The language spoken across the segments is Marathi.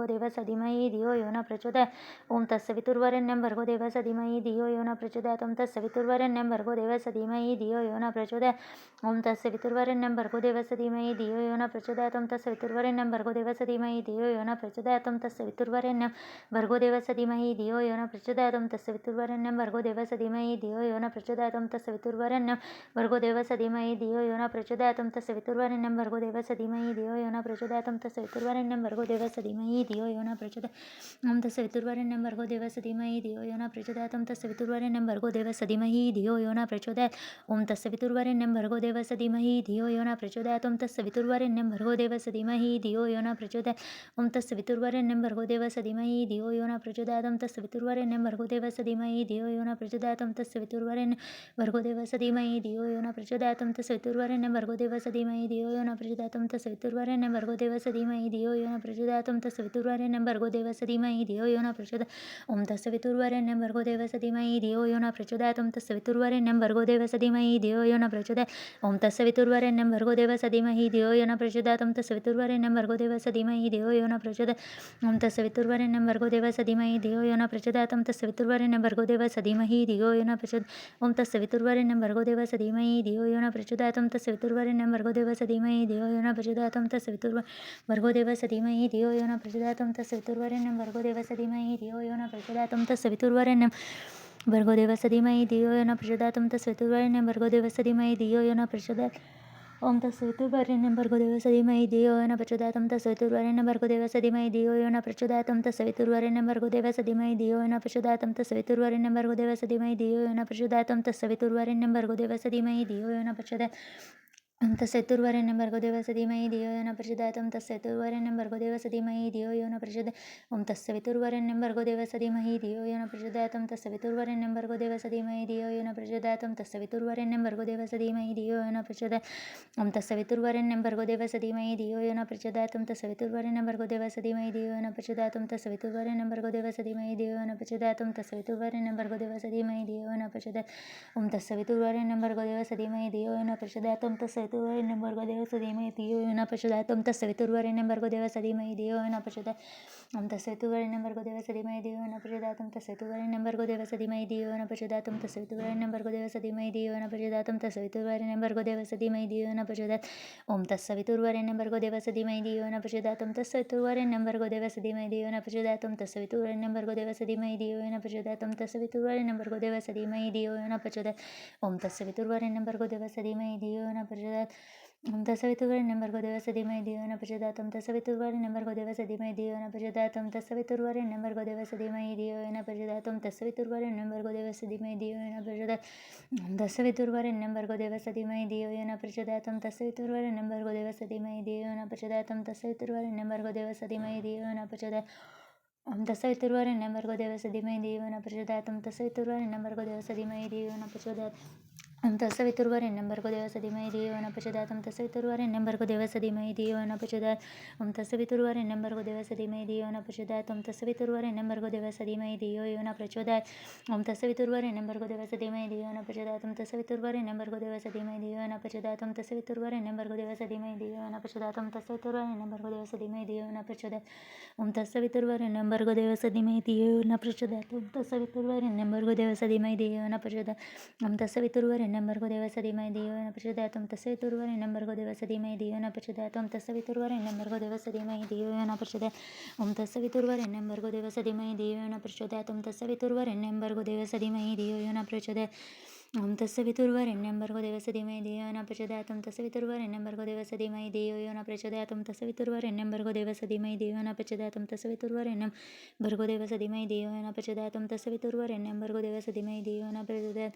भर्गो देवस्य धीमहि धियो यो न प्रचोदयात्। ओम तत्सवितुर्वरेण्यं भर्गो देवस्य धीमहि धियो यो न प्रचोदयात्। ओम तत्सवितुर्वरेण्यं भर्गो देवस्य धीमहि धियो यो न प्रचोदयात्। ओम तत्सवितुर्वरेण्यं भर्गो देवस्य धीमहि धियो यो न प्रचोदयात्। ओम तत्सवितुर्वरेण्यं भर्गो देवस्य धीमहि धियो यो न प्रचोदयात्। ओम तत्सवितुर्वरेण्यं भर्गो देवस्य धीमहि धियो यो न प्रचोदयात्। ओम तत्सवितुर्वरेण्यं भर्गो देवस्य धीमहि धियो यो न प्रचोदयात्। ओम तत्सवितुर्वरेण्यं भर्गो देवस्य धीमहि धियो यो न प्रचोदयात्। ओम तत्सवितुर्वरेण्यं भर्गो देवस्य धीमहि धियो यो न प्रचोदयात्। ओम तत्सवितुर्वरेण्यं भर्गो देवस्य धीमहि धियो यो न प्रचोदयात्। ओम तत्सवितुर्वरेण्यं भर्गो देवस्य धीमहि धियो यो न प्रचोदयात्। ओम तत्सवितुर्वरेण्यं भर्गो देवस्य धीमहि धियो यो न प्रचोदयात्। ओम तत्सवितुर्वरेण्यं भर्गो देवस्य धीमहि धियो यो न प्रचोदयात्। ओम तत्सवितुर्वरेण्यं भर्गो देवस्य धीमहि धियो यो न प्रचोदयात्। ओम तत्सवितुर्वरेण्यं भर्गो देवस्य धीमहि धियो यो न प्रचोदयात्। ओम तत्सवितुर्वरेण्यं भर्गो देवस्य धीमहि धियो यो न प्रचोदयात्। ओम तत्सवितुर्वरेण्यं भर्गो देवस्य धीमहि धियो यो न प्रचोदयात्। ओम तत्सवितुर्वरेण्यं भर्गो देवस्य धीमहि धियो यो न प्रचोदयात्। ओम तत्सवितुर्वरेण्यं भर्गो देवस्य धीमहि धियो यो न प्रचोदयात्। ओम तत्सवितुर्वरेण्यं भर्गो देवस्य धीमहि धियो यो न प्रचोदयात्। ओम तत्सवितुर्वरेण्यं भर्गो देवस्य धीमहि धियो यो न प्रचोदयात्। ओम तत्सवितुर्वरेण्यं भर्गो देवस्य धीमहि धियो यो न प्रचोदयात्। ओम तत्सवितुर्वरेण्यं भर्गो देवस्य धीमहि धियो यो न प्रचोदयात्। ओम तत्सवितुर्वरेण्यं भर्गो देवस्य धीमहि धियो यो न प्रचोदयात्। ओम तत्सवितुर्वरेण्यं भर्गो देवस्य धीमहि धियो यो न प्रचोदयात्। ओम तत्सवितुर्वरेण्यं भर्गो देवस्य धीमहि धियो यो न प्रचोदयात्। ओम तत्सवितुर्वरेण्यं भर्गो देवस्य धीमहि धियो यो न प्रचोदयात्। ओम तत्सवितुर्वरेण्यं भर्गो देवस्य धीमहि धियो यो न प्रचोदयात्। ओम तत्सवितुर्वरेण्यं भर्गो देवस्य धीमहि धियो यो न प्रचोदयात्। ओम तत्सवितुर्वरेण्यं भर्गो देवस्य धीमहि धियो यो न प्रचोदयात्। ओम तत्सवितुर्वरेण्यं भर्गो देवस्य धीमहि धियो यो न प्रचोदयात्। ओम तत्सवितुर्वरेण्यं भर्गो देवस्य धीमहि धियो यो न प्रचोदयात्। ओम तत्सवितुर्वरेण्यं भर्गो देवस्य धीमहि धियो यो न प्रचोदयात्। ओम तत्सवितुर्वरेण्यं भर्गो देवस्य धीमहि धियो यो न प्रचोदयात्। ओम तत्सवितुर्वरेण्यं भर्गो देवस्य धीमहि धियो यो न प्रचोदयात्। ओम तत्सवितुर्वरेण्यं भर्गो देवस्य धीमहि धियो यो न प्रचोदयात्। ओम तत्सवितुर्वरेण्यं भर्गो देवस्य धीमहि धियो यो न प्रचोदयात्। ओम तत्सवितुर्वरेण्यं भर्गो देवस्य धीमहि धियो यो न प्रचोदयात्। ओम तत्सवितुर्वरेण्यं भर्गो देवस्य धीमहि धियो यो न प्रचोदयात्। ओम तत्सवितुर्वरेण्यं भर्गो देवस्य धीमहि धियो यो न प्रचोदयात्। ओम तत्सवितुर्वरेण्यं भर्गो देवस्य धीमहि धियो यो न प्रचोदयात्। ओम तत्सवितुर्वरेण्यं भर्गो देवस्य धीमहि धियो यो न प्रचोदयात्। ओम तत्सवितुर्वरेण्यं भर्गो देवस्य धीमहि धियो यो न प्रचोदयात्। ओम तत्सवितुर्वरेण्यं भर्गो देवस्य धीमहि धियो यो न प्रचोदयात्। ओम तत्सवितुर्वरेण्यं भर्गो देवस्य धीमहि धियो यो न प्रचोदयात्। ओम तत्सवितुर्वरेण्यं भर्गो देवस्य धीमहि धियो यो न प्रचोदयात्। ओम तत्सवितुर्वरेण्यं भर्गो देवस्य धीमहि धियो यो न प्रचोदयात्। ओम तत्सवितुर्वरेण्यं भर्गो देवस्य धीमहि धियो यो न प्रचोदयात्। ओम तत्सवितुर्वरेण्यं भर्गो देवस्य धीमहि धियो यो न प्रचोदयात्। ओम तत्सवितुर्वरेण्यं भर्गो देवस्य धीमहि धियो यो न प्रचोदयात्। ओम तत्सवितुर्वरेण्यं भर्गो देवस्य धीमहि धियो यो न प्रचोदयात्। ओम तत्सवितुर्वरेण्यं भर्गो देवस्य धीमहि धियो यो न प्रचोदयात्। ओम तत्सवितुर्वरेण्यं भर्गो देवस्य धीमहि धियो यो न प्रचोदयात्। ओम तत्सवितुर्वरेण्यं भर्गो देवस्य धीमहि धियो यो न प्रचोदयात्। ओम तत्सवितुर्वरेण्यं भर्गो देवस्य धीमहि धियो यो न प्रचोदयात्। ओम तत्सवितुर्वरेण्यं भर्गो देवस्य धीमहि धियो यो न प्रचोदयात्। ओम तत्सवितुर्वरेण्यं भर्गो देवस्य धीमहि धियो यो न प्रचोदयात्। ओम तत्सवितुर्वरेण्यं भर्गो देवस्य धीमहि धियो यो न प्रचोदयात्। ओम तत्सवितुर्वरेण्यं भर्गो देवस्य धीमहि धियो यो न प्रचोदयात्। ओम तत्सवितुर्वरेण्यं भर्गो देवस्य धीमहि धियो यो न प्रचोदयात्। ओम तत्सवितुर्वरेण्यं भर्गो देवस्य धीमहि धियो यो न प्रचोदयात्। ओम तत्सवितुर्वरेण्यं भर्गो देवस्य धीमहि धियो यो न प्रचोदयात्। ओम तत्सवितुर्वरेण्यं भर्गो देवस्य धीमहि धियो यो न प्रचोदयात्। ओम तत्सवितुर्वरेण्यं भर्गो देवस्य धीमहि धियो यो न प्रचोदयात्। ओम तत्सवितुर्वरेण्यं भर्गो देवस्य धीमहि धियो यो न प्रचोदयात्। ओम तत्सवितुर्वरेण्यं भर्गो देवस्य धीमहि धियो यो न प्रचोदयात्। ओम तत्सवितुर्वरेण्यं भर्गो देवस्य धीमहि धियो यो न प्रचोदयात्। ओम तत्सवितुर्वरेण्यं भर्गो देवस्य धीमहि धियो यो न प्रचोदयात्। ओम तत्सवितुर्वरेण्यं भर्गो देवस्य धीमहि धियो यो न प्रचोदयात्। ओम तत्सवितुर्वरेण्यं भर्गो देवस्य धीमहि धियो यो न प्रचोदयात्। ओम तत्सवितुर्वरेण्यं भर्गो देवस्य धीमहि धियो यो न प्रचोदयात्। ओम तत्सवितुर्वरेण्यं भर्गो देवस्य धीमहि धियो यो न प्रचोदयात्। ओम तत्सवितुर्वरेण्यं भर्गो देवस्य धीमहि धियो यो न प्रचोदयात्। ओम तत्सवितुर्वरेण्यं भर्गो देवस्य धीमहि धियो यो न प्रचोदयात्। ओम तत्सवितुर्वरेण्यं भर्गो देवस्य धीमहि धियो यो न प्रचोदयात्। ओम तत्सवितुर्वरेण्यं भर्गो देवस्य धीमहि धियो यो न प्रचोदयात्। ओम तत्सवितुर्वरेण्यं भर्गो देवस्य धीमहि धियो यो न प्रचोदयात्। ओम तत्सवितुर्वरेण्यं भर्गो देवस्य धीमहि धियो यो न प्रचोदयात्। ओम तत्सवितुर्वरेण्यं भर्गो देवस्य धीमहि धियो यो न प्रचोदयात्। ओम तत्सवितुर्वरेण्यं भर्गो देवस्य धीमहि धियो यो न प्रचोदयात्। ओम तत्सवितुर्वरेण्यं भर्गो देवस्य धीमहि धियो यो न प्रचोदयात्। ओम तत्सवितुर्वरेण्यं भर्गो देवस्य धीमहि धियो यो न प्रचोदयात्। ओम तत्सवितुर्वरेण्यं भर्गो देवस्य धीमहि धियो यो न प्रचोदयात्। ओम तत्सवितुर्वरेण्यं भर्गो देवस्य धीमहि धियो यो न प्रचोदयात्। ओम तत्सवितुर्वरेण्यं भर्गो देवस्य धीमहि धियो यो न प्रचोदयात्। ओम तत्सवितुर्वरेण्यं भर्गो देवस्य धीमहि धियो यो न प्रचोदयात्। ओम तत्सवितुर्वरेण्यं भर्गो देवस्य धीमहि धियो यो न प्रचोदयात्।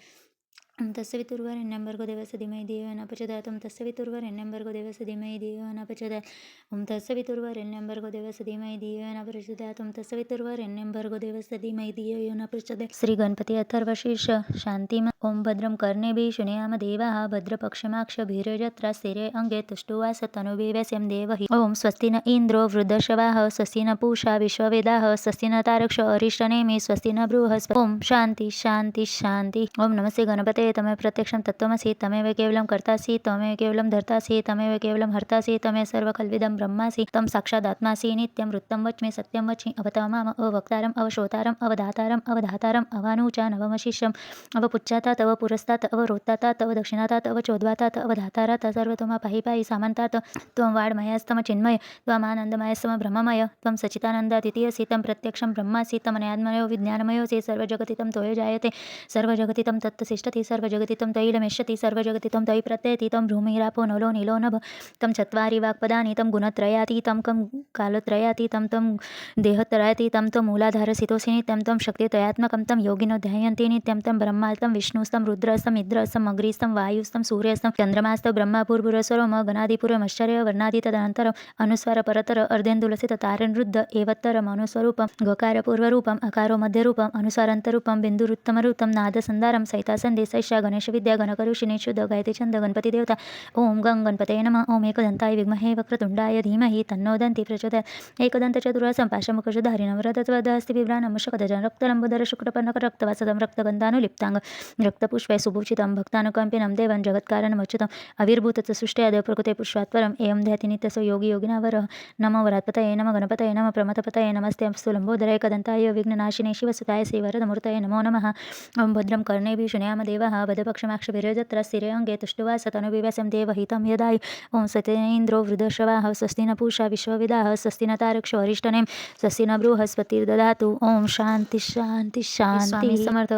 ओम तत्सवितुर्वरेण्यं भर्गो देवस्य धीमहि धियो यो न प्रचोदयात्। ओम तत्सवितुर्वरेण्यं भर्गो देवस्य धीमहि धियो यो न प्रचोदयात्। ओम तत्सवितुर्वरेण्यं भर्गो देवस्य धीमहि धियो यो न प्रचोदयात्। ओम तत्सवितुर्वरेण्यं भर्गो देवस्य धीमहि धियो यो न प्रचोदयात्। श्री गणपती अथर्वशीर्ष शांतिम ओम भद्रं कर्णेभिः शृणुयाम देवाः भद्रपक्षमाक्षभिर्यजत्रा स्थिरे अंगे तुष्टुवास तनुभिर्व्यस्यं देवहि। ओम स्वस्ति न इंद्रो वृद्धश्रवाः स्वस्ति न पूषा विश्ववेदाः स्वस्ति न तारक्ष अरिष्टनेमि स्वस्ति न बृहस्पतिः। ओम शांति शांति शांति। ओम नमस्ते गणपते प्रजापते तमेव प्रत्यक्षं तत्त्वमसि तमेव केवलं कर्तासि तमेव केवलं धर्तासि तमेव केवलं हर्तासि तमेव सर्वकल्विदं ब्रह्मासि तं साक्षादात्मासि नित्यं वृत्तं वच्मि सत्यं वच्मि अवतमाम अवक्तारम् अवश्रोतारम् अवधातारम् अवधातारम् अवानुचान् अवमशिष्यम् अवपुच्छातात् अवपुरस्तात् अवरोत्तातात् अवदक्षिणातात् अवचोद्वातात् अवधातारात् सर्वतोमा पाहि पाहि सामन्तात् त्वं वाड्मयस्तम चिन्मय त्वमानन्दमयस्तम ब्रह्ममय त्वं सच्चिदानन्दाद्वितीयसि तं प्रत्यक्षं ब्रह्मासि तमनयात्मयो विज्ञानमयोऽसि सर्वजगति तं त्वया जायते सर्वजगति तं तत्तिष्ठति सर्वजगति तं तैलमिष्यति सर्वजगति तं तयि प्रत्ययति तं भूमिरापो नलो नीलो नभ तं चत्वारि वाक्पदानि तं गुणत्रयातीतं कं कालत्रयातीतं तं देहत्रयातीतं तं मूलाधारसितोऽसि नित्यं तं शक्तित्रयात्मकं तं योगिनो ध्यायन्ति नित्यं तं ब्रह्मास्तं विष्णुस्तं रुद्रस्तं इन्द्रस्तं अग्निस्तं वायुस्तं सूर्यस्तं चन्द्रमास्तं ब्रह्मापूर्वुरस्वरम गणादिपूर्वमश्चर्यवर्णादि तदनन्तरम् अनुस्वार परतर अर्धेन्दुलसित तारणरुद्ध एवत्तरम् अनुस्वरूपं गकारपूर्वरूपम् अकारो मध्यरूपम् अनुस्वारान्तरूपं बिन्दुरुत्तमरूपं नादसन्धारं सहितासन्धि सैषा गणेशविद्या गणकऋषि शुद्ध गायत्रीछन्द गणपतिदेवता ओं गं गणपतये नमः ओं एकदन्ताय विद्महे वक्रतुण्डाय धीमहि तन्नो दन्ति प्रचोदयात् एकदन्तचतुरासं पाशमुखशधारि नवरतत्वदस्ति बिभ्राणं मुषकदजं रक्तलम्बोदर शुक्रपर्णक रक्तवासदं रक्तगन्धानुलिप्ताङ्ग रक्तपुष्पै सुभूषितं भक्तानुकम्पिनं देवं जगत्कारणमच्युतम् अविर्भूतसृष्ट्यादौ प्रकृते पुष्पात्परम् एवं ध्याति नित्यसो योगी योगिनावरः नमो वरात्पतये नमः गणपतये नमः प्रमथपतये नमस्ते अस्तु लम्बोदर एकदन्ताय विघ्ननाशिने शिवसुताय श्रीवरदमूर्तये नमो नमः ॐ भद्रं कर्णेभिः शृणुयामदेवः वदपक्षमाक्षभिर्यजत्र स्थिरे अङ्गे तुष्टुवासतनुविव्यासं देवहितं यदायु ॐ सतेन्द्रो वृद्धश्रवाः स्वस्ति न पूषा विश्वविदाः स्वस्ति न तारक्षो अरिष्टनेम स्वस्ति न बृहस्पतिर्दधातु ओम शांती शांती शांती समर्थ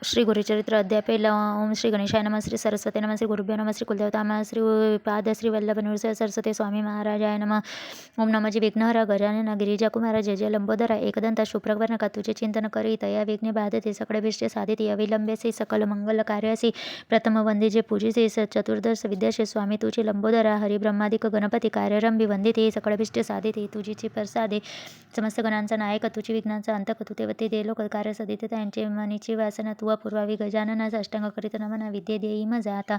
श्री गुरुचरित्र अध्याय पहिला ओम श्री गणेशाय नमः श्री सरस्वती नमः श्री गुरुभ्यो नमः श्री कुलदेवता नमः श्री पाद श्री वल्लभ नृसिंह सरस्वती स्वामी महाराजाय नमः ओम नमः विघ्नहर गजानन गिरिजा कुमार जय जय लंबोदरा एकदंत शुप्रवर्णका तुझे चिंतन करी तया विघ्ने बाधते सकळ भिष्टे साधिते अविलंबेसी सकल मंगल कार्यासी प्रथम वंदे जे पूजिसे चतुर्दश विद्याशे स्वामी तुझे लंबोदरा हरि ब्रह्मादिक गणपती कार्यरंभी वंदिते सकळ भिष्टे साधिते तुझीची प्रसादे समस्त गणांचा नायक तुझी विघ्नांचा अंत कतुतेवती दे लोक कार्य सदिते त्यांचे मनीची वासना तुवा पूर्वावी गजाननाचा अष्टांग करीत नमना विद्ये देई मजा आता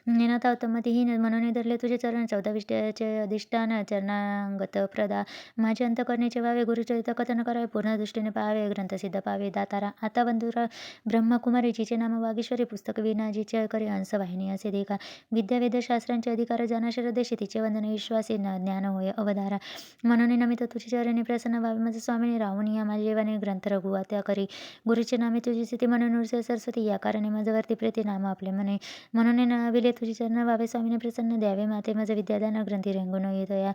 निनाता उत्तमतीही म्हणून धरले तुझे चरण 14 विष्ट्याचे अधिष्ठान चरणांगत प्रदा माझे अंतकरणेचे व्हावे गुरुचरित्र कथन करावे पूर्ण दृष्टीने पाहावे ग्रंथसिद्ध पाहावे दातारा आता बंधुरा ब्रह्मकुमारी जिचे नाम वागीश्वरी पुस्तक विना जिचे करे हंसवाहिनी असे देखा विद्या वेदशास्त्रांचे अधिकार जानाशर देशी तिचे वंदन विश्वासी ज्ञान होय अवधारा म्हणून नमित तुझी चरणी प्रसन्न व्हावे माझे स्वामीने राहून या माझे जीवाने ग्रंथ रघुवा त्या करी गुरुचे नामे तुझी स्थिती म्हणून नृसिंह सरस्वती या कारणे माझ्यावरती प्रीती नाम आपले म्हणे म्हणून नाविले तुझी चरण व्हावे स्वामीने प्रसन्न द्यावे माते माझे विद्यादान ग्रंथी रंगून येतया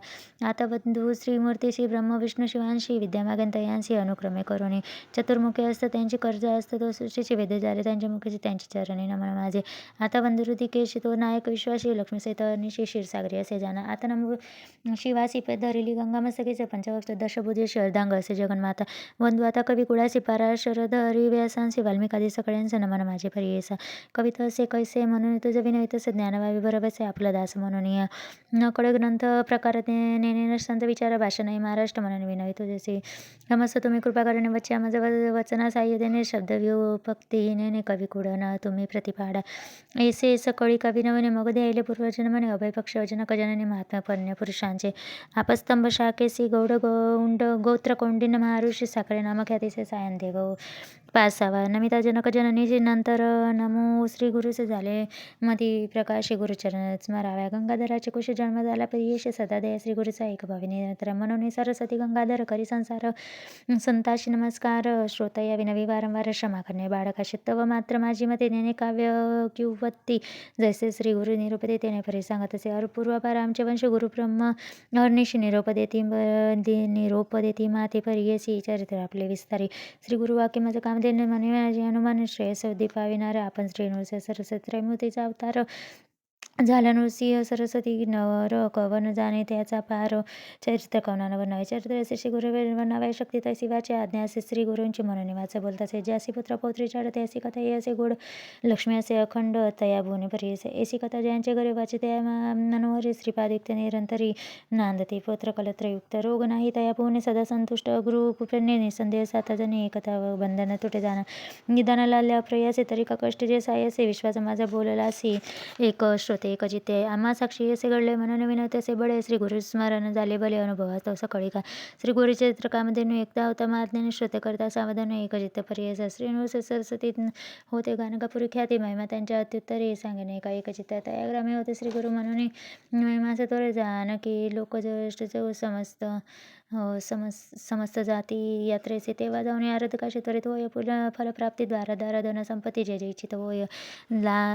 आता बंधू श्रीमूर्ती श्री ब्रह्म विष्णू शिवांशी विद्यामागन तयांशी अनुक्रमे करुणी चतुर्मुखे असतं त्यांची कर्ज असतं तो सृष्टीचे वेद झाले त्यांच्या मुखेची त्यांची चरणी नमन माझे आता बंधुरुदी केशी तो नायक विश्वासी लक्ष्मी सहित निशी क्षीरसागरी असे जाणा आता नम शिवासी धरिली गंगा मस्तकेचे पंचभक्त दशभुजेशी अर्धांग असे जगन्माता बंधू आता कवी कुळासी पाराशरद हरी व्यासांसी वाल्मिकादी सगळ्यांचं नमन माझे परियेसा कविता असे कैसे म्हणून तुझं विनय तसं ज्ञानवावी बरोबरचे आपला दास म्हणून या नकडे ग्रंथ प्रकार नेने संत विचार भाषण महाराष्ट्र म्हणून विनय तुझे नमस्त तुम्ही कृपा करणे वच्चे माझं वचना साह्यतेने शब्दव्युपक्तीने कवी कुडना तुम्ही प्रतिपाडा ऐसे सकळी कवी नवने मग द्यायले पूर्वजन म्हणे अभय पक्ष वचन कजनने महात्मा पुण्य पुरुषांचे आपस्तंभ शाकेसी गौड गौंड गोत्र कौंडिन्य महाऋषी साखळे नामख्यातीचे सायन देव पासावा नमिता जनक जननी नंतर नमो श्री गुरुचे झाले मती प्रकाशी गुरुचरण स्मराव्या गंगाधराचे कुश जन्म झाला परियेश सदा दया श्री गुरुचा एक भाविनी नंतर म्हणून सरस्वती गंगाधर करी संसार संताशी नमस्कार श्रोतया विनवी वारंवार क्षमा करणे बाळकाशी तव मात्र माझी मते नेने काव्य किंवत्ती जैसे श्री गुरु निरूपदे तेने फरी सांगत असे अपूर्वापार आमचे वंश गुरुब्रह्म अर्निशी निरोपदेती माते परियेसी चरित्र आपले विस्तारी श्री गुरुवाक्य माझं काम देणे म्हणे माझे हनुमान श्रेयस दीपाविणारे आपण श्री नृसिंह सरस्वती त्रैमूर्तीचा अवतार झाला नृसिंह सरस्वती नवर कवन जाणे त्याचा पार चरित्र कवनानं वर्णावे चरित्र असे श्री गुरु वर्णावे शक्ती तै शिवाची आज्ञा असे श्री गुरूंची म्हणून वाचा बोलताचे ज्यासी पुत्र पौत्री चढते अशी कथा ये असे गोड लक्ष्मी असे अखंड तया भुवने परी असे ऐसी कथा ज्यांचे घरी वाचे त्या मनोहरी श्रीपादित्य निरंतरी नांदते पुत्र कलत्रयुक्त रोग नाही तया भुवने सदा संतुष्ट गुरु कुप्रण्य निसंदेह सात जणी कथा बंधन तुटे जाणं निदानाला प्रयासे तरी का कष्ट जे सायसे विश्वास माझा बोललासी एक श्रोते एकजिते आम्हा साक्षी असे घडले मनन विनवते असे बळे श्री गुरुस्मरण झाले भले अनुभवात सकळी का श्री गुरुचरित्र कामधेनु एकता होता महाज्ञानी श्रोते करता सावधान एकजित पर्याय श्री नृस सरस्वती होते गानकापुरी ख्याती महिमा त्यांच्या अत्युत्तरी सांगणे एका एकचित्त तयाग्रामे होते श्री गुरु म्हणून महिमा सत्वरे जाण की लोकज्येष्ठ समस्त समस्त जाती यात्रेचे तेव्हा जाऊन आराधकाशी त्वरित होय फलप्राप्ती द्वारा धन संपत्ती जे जे इच्छित होय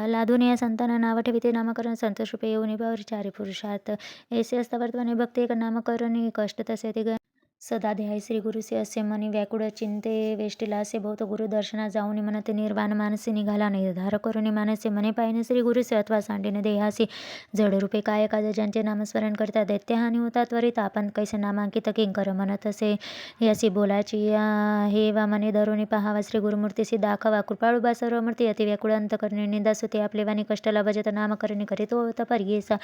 लादून या संतांना नाव ठेविते नामकरण संतोष रूपे येऊन चारी पुरुषात ऐसे असता वर्तमाने भक्ती एक नामकरणी कष्ट तसे ते सदा ध्याय श्री गुरुसे असे मनी व्याकुळ चिंते वेष्टीला असे बहुत गुरु दर्शना जाऊन म्हणते निर्वाण मानसी निघाला निर्धार करून मानसे मने पाहिने श्री गुरुसे अथवा सांडीने देहासी जड रूपे काय काज ज्यांचे नामस्मरण करता दैत्यहानी होता त्वरित आपण कैसे नामांकित किंकर म्हणत असे यासी बोलाची हे वा मने धरुणी पहावा श्री गुरुमूर्तीसी दाखवा कृपाळू बा सर्व मूर्ती अति व्याकुळ अंत करणे निंदासुती आपले वाणी कष्टाला भजत नामकरणी करीत होता पर्येसा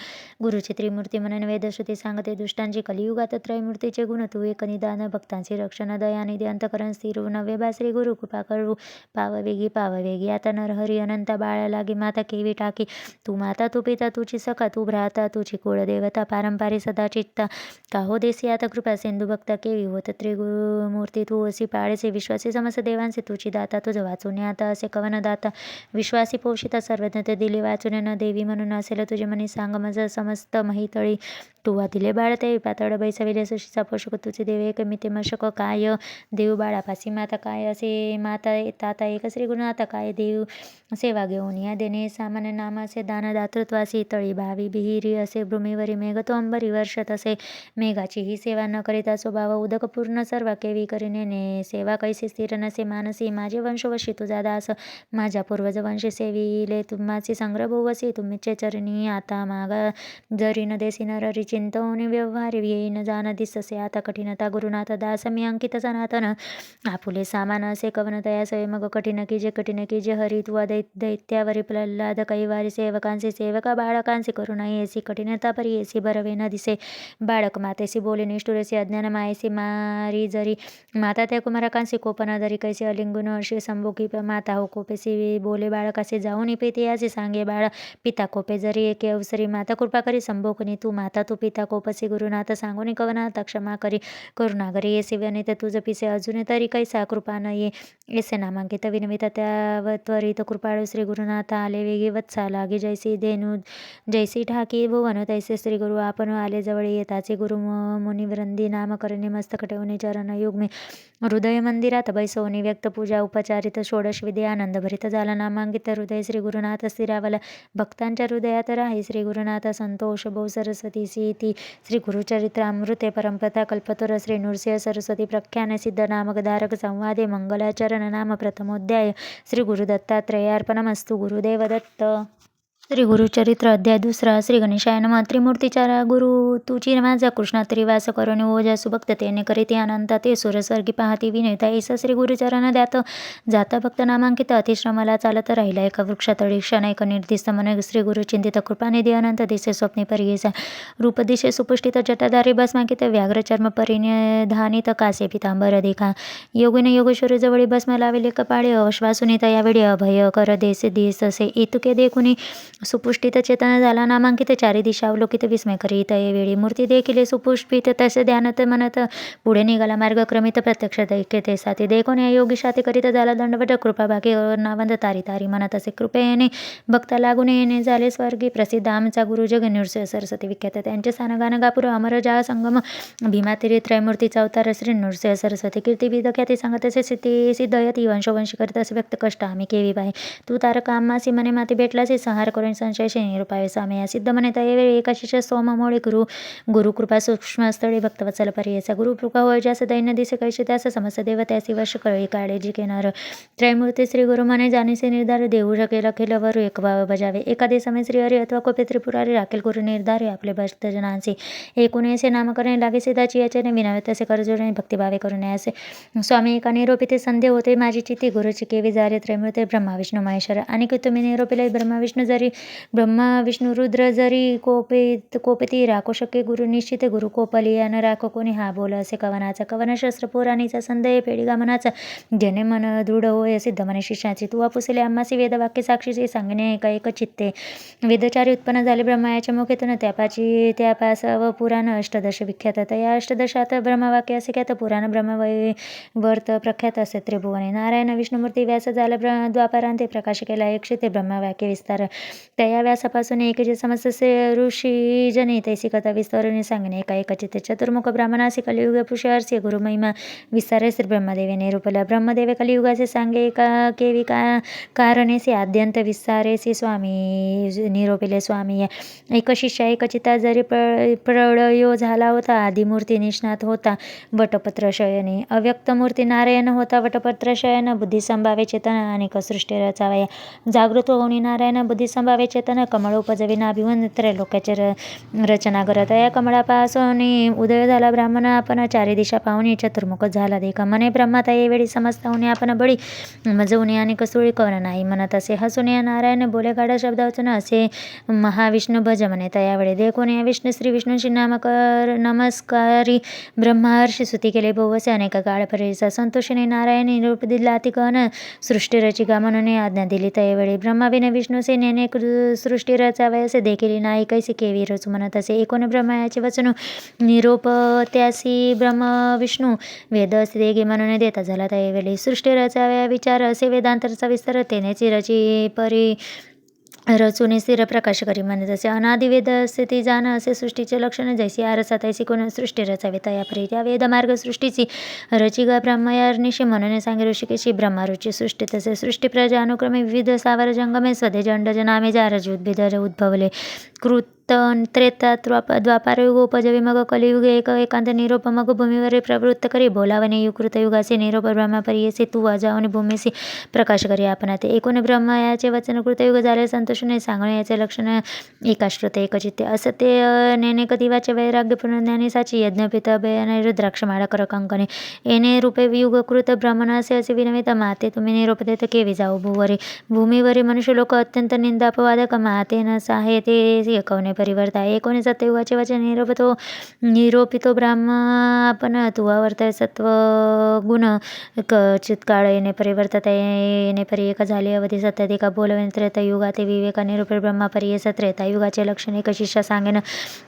गुरुची त्रिमूर्ती म्हणून वेदश्रुती सांगते दुष्टांची कलियुगात त्रयमूर्तीचे गुण तू एक निदान भक्तांची रक्षण दयानिधी अंतकरण स्थिर नव्हे बा श्री गुरु कृपा करू पाववेगी आता नरहरी अनंता बाळा लागी माता केवी टाकी तू माता तू पिता तुझी सखा तू भ्राता तुझी कुळदेवता पारंपारी सदा चित्ता काहो देसी आता कृपा सिंधू भक्ता केवी होत त्रिगुरुमूर्ती तू असी पाळेसे विश्वासी समस्त देवांचे तुझी दाता तुझं वाचून आता असे कवन दाता विश्वासी पोषिता सर्वज्ञ ते दिले वाचून न देवी म्हणून असेल तुझे मनी सांग मज समस्त महितळी तू दिले बाळ ते पातळ बैसविले सुशीचा पोषक तुझे देव एक मिते मशक काय देव बाळापासी माता काय असे माता ताता एक श्री गुरुनाथा काय देव सेवा घेऊन या देणे सामान्य नामाचे दान दातृत्वासी तळी भावी बिहिरी असे भूमीवरी मेघ तो अंबरी वर्षत असे मेघाची ही सेवा न करिता स्वभाव उदक पूर्ण सर्व केवी करीने सेवा कैसे स्थिर नसे मानसी माझे वंशवशी तुझा दास माझ्या पूर्वज वंशी सेविले तुम्हाची संग्रह भोवसी तुम्हीचे चरणी आता मागा जरी न देसी नररी चिंतवणी व्यवहार येईन जाण दिससे आता कठीणता गुरुनाथ दास मी अंकित सनातन आपुले सामान असे कवन तया सोय मग कठीण की जे हरी तू दैत्यावरी प्रल्हाद कैवारी सेवकांचे सेवका बाळकांचे करुणा येसी कठीणता परी येसी बरवे न दिसे बाळक मातेसी बोले निष्ठुरेसी अज्ञान मायसी मारी जरी माता त्या कुमारकांसी कोपना दरी कैसे अलिंगुन अशी संभोगी माता हो कोपेसी बोले बाळकासे जाऊन पेते याचे सांगे बाळ पिता कोपे जरी एके अवसरी माता कृपा करी संभोकनी तू माता तू पिता कोपसी गुरुनाथ सांगून कवनाथ क्षमा करी करुणागरी येसे वनित तुझ पिसे अजून तरी कैसा कृपा न ये ऐसे नामांकित विनवित त्या त्वरित कृपाळू श्री गुरुनाथ आले वेगी वत्सा लागे जैसी धेनु जैसी ठाकी भुवन तैसे श्री गुरु आपण आले जवळ येताचे गुरु मुनिवृंदी नामकरणे मस्तक ठेवणे चरण युग्मे हृदय मंदिरात बैसवणी व्यक्त पूजा उपचारित षोडश विधी आनंद भरित झाला नामांकित हृदय श्री गुरुनाथ स्थिरावला भक्तांच्या हृदयात राही श्री गुरुनाथ संतोष बहु सरस्वती सीती श्री गुरुचरित्र अमृते परमपता कल्पतोर श्री नृसिंह सरस्वती प्रख्यान सिद्ध नामक धारक संवादे मंगलाचरण नाम प्रथमोध्याय श्री गुरुदत्तात्रयार्पणमस्तु गुरुदेव दत्त श्री गुरुचरित्र अध्याय दुसरा श्री गणेशाय नमः त्रिमूर्तीचारा गुरु तुची माझा कृष्णा त्रिवास करून ओजा सुभक्ततेने करीती अनंत ते सुरस्वर्गी पाहती विनयता ऐसा श्री गुरुचरण द्यात जाता भक्त नामांकित अतिश्रमाला चालत राहिला एका वृक्षातळी क्षण एक निर्दिष्ट मन श्री गुरु चिंतित कृपानिधी अनंत दिसे स्वप्ने परियेसा रूप दिशे सुपुष्टित जटाधारी भस्मांकित व्याघ्र चर्म परिनिधानित कासे पितांबर देखा योगिने योगेश्वरी जवळी भस्म लावेले कपाळे अश्वासुनिता यावेळी अभय कर देसे दिस असे इतके देखुनी सुपुष्टित चेतन झाला नामांकित चारी दिशा अवलोकित विस्मय करीत वेळी मूर्ती देखील सुपुष्पित तसे ध्यानत म्हणत पुढे निघाला मार्ग क्रमित प्रत्यक्ष दैक्यते साथी देखून या योगी शाती करीत झाला दंडवट कृपा भागी नावंद तारी तारी म्हणत असे कृपेने भक्ता लागून येणे झाले स्वर्गी प्रसिद्ध आमचा गुरु जग नृसिंह सरस्वती विख्यात त्यांचे सानगान गापुर अमर जा संगम भीमातिरी त्रयमूर्तीचा अवतार श्री नृसिंह सरस्वती कीर्ती विदख्याती सांगत असे सिद्धी सिद्धयती वंशवंशी करीत असे व्यक्त कष्ट आम्ही केवी बाहे तू तारक आम्हासी मने माती भेटलासे संहार करून संशयशी निरुपाय सामया सिद्ध म्हणे त्यावेळी एका शिष्य सोममोळे गुरु कृपा सूक्ष्मस्थळी भक्तवत्सल पर्येचा गुरु कृपा होय ज्यास दैन्य दिसे कैसे त्यास समस्त देव त्यासी वर्ष कळी काळजी घेणार त्रयमूर्ती श्री गुरु म्हणे जाणीसे निर्धार देऊ शकेल अखिल वर एक भाव बजावे एखादे समय श्री हरी अथवा कोपे त्रिपुरारी राखेल गुरु निर्धारे आपले भक्तजनांचे एकूण ऐसे नामकरणे लागे सिद्धाची याचने विनावे तसे करजोडणे भक्तिभावे करून असे स्वामी एका निरोपिते संदेह होते माझी चित्ती गुरुची केवी झाले त्रयमूर्ती ब्रह्मा विष्णू महेश्वर आणि तुम्ही निरोपिले ब्रह्मा विष्णू जरी ब्रह्मा विष्णू रुद्र जरी कोपती राखो शके गुरु निश्चिते गुरु कोपलिया न राखो कोणी हा बोल असे कवनाचा कवन शस्त्र पुराणीचा संदेह पेढीगा मनाचा जेणे मन दृढ होय सिद्ध मने शिष्याची तू पुसले आम्हासी वेदवाक्य साक्षीचे सांगणे एक चित्ते वेदचारी उत्पन्न झाले ब्रह्मायाच्या मुखेतून त्यापास व पुराण अष्टदश विख्यात या अष्टदशात ब्रह्मवाक्य असे ख्यात पुराण ब्रह्मवर्त प्रख्यात असे त्रिभुवने नारायण विष्णुमूर्ती व्यास झाला द्वापारांते प्रकाश केला एकशे ते ब्रह्मवाक्य विस्तार त्या व्यासापासून एक जे समस्त ऋषी जने तैसी कथा विस्तारून सांगणे एक चित्ते चतुर्मुख ब्राह्मणासी कलियुग पुरुषार्सी गुरुमहिमा विस्तारे श्री ब्रह्मदेवे निरूपला ब्रह्मदेवे कलियुगाचे सांगे केवी कारणेसी आद्यंत विस्तारेसी स्वामी निरोपिले स्वामी एक शिष्य एक चित्ता जरी प्रळयो झाला होता आदिमूर्ती निष्णात होता वटपत्र शयने अव्यक्त मूर्ती नारायण होता वटपत्र शयन बुद्धी संभावे चेतन आणि सृष्टी रचावया जागृत होऊन नारायण बुद्धी संभावे चेतन कमळोपजवी नाभिवन त्रैलोक्याचे रचना करत या कमळापासून उदय झाला ब्राह्मण आपण चारी दिशा पाहुणी चतुर्मुख झाला देखा मने ब्रह्माता वेळी समजता होणे आपण बळी मजवणे आणि कसुळी कवन नाही म्हणत असे हसून या नारायण बोले गाढ शब्दावचन असे महाविष्णू भज म्हणे त्यावेळी देखून या विष्णू श्री विष्णूंची नमस्कारी ब्रह्महर्षी स्तुती केले बहुवसे अनेक काळ परीचा संतोषीने नारायणी रूप दिला अतिकन सृष्टी रचिका म्हणून आज्ञा दिली त्यावेळी ब्रह्माविने विष्णू सेनेने सृष्टी रचावयासे देखील नाही कैसे केवी रचू म्हणत असे एकूण ब्रह्मायाचे वचन निरोप त्यासी ब्रह्म विष्णू वेद देगे म्हणून देता झाला त्यावेळी सृष्टी रचाव्या विचार असे वेदांतरचा विस्तार तेनेची रची परी रचून स्थिर प्रकाश करी म्हणत असे अनादिवेद स्थिती जाण असे सृष्टीचे लक्षण जैसी आरसा तैसी कोण सृष्टी रचावे तयापरी त्या वेदमार्ग सृष्टीची रचिका ब्रह्मयार्निशी म्हणून सांगे ऋषिकेशी ब्रह्मारुची सृष्टी तसे सृष्टी प्रजा अनुक्रमे विविध सावर जंगमे स्वदे जंडज नामे जारज उद्भिद उद्भवले कृत त्रेता द्वापारयुग उपजवी मग कलियुग एकांत निरोप मग भूमीवर प्रवृत्त करी बोलावणे युकृत युगाचे निरोप ब्रह्मपरियसे तू अजावणे भूमीसी प्रकाश करी आपण ते एकूण ब्रह्मयाचे वचन कृतयुग झाले संतोषणे सांगणे याचे लक्षण एकाश्रुत एकचित्ते असते नेनेक दिवाचे वैराग्य पुनर्ज्ञानी साची यज्ञपित अभयने रुद्राक्ष माळा कर कंकणे येणे रूपे युगकृत ब्राह्मणासे असे विनवित माते तुम्ही निरोप देत केवी जाऊ भूमीवरी मनुष्य लोक अत्यंत निंदापवादक माते न साहे ते एकवणे परिवर्ता एकोणी सत्ययुगाचे वचन निरोपितो ब्राह्म आपण तू आवर्त सत्व गुण चित्काळ येणे परिवर्तता येणे परी एक झाले अवधी सत्याधिका बोलवेन त्रेतायुगा ते विवेका निरूप ब्रह्मापरियस त्रेतायुगाचे लक्षण एक शिष्य सांगेन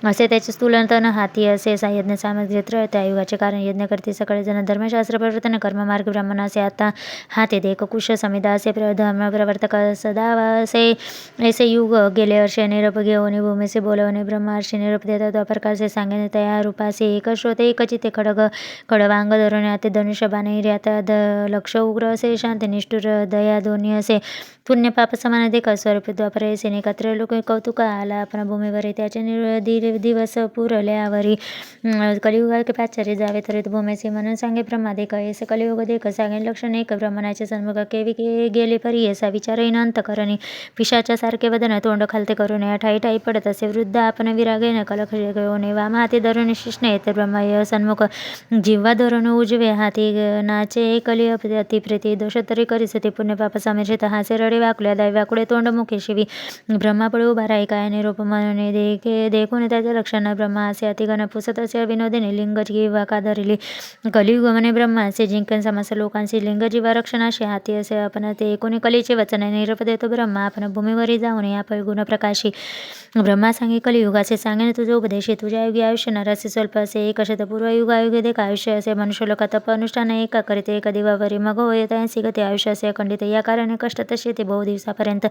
असे त्याचे स्तुलंतन हाती असे यज्ञ सामग्री त्रेतायुगाचे कारण यज्ञ करते सकाळी जण धर्मशास्त्र प्रवर्तन कर्ममार्ग ब्राह्मण असे आता हाते देख कुश समिदा असे धर्म प्रवर्तक सदावासे ऐसे युग गेले अर्षे निरूप घेऊन भूमीसे बोलवणे ब्रह्मर्षी निरूप देतात त्या प्रकारचे सांगणे तया रूपासे एक श्रोते एक चिते खडवांग धरून ते धनुष्य बाणैर्यात लक्ष उग्र असे शांती निष्ठुर दया दोन्ही असे पुण्य पाप समान देखा स्वरूप द्वापर सेने एकत्र लोक कौतुक आला आपण भूमीवर त्याचे दिवस पुरल्यावरी कलियुगा पाचार्य जावे तर भूमीचे म्हणून सांगे ब्रह्मा देख ऐसे कलियुग देख सांगे लक्षण एक ब्रह्मणाचे सन्मुख केवी गेले परी असा विचारहीन अंतकरणी पिशाच्यासारखे वदन तोंड खालते करून ठाई ठाई पडत असे वृद्ध आपण विरागेन कलख घेऊन वाम हाती धरून शिष्ण येते ब्रह्मा सन्मुख जिव्हा धरून उजवे हाती नाचे कली अतिप्रीती दोष तरी करीस ते पुण्य पाप समिश्रित हासे रडे वाकुल्या दैवाकुडे तोंड मुखे शिवी ब्रह्मा पळू उभा राही काय निरोप म्हणून देखून त्याच्या लक्षण ब्रह्मा असे अतिगण पुसत असे विनोदिनी लिंग जीवा कादरिली कलियुग म्हणे ब्रह्मा असे जिंकन समस्त लोकांशी लिंग जीवा रक्षणाशी हाती असे आपण ते एकूण कलीचे वचन निरोप देतो ब्रह्मा आपण भूमीवरी जाऊन या गुण प्रकाशी ब्रह्मा सांगे कलियुगाचे सांगेन तुझे उपदेशी तुझ्या युगी आयुष्य नरासे स्वल्प असे एक शतपूर्वयुगायुगे देख आयुष्य असे मनुष्य लोक तप अनुष्ठान एका करीते एका दिवावरी मग होय त्यांसी गती आयुष्य असे अखंडित या कारणे कष्ट तसे ते बहु दिवसापर्यंत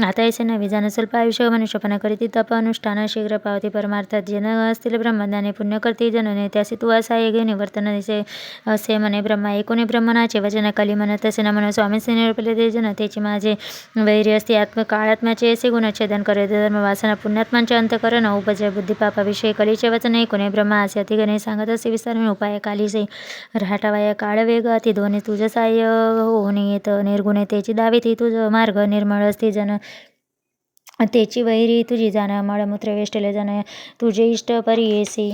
आता ऐसे नवी जाण स्वल्प आयुष्य मनुष्यपणा करीती तप अनुष्ठान शीघ्र पावती परमार्थात जन असतील ब्रह्मज्ञाने पुण्य करते जनने त्यासी तू असा ये निवर्तन दिसे असे म्हणे ब्रह्मा एकूणे ब्रह्मणाचे वचन कली म्हणत असे न म्हणून स्वामींचे निरूपले ते जनतेची माझे वैरी असते काळात्म्याचे असे गुणच्छेदन करे धर्म वासना पुण्यात्मांचे अंतकरण उपजय बुद्धिपापाविषयी कलीचे वचन ऐकून ब्रह्मा असे अतिगणे सांगत असे विस्तार उपाय कालीसे राहटावाया काळ वेग अति दोन्ही तुझ साह्य होणे येत निर्गुणे त्याची दावी ती तुझ मार्ग निर्मळ असते जन त्याची वैरी तुझी जाण मळमूत्र वेष्टले जन तुझे इष्ट परियेसी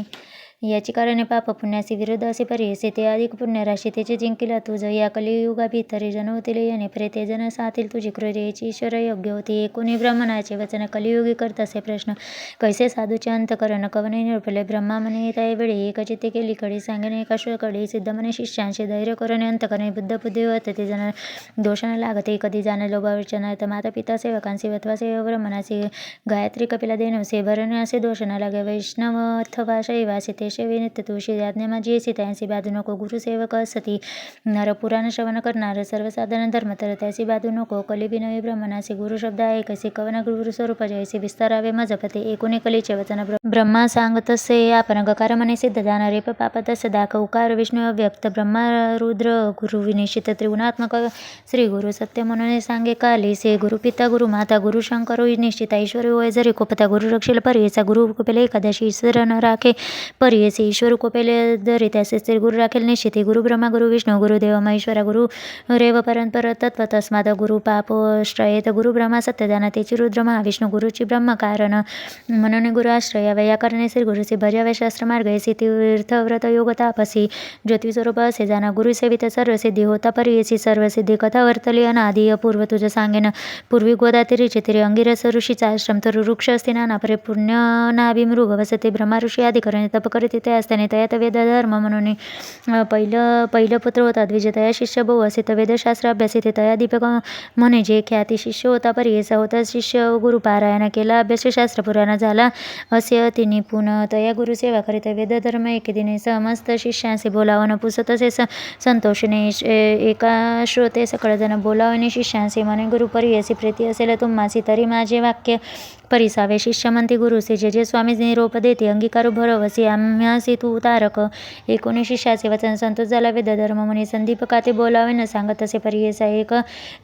याची कारणे पाप पुण्याचे विरोध असे पर्यायसे ते अधिक पुण्यराशी त्याचे जिंकिला तुझ या कलियुगा भितरी जन होतील येणे प्रेते जन सातील तुझी क्रोधेची ईश्वर योग्य होती एकूणी ब्रह्मणाचे वचन कलियुगी करतसे प्रश्न कैसे साधूचे अंतकरण कवने निरपले ब्रह्मा म्हणे त्या वेळी एकचित्ते केली कडी सांगणे एकाश्वरकडी सिद्ध म्हणे शिष्यांचे धैर्य करणे अंतकरणे बुद्ध बुद्धी होते ते जन दोषाने लागते कधी जाणे लोभावचना तर माता पिता सेवकांचे वत्वासे ब्रह्मणाचे गायत्री कपिला देणवसे भरणे असे दोष न लागे वैष्णव अथवा शैवासे ते शैवी नित्य तुळशी आज्ञा माझी येसी त्यांची बाजू नको गुरुसेवक असती नर पुराण श्रवण करणार सर्वसाधारण धर्म तर त्याची बाजू नको कलिबी नवी ब्रह्मणाचे गुरु शब्द आहे कसे कवन गुरु स्वरूप जयसे विस्तारावे मजपते एकूणे कलीचे वचन ब्रह्मा सांगतसे आपण गकार म्हणे सिद्ध जाणारे पाप तस दाख उकार विष्णू अव्यक्त ब्रह्मा रुद्र गुरु विनिश्चित त्रिगुणात्मक श्री गुरु सत्य म्हणून सांगे काली से गुरु पिता गुरु माता गुरु शंकर निश्चित ईश्वर होय जरी कोपता गुरु रक्षेल पर्येचा गुरु कोपेले एकादशी ईश्वर न राखे पर्येसे ईश्वर कोपेले जरी त्याचे श्री गुरु राखेल निश्चित गुरु ब्रह्मा गुरु विष्णू गुरुदेव महेश्वरा गुरु रेव परंपर तत्व तस्माद गुरु पाप श्रयेत गुरु ब्रह्मा सत्य जाणतेची रुद्र महाविष्णू गुरुची ब्रह्म कारण म्हणून गुरु आश्रया व्याकरणे श्री गुरुचे भजावे शास्त्र मार्ग येसी तीर्थ व्रत योग तापसी ज्योतिस्वरूप असे जाणा गुरु सेवित सर्वसिद्धी होता पर्येसी सर्वसिद्धी कथा वर्तली अनादी अपूर्व तुझ सांगेन पूर्वी गोदातिरीचे तिरे अंगिरस ऋषीचा आश्रम तर वृक्ष असते नाना परे पुण्य नाभि मृग वसते ब्रह्मा ऋषी आदी करणे तप करीत ते असताने तयात वेद धर्म म्हणून पहिलं पुत्र होता द्विज तया शिष्य बहु असे तर वेदशास्त्र अभ्यासी ते तया दीपक म्हणे जे ख्याती शिष्य होता पर्येसा होता शिष्य गुरु पारायण केला अभ्यासशास्त्र पुराण झाला असे तिने पुन्हा तया गुरुसेवा करीत वेद धर्म एकेदिने समस्त शिष्यांचे बोलावण पुसत असे संतोषने एका श्रोते सकळजण बोलावणे शिष्यांचे म्हणे गुरु पर्येसी प्रीती असेल तुम्हासी तरी माझे वाक्य परिसावे शिष्य म्हणते गुरुसे जे जे स्वामी निरोप देते अंगीकारू भरवसी आम्हासी तू तारक एकूणे शिष्याचे वचन संतोष झाला वेद धर्म म्हणे संदीपका ते बोलावे न सांगत असे पर्येसा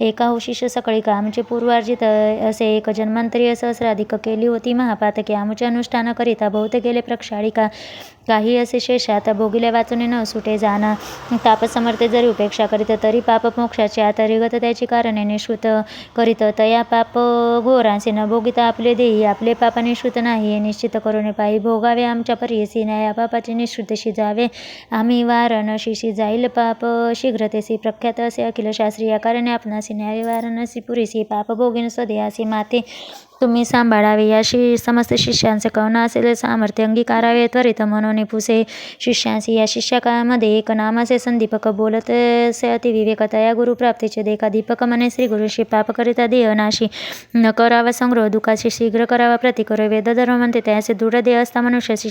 एका हो शिष्य सकाळी का आमचे पूर्वार्जित असे एक जन्मांतरीय सहस्राधिक केली होती महापातके आमचे अनुष्ठान करिता बहुत गेले प्रक्षाळिका काही असे शेष आता भोगिले वाचून न सुटे जाणा तापसमर्थे जरी उपेक्षा करीत तरी पाप मोक्षाचे आता रिगत त्याची कारणे निश्रुत करीत तया पाप घोरांचे न भोगिता आपले देही आपले पाप निश्रुत नाही हे निश्चित करून पायी भोगावे आमच्या पर्येसी न्याया पापाचे निश्रुतशी जावे आम्ही वारणशीशी जाईल पाप शीघ्रतेसी प्रख्यात असे अखिल शास्त्री या कारणे आपणासी न्याय वारणसी पुरीसी पाप भोगीन स्वदेहासी माते तुम्ही सांभाळावे याशी समस्त शिष्यांचे कळण असेल सामर्थ्य अंगीकारावे त्वरित म्हणून पुसे शिष्यांशी या शिष्याकामध्ये एक नामाचे संदीपक बोलत से अतिविवेकता या गुरुप्राप्तीचे देखा दीपक म्हणे श्री गुरुशी पाप करिता देहनाशी न करावा संग्रह दुःखाशी शीघ्र करावा प्रतिकर वेद धर्म म्हणते त्याचे दृढ देह असता मनुष्याशी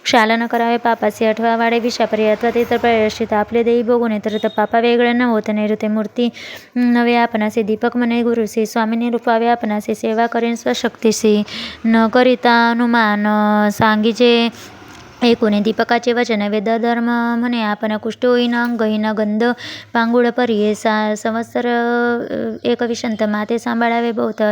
शालन करावे पापाचे अठवा वाडे विषापरी अथवा ते तर प्रयश्चित आपले देही बघून तर पापा वेगळे न होत नैऋते मूर्ती नवे आपणाचे दीपक म्हणे गुरुशी स्वामीने रूपावे आपणाचे सेवा करेन स्वशक्तीशी न करिता अनुमान सांगीचे एकूणे दीपकाचे वचन वेद धर्म म्हणे आपण कुष्ठ होईन अंगहीन गंध पांगुळ पर्ये संवत्सर एक विषंत माते सांभाळावे बहुत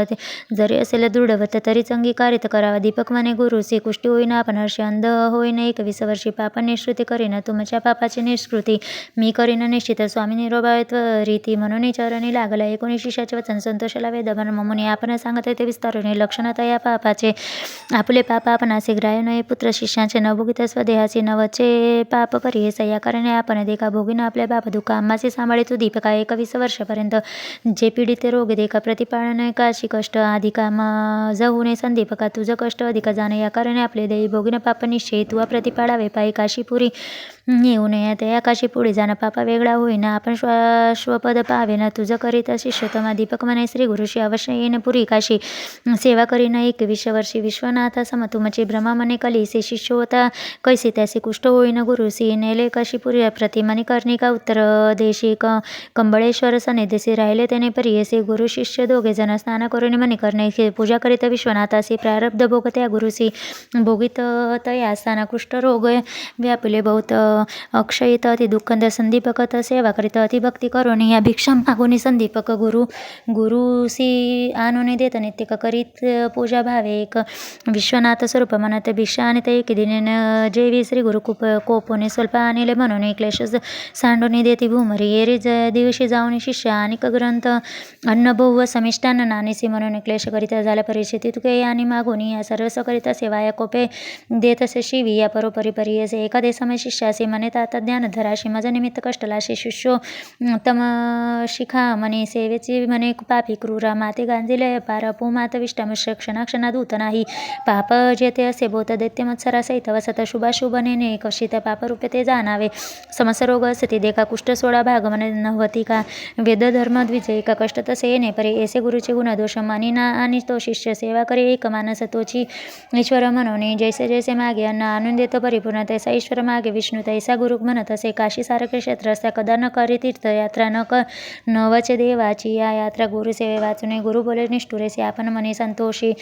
जरी असेल दृढवत तरीच अंगीकारित करावा दीपक म्हणे गुरुसी कुष्टी होईन आपण हर्षी अंध होईन 21 वर्षी पाप निष्कृती करीन तुमच्या पापाची निष्कृती मी करीन निश्चित स्वामी निरोभावित्व रीती म्हणून चरणी लागला 19 शिष्याचे वचन संतोषाला वेद धर्म म्हणे आपण सांगत ते विस्तारुने लक्षणता या पापाचे आपले पाप आपणाचे ग्राह्य नये पुत्र शिष्यांचे न भोगित स्वदेहाचे नवचे पाप पर्येस या कारणे आपण देखा भोगीन आपले पाप दुःख आम्हाचे सांभाळे तू दीपका 21 वर्षापर्यंत जे पीडित रोग देखा प्रतिपाळन काशी कष्ट अधिका जहुने संदीपका तुझं कष्ट अधिक जाणे या कारणे आपले देही भोगीन पाप निश्चय तू प्रतिपाळावे पायी काशीपुरी येऊ नये त्या काशी पुढे जाणं पापा वेगळा होईना आपण श्वपद पाहावे ना तुझं करीत शिष्यतमा दीपक म्हणे श्री गुरुशी अवश्य येईन पुरी काशी सेवा करीन 21 वर्षी विश्वनाथा समतुमचे ब्रह्मा म्हणे कलीसे शिष्य होता कैसे त्याचे कुष्ठ होईन गुरुसी नेले काशीपुरी प्रतिमानी कर्णिका उत्तर देशी कंबळेश्वर सनेदेशी राहिले त्याने पर्येसे गुरु शिष्य दोघे जण स्नान करून म्हणे करणे पूजा करीत विश्वनाथासी प्रारब्ध भोग त्या गुरुसी भोगित तया असताना कुष्ठ रोग व्यापले बहुत अक्षयित अति दुःखंद संदीपक सेवा करीत अतिभक्ती करून या भिक्षा मागुनी संदीपक गुरुसी आणून देत नित्य करीत पूजा भावे एक विश्वनाथ स्वरूप म्हणत भिक्षा आणि ते एक दिने जेवी श्री गुरु कोपोने स्वल्प आणले म्हणून क्लेश सांडून देती भूमरी एरी दिवशी जाऊन शिष्य आणि ग्रंथ अन्न बहु समिष्टान नाणेसी म्हणून क्लेश करीत झाल्या परिस्थिती तुके आणि मागून या सर्वस करिता सेवा या कोपे देत असे शिवी या परोपरी परियसे एखादे समय शिष्यासे म्हणे तात ज्ञान धराशी मज निमित्त कष्टलाशी शिष्यो तम शिखा म्हणे सेवेची म्हणे पापी क्रूरा माते गांजिले पार पुमात विष्टामुष क्षणाक्षणा दूत नाही पाप जेते असे बोत दैत्य मत्सरा सहित वसत शुभाशुभ नेने कशित पापरूपे ते जाणावे समसरोग असती देखा कुष्ठ सोळा भाग म्हणे नव्हती का वेद धर्म द्विजय का कष्ट तसे येणे परे ऐसे गुरुचे गुणदोष मानिना आणि तो शिष्य सेवा करे एक मानस तोची ईश्वर म्हणून जैसे जैसे मागे अन्न आणून देतो परिपूर्ण तैसा ईश्वर मागे विष्णू तैसा गुरु म्हणत असे काशी सारखे क्षेत्र असता कदा न करी तीर्थयात्रा न वचे देवाची या यात्रा गुरुसेवे वाचून गुरु बोले निष्ठुरेसे आपण म्हणे संतोषी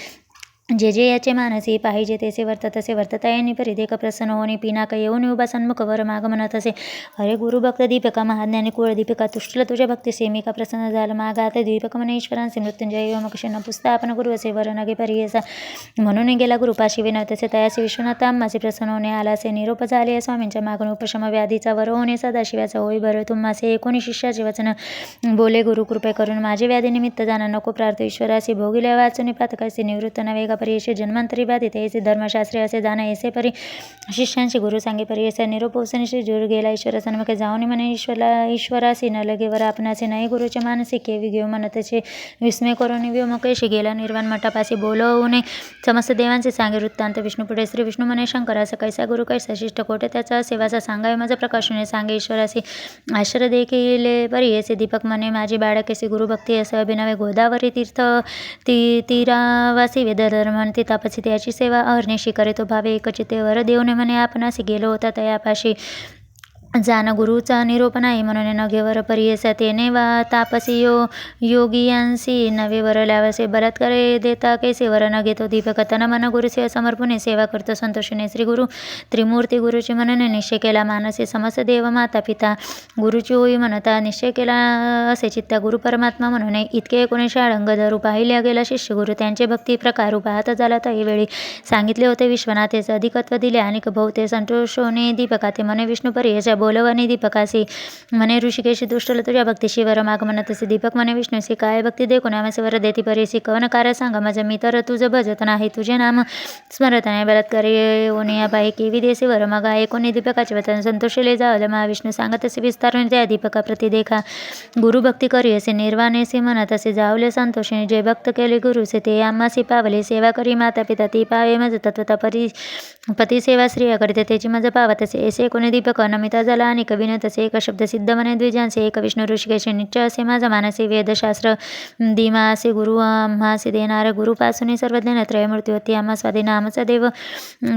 जे जे याचे मानसी पाहिजे तेसे तसे वर्तता येणे परिदेक प्रसन्न होणे पिनाक येऊन उभा सन्मुख वर माग म्हणत असे अरे गुरुभक्त दीपिका महाज्ञानी कुळ दीपिका तुष्टल तुझ्या भक्ती सेमिका प्रसन्न झालं मागा आता दीपक म्हणे ईश्वरांचे मृत्युंजय मकशन पुसता आपण गुरु असे वर नगे परियसा म्हणून गेला गुरुपाशी विनवतसे तयासे विश्वनाथ आम्हाचे प्रसन्न होणे आलासे निरोप झाले स्वामींच्या मागून उपशम व्याधीचा वर होणे सदाशिवाचा होई बरं तुम्हासे एकोणी शिष्याचे वचन बोले गुरु कृपे करून माझे व्याधी निमित्त जाणं नको प्रार्थ ईश्वराशी भोगिल्या वाचून पातकाशी निवृत्त नवेगा परी ऐसे जन्मांतरी बाधित ऐसे धर्मशास्त्री असे जाणं ऐसे परी शिष्यांशी गुरु सांगे परी ऐसे निरोपोसने श्री जुर गेला ईश्वर सन्मुखे जाऊन म्हणे ईश्वरासी न लगे वर आपणाचे नाही गुरुचे मानसिके विघेव म्हणतचे विस्मय करून व्योमकेशी गेला निर्वाण मठापाशी बोलवणे समस्त देवांचे सांगे वृत्तांत विष्णू पुढे श्री विष्णू म्हणे शंकरास कैसा गुरु कैसा शिष्ट कोटे त्याचा सेवाचा सांगावे माझा प्रकाशने सांगे ईश्वरासी आश्रय देखील परी ऐसे दीपक म्हणे माझी बाळकेसी गुरुभक्ती असे अभिनवे गोदावरी तीर्थ तीरावासी वेदधर्म म्हणते तापसी त्याची सेवा अहर्निशी करे तो भावे एकचिते वर देवने म्हणे आपणासी गेलो होता तयापाशी जान गुरुचा निरोप नाही म्हणून न घेवर परियसा तेने वा तापसी योगियांसी नवे वर लावसे बलात्कारे देता कैसे वर न घेतो दीपक तन मन गुरुसेवा समर्पणे सेवा करतो संतोषीने श्री गुरु त्रिमूर्ती गुरुची म्हणून निश्चय केला मानसे समस्त देव माता पिता गुरुची होई म्हणता निश्चय केला असे चित्ता गुरु परमात्मा म्हणून इतके 19 शाळंग धरू पाहिल्या गेला शिष्य गुरु त्यांचे भक्ती प्रकार पाहत झाला तर वेळी सांगितले होते विश्वनाथेचे अधिकत्व दिले आणि बहुते संतोषोने दीपका ते म्हणे विष्णू परियचा बोलवणी दीपकासी म्हणे ऋषिकेशी दुष्टल तुझ्या भक्तीशी वर माग म्हणत असे दीपक म्हणे विष्णूसी काय भक्ती देखून आम्हाला वर देती परिसी कवन कार्य सांगा माझं मी तर तुझं भजत नाही तुझे नाम स्मरत नाही बलात्कारी ओनिया बाई केवी देसी वर मग ऐकोणी दीपकाचे वचन संतोषले जावलं महाविष्णू सांगत असे विस्तारून त्या दीपका प्रति देखा गुरुभक्ती करी असे निर्वाणेसे म्हणत असे जावले संतोषीने जे भक्त केले गुरुसे ते आम्हासी पावले सेवा करी माता पिता ती पावे मज तत्वता पती सेवा स्त्रिया करते त्याची मज पावत असे ऐसे कोणी दीपक नमिता झाला आणि कविन तसे एक शब्द सिद्ध म्हणे द्विजांचे एक विष्णू ऋषिकेश निश्चय असे माझा मानसी वेदशास्त्र धीमा असे गुरु आम्हासे देणारा गुरुपासून सर्वज्ञान त्रयमूर्ती होती आम्हा स्वाधीन आमचा देव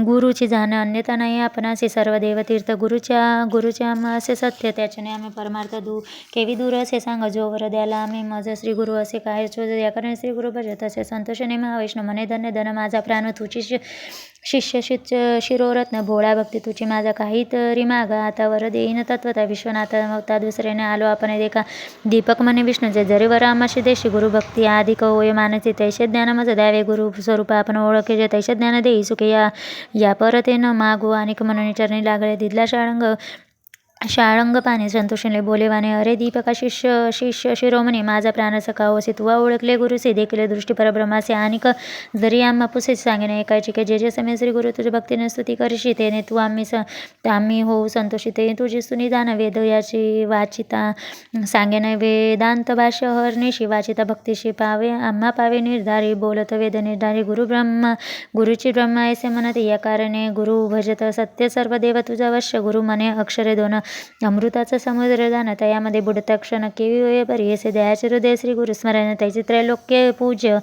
गुरुची जाणं अन्यथा नाही आपणासे सर्व देव तीर्थ गुरुच्या आम्हा असे सत्य त्याच्याने आम्ही परमार्थ केवी दूर असे सांग जो वर द्याला आम्ही मज श्री गुरु असे काय या कारण श्री गुरु भजत असे संतोषने महाविष्णू म्हणे धन्य धन माझा प्राण तुझी शिष्य शिरोरत्न भोळा भक्ती तुझी माझा काहीतरी मागा आता वर देईन तत्वता विश्वनाथ मगता दुसऱ्याने आलो आपण देखा दीपक म्हणे विष्णूचे जरी वर आम्हाशी देशी गुरुभक्ती आधिक होय मानसी तैसे ज्ञान मज द्यावे गुरु स्वरूप आपण ओळखे जे तैसे ज्ञान देई सुखे या परतेन मागू आणि म्हणून चरणी लागले दिदला शाळंग पाणी संतोषीने बोलेवाने अरे दीपका शिष्य शिरोमणी माझा प्राण सखा असे तुवा ओळखले गुरुसे देखील दृष्टी परब्रह्मासे आणिक जरी आम्हा पुसे सांगेने ऐकायची की जे समय श्री गुरु तुझ्या भक्तीने स्तुती करशी तेने तू आम्ही होऊ संतोषी ते तुझी स्तुनी जाण वेद याची वाचिता सांगेने वेदांत भाष्य हरनिशी वाचिता भक्तीशी पावे आम्हा पावे निर्धारी बोलत वेद निर्धारी गुरुची ब्रह्मा ऐसे म्हणत या कारणे गुरु भजत सत्य सर्व देव तुझा वश्य गुरु म्हणे अक्षरे दोन अमृताचा समुद्र जाण तयामध्ये बुडता क्षण केवी होय बरी असे दयाचे हृदय श्री गुरुस्मरण तैचे त्रैलोक्य पूज्य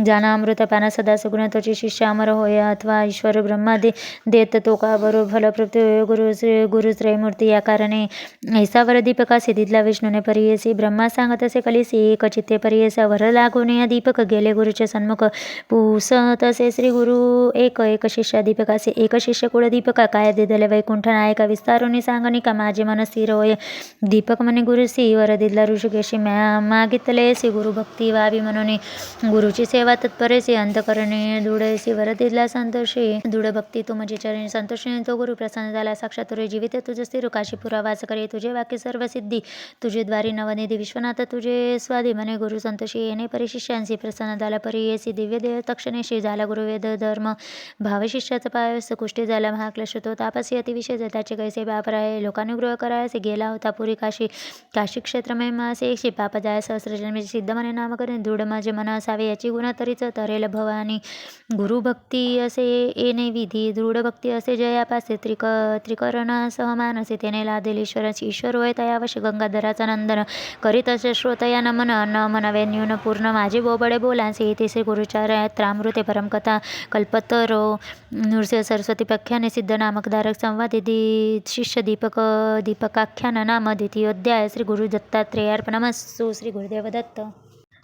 जाना अमृतपाना सदा सगुण तोची शिष्य अमर होय अथवा ईश्वर ब्रह्मा देत तो का बरो फलप्राप्ती होय गुरुत्रयमूर्ती या कारणे ऐसावर दीपका सिद्धीतला विष्णूने परियसी ब्रह्मा सांगत असे कलिसी एक चित्ते परियसा वर लागून या दीपक गेले गुरुचे सन्मुख पूस तसे श्री गुरु एक शिष्य दीपकासे एक शिष्य कुळ दीपका काय दिदले वैकुंठ नायका विस्तारुनी सांगनिका माझे मन स्थिर होय दीपक म्हणे गुरुसी वर दिदला ऋषिकेशी मागितलेसी गुरु भक्ती व्हावी म्हणून गुरुची सेवा तत्परेसी अंतकरणे दृढसी वर दिदला संतोषी दृढ भक्ती तू म्हणजे चरणी संतोषी तो गुरु प्रसन्न झाला साक्षात तुरे जीवित तुझे स्थिर काशीपुरा वास करे तुझे वाक्य सर्व सिद्धी तुझे द्वारी नवनिधी विश्वनाथ तुझे स्वाधी म्हणे गुरु संतोषी येणे परिशिष्यांशी प्रसन्न झाला परियेसी दिव्य देव तक्षणेशी झाला गुरुवेद धर्म भाव शिष्याचा पायस कुष्टी झाला महाक्लेश तो तापसी अतिविशेष त्याचे कैसे बापर आहे लोकानुग्रह करायचे गेला होता पुरी काशी क्षेत्र महिमासे एकशे पाप जाय सहस्रजन्मी सिद्ध म्हणे नाम करेन दृढ माझे मन असावे याची गुण तरीच तरेल भवानी गुरु भक्ती असे येणे विधी दृढ भक्ती असे जयापासे त्रिकरणा सहमानसे तेने लादेल ईश्वर होय तयावश गंगाधराचा नंदन करीत असे श्रोतया नमन न मनवे न्यून पूर्ण माझे बोबडे बोलांसे इथे श्री गुरुचार्य त्रामृते परमकथा कल्पतरो नृसिंह सरस्वती पख्याने सिद्ध नामक धारक संवादी शिष्य दीपकाख्यान नाम द्वितीयोध्याय श्री गुरु दत्तात्रेयार्पणमस्तु श्री गुरुदेव दत्त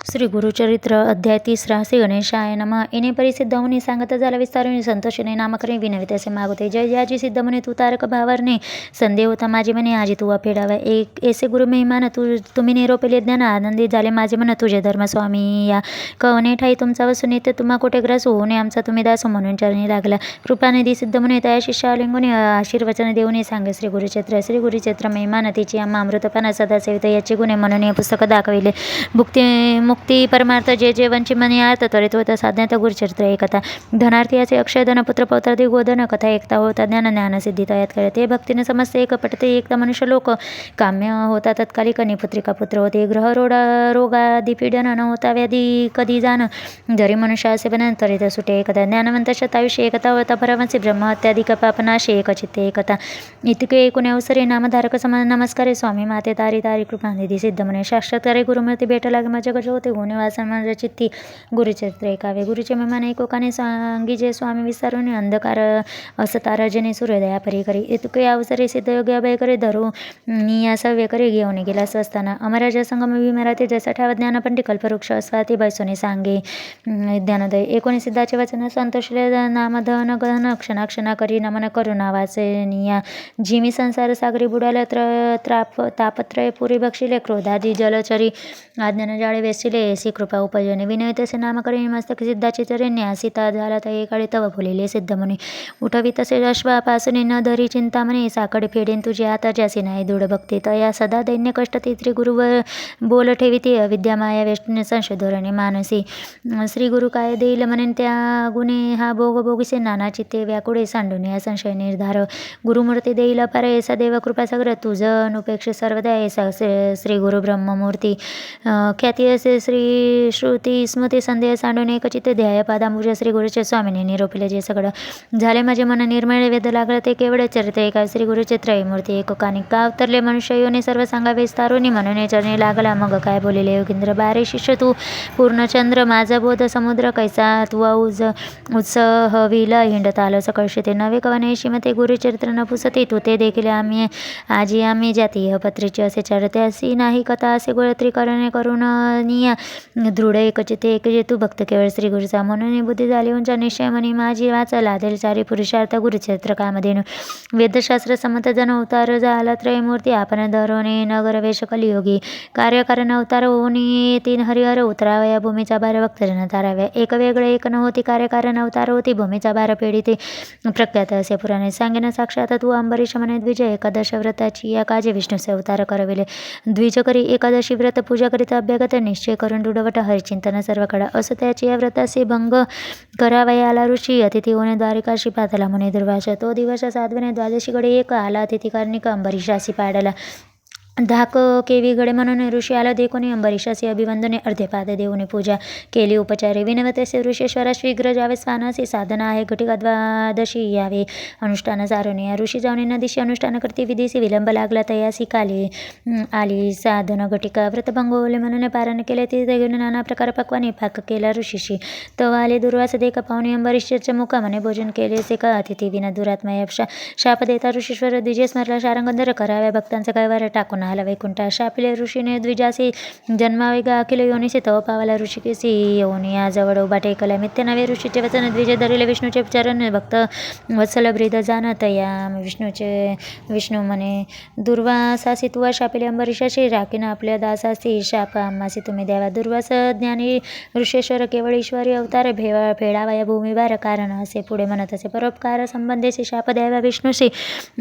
श्री गुरुचरित्र अध्याय 3 श्री गणेशाय नमः येणे परिसिद्ध मुनी सांगत झाला विस्तारुनी संतोषने नामकरणे विनविते असे मागवते जय जयाजी सिद्ध म्हणे तू तारक भावारणे संदेह होता माझे म्हणे आजी तू फेडावा एक ऐसे गुरु महिमान तुम्ही निरोपेले ज्ञान आनंदी झाले माझे मन तुझे धर्म स्वामी या कवने ठाई तुमचा वसून येते तुम्हा कोठे ग्रास होणे आमचा तुम्ही दासो म्हणून चरणी लागला कृपानिधी सिद्ध म्हणे तया शिष्यालिंगुनी आशीर्वचन देऊन सांगे श्री गुरुचरित्र महिमान तिची आम्हा अमृतपाना सदा सेवित याची गुणे म्हणून हे पुस्तक दाखविले मुक्ती परमार्थ जे वंची मनी अर्थ त्वरित होता साधण्यात गुरुचरित्र एकता धनार्थी याचे अक्षयधन पुत्र पौत्रादी गोधन कथा एकता होता ज्ञान सिद्धी तयात करे ते भक्तीने समजते एक पटते एकता मनुष्य लोक काम्य होता तत्कालिक पुत्रिका पुत्र होते ग्रह रोगादी पीडन न होता व्याधी कधी जाण जरी मनुष्य असे बन तरी सुटे एकता ज्ञानवंत शतायुष्य एकता होता भरवंशी ब्रह्महत्यादिक पापनाशे एकचित्ते एकता इतके एकूण अवसरे नामधारक समान नमस्कारे स्वामी माते तारी कृपानिधी सिद्ध म्हणे साक्षात्कारे गुरुमूर्ती भेट लागे माझ्या गज होते गुणे वासन माझ्या चित्ती गुरुचरित्र ऐकावे गुरुचे महिमान एकोकाने सांगीजे स्वामी विस्तारून अंधकार असताराजने सूर्योदया परी करी इतके अवसरे सिद्ध योग्य अभय करे धरू निया सव्य करे घेऊन गेला असताना अमराजा संगम विमराते जसा ठेवा ज्ञानपंडी कल्पवृक्ष अस्वाती बैसोने सांगे ज्ञानोदय एकोणी सिद्धाचे वचन संतोषले नामधन गहन क्षणा करी नमन करुणा वाचे निया झिमी संसार सागरी बुडाला तापत्रय पुरी बक्षिले क्रोधादी जलचरी आज्ञान जाळे वेसिले ऐसी कृपा उपजने विनय तसे नामकरी मस्तक सिद्धाचे चरण्या सीता झाला तर एकाळी तव फुलेले सिद्ध म्हणे उठवी तसे अश्वापासून न धरी चिंता म्हणे साकडे फेडेन तुझे आता ज्यासी नाही दृढ भक्ती तया सदा दैन्य कष्ट ती गुरुवर बोल ठेविते अविद्या माया वेष्टने संशय धोरणे मानसी श्री गुरु काय देईल म्हणेन त्या गुणे हा भोगीसे नाना चित्ते व्याकुळे सांडून या संशय निर्धार गुरुमूर्ती देईल अपार ऐसा देव कृपा सग्र तुझ अनुपेक्ष सर्वदा ऐसा श्री गुरु ब्रह्ममूर्ती ख्याती असे श्री श्रुती स्मृती संदेह सांडून एकचित ध्याय पादांबुज श्री गुरुचे स्वामीने निरोपिले जे सगळं झाले माझे मन निर्मळ वेद लागलं ते केवळ चरित्र एका श्री गुरुचे त्रयमूर्ती एकोकानी का अवतरले मनुष्य योनी सर्व सांगावे तारुणी म्हणून चरणी लागला मग काय बोलिले योगींद्र बारे शिष्य तू पूर्णचंद्र माझा बोध समुद्र कैसा तू उत्सह विला हिंडत आलं सकळशी ते नवे कवने श्रीमते गुरुचरित्र न पुसते तू ते देखील आम्ही जाती पत्रीची असे चरते अशी नाही कथा असे गोळत्री करणे करून निया दृढ एकचिते एक तू भक्त केवळ श्री गुरुचा म्हणून बुद्धी झाली उंचा निश्चय म्हणी माझी वाचा लादेल चारी पुरुषार्थ गुरुचरित्र कामधेनु वेदशास्त्र समत जन अवतार झाला त्रयमूर्ती आपण धरोने नगर वेश कलियोगी कार्यकारण अवतार होऊनी तीन हरिहर उतराव्या या भूमीचा भार भक्तजन ताराव्या एक वेगळे एक न होती कार्यकारण अवतार होती भूमीचा भार पेढीते प्रख्यात असे पुराणे सांगेन साक्षात तू अंबरीश म्हणे द्विज एकादश व्रताची या काजे विष्णूचे अवतार करविले द्विज करी एकादशी व्रत पूजा करीता अभ्यागत निश्चय करून दृढवट हरिचिंतन सर्व कडा असं त्याची या व्रताचे भंग करावयाला ऋषी अतिथी होणे द्वारिकाशी पातला म्हणे दुर्वास तो दिवस साधविने द्वादशीकडे एक आला अतिथी कार्णिक अंबरीशासी पाडला धाक केवी घडे म्हणून ऋषी आला देखोनी अंबरीशासी अभिवंदने अर्धे पाद देऊनी पूजा केली उपचारे विनवतेसे ऋषेश्वरा शीघ्र जावे स्वानासी साधना आहे घटिका द्वादशी यावे अनुष्ठान सारुणी ऋषी जाऊनी नदीशी अनुष्ठान करती विधीसी विलंब लागला तयासी काली आली साधन घटिका व्रतभंग ओले म्हणून पारण केले तिथे घेऊन नाना प्रकार पक्वाने पाक केला ऋषीशी तवा आले दुर्वास देखा पाहुणे अंबरीशच्या मुका म्हणे भोजन केले से का अतिथी विना दुरात्मय शाप देता ऋषीश्वर द्विजय स्मरला शारंगंधर कराव्या भक्तांचा कैवार टाकून आला वैकुंठा शापिले ऋषीने द्विजासी जन्मावे गा अखिल योनीसे तव पावाला ऋषिकेसी येऊन या जवळ उभा टेकला मित्य नवे ऋषीचे वचन द्विजय धरिले विष्णूचे चरण भक्त वत्सल ब्रीद जाणत या विष्णू म्हणे दुर्वासासी तुवा शापिले अंबरीशाशी राखीन आपल्या दासासी शाप आम्हासी तुम्ही द्यावा दुर्वास ज्ञानी ऋषेश्वर केवळ ईश्वरी अवतार फेडावा या भूमिवार कारण असे पुढे म्हणत असे परोपकार संबंधेशी शाप द्यावा विष्णूशी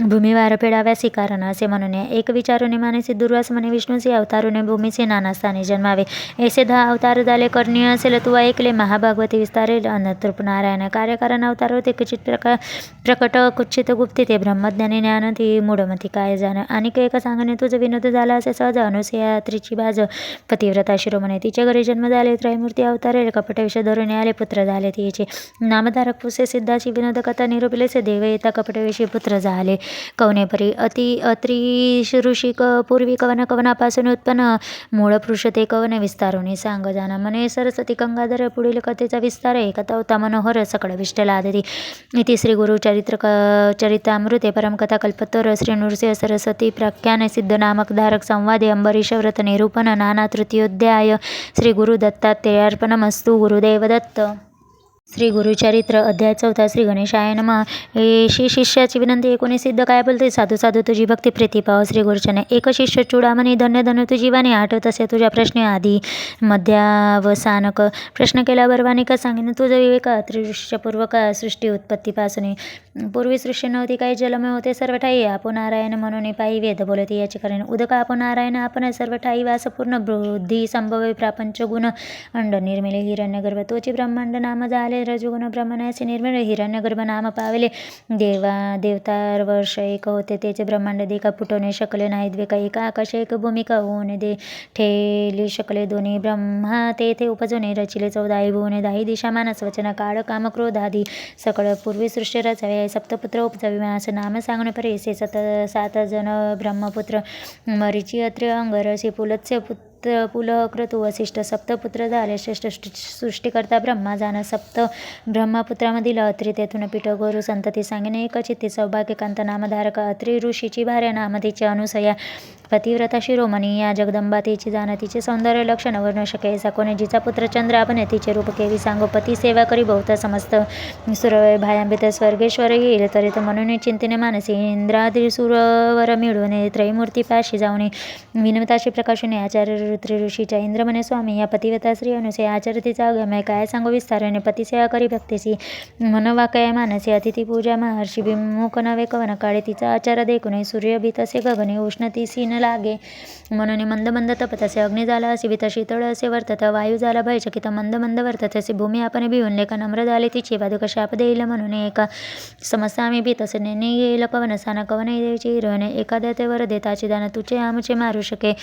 भूमिवार फेडाव्यासी कारण असे म्हणून एक विचारूने मानेसी दुर्वास म्हणे विष्णूचे अवतारूने भूमीचे नाना स्थानी जन्मावे ऐसे 10 अवतार झाले करणीय असेल तुवा ऐकले महाभागवती विस्तारेल अनतृप नारायण कार्यकारण अवतार होते क्वचित प्रकट कुचित गुप्ती ते ब्रह्मज्ञानी ज्ञान ती मूढमती काय जाण आणि एका सांगणे तुझं विनोद झाला असे सहज अनुसया त्रिची बाज पतिव्रता शिरोमणे तिच्या घरी जन्म झाले त्रैमूर्ती अवतारे कपट विष धरून आले पुत्र झाले तिचे नामधारक पुसे सिद्धाची विनोद कथा निरूपिलेसे देव येता कपटविषयी पुत्र झाले कवनेपरी अत्री ऋषी पूर्वी कवनापासून उत्पन्न मूळ पुरुष ते कवन विस्तारुनी सांग जाना मने सरस्वती गंगाधर पुढील कथेचा विस्तार आहे कथा होता मनोहर सकळ विष्टला आदरी इति श्री गुरु चरितामृते परमकथा कल्पतोर श्री नृसिंह सरस्वती प्रख्यान सिद्ध नामक धारक संवादे अंबरीश व्रत निरूपण नाना तृतीयोध्याय श्री गुरु दत्तात्रेयार्पणमस्तु गुरुदेव दत्त श्री गुरुचरित्र अध्याय 4 श्री गणेशाय नमः श्री शिष्याची विनंती 19 सिद्ध काय बोलते साधू साधू तुझी भक्ती प्रीती पाव श्री गुरुचने एक शिष्य चुडामणी धन्य धन्य तुझी वाणी आठवत असे तुझ्या प्रश्ने आधी मध्यावसानक प्रश्न केल्यावर वाणिका सांगितलं तुझं विवेक त्रिऋष्यपूर्वक सृष्टी उत्पत्तीपासून पूर्वी सृष्टी नव्हती काही जलमय होते सर्व ठाई आपण नारायण म्हणून पायी वेद बोलते याचे कारण उदक आपण नारायण आपण सर्व ठाई वासपूर्ण बुद्धी संभव प्रापंच गुण अंड निर्मिले हिरण्यगर्भ तोची ब्रह्मांड नाम झाले रजोगुण ब्रह्मणाचे निर्मिळ हिरण्यगर्भ नाम पावले देवतार वर्ष एक होते त्याचे ब्रह्मांड देखा फुटवणे शकले नाहीत वेका एका आकाश एक भूमिका होऊन दे ठेली शकले दोन्ही ब्रह्मा तेथे उपजवणे रचिले 14 भुवने 10 दिशा मानस वचन काळ काम क्रोध आदी सकळ पूर्वी सृष्टी रचावे सप्तपुत्र उपजावे असं नाम सांगणे परे से 7 जन ब्रह्मपुत्र मरीची अत्रि अंगरसी पुलत्स्य पुलक्रतु वसिष्ठ सप्तपुत्र झाले श्रेष्ठ सृष्टीकर्ता ब्रह्मा जाण सप्त ब्रह्मपुत्रामधील अत्रि तेथून पीठ गुरु संतती सांगिने एकचित्ती सौभाग्यकांत नामधारक अत्रि ऋषीची भार्या नाम तिचे अनुसया पतिव्रता शिरोमणी या जगदंबा तिची जाण तिचे सौंदर्य लक्षण वर्ण शके कोणी जिचा पुत्र चंद्र आपण तिचे रूप केवी सांगो पती सेवा करी बहुत समस्त सुरवय भायांबित स्वर्गेश्वर येईल तरी तर म्हणून चिंतेने मानसी इंद्रादी सुरवर मिळून त्रैमूर्ती पाशी जाऊन विनवताशी प्रकाशने आचार्य ऋत्री ऋषीच्या इंद्र म्हणे स्वामी या पतिव्रता श्री अनुसे आचार्य तिचा अगमय काय सांगो विस्ताराने पतिसेवा करी भक्तीसी मनवाकया मानसी अतिथी पूजा महर्षी विमुख नवे कवन काळे तिचा आचार देखून सूर्य भीतसे गगने उष्णती सीन लागे म्हणून मंद मंद तपत असे अग्नी झाला असे भीत शीतळ असे वर्तत वायू झाला भयचकित मंद मंद वर्तत असे भूमी आपण भिवून लेखा नम्र झाले तिची बाधक शाप देईल म्हणून एका समस्या आम्ही भीत असे नेणे येईल कवन साना कवन देवीची हिरवणे एखाद्या ते वर देताची दान तुझे आमचे मारू शके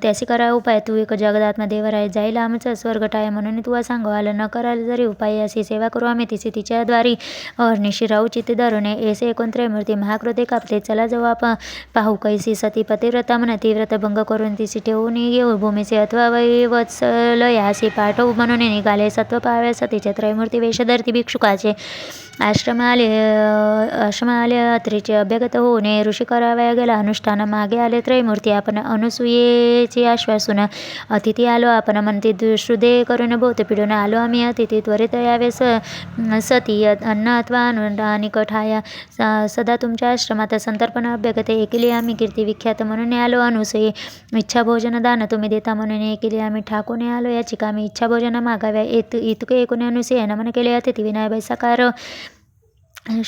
त्यासी करा उपाय तू एक जगदात्मा देवर आहे जाईल आमचं स्वर्गटाय म्हणून तू सांगो आलं न कराल जरी उपाय अशी सेवा करू आम्ही तिचे तिच्या द्वारी अहर्निशी राहू चित्ते धरुणे ऐसे 29 मूर्ती महाक्रोधे कापते चला जाऊ आपण पाहू कैसी सती पतिव्रता म्हणती व्रतभंग करून तिची ठेवून येऊ भूमीचे अथवा वत्सलयासी पाठवू म्हणून निघाले सत्व पाव्या सतीचे त्रैमूर्ती वेशधरती भिक्षुकाचे आश्रम आले अत्रीचे अभ्यागत होऊन ऋषी करावया गेला अनुष्ठान मागे आले त्रैमूर्ती आपण अनुसूयेची आश्वासून अतिथी आलो आपण म्हणते श्रुदे करून बहुत पिढून आलो आम्ही अतिथी त्वरित यावे सती अन्न अथवा आणि कठाया सदा तुमच्या आश्रमात संतर्पण अभ्यागते एकेली आम्ही कीर्ती विख्यात म्हणून आलो अनुसूये इच्छा भोजन दान तुम्ही देता म्हणून एकेली आम्ही ठाकून आलो याची कामी इच्छा भोजन मागाव्या इतके एकूण अनुसूये नमन केले अतिथी विनय बैसाकार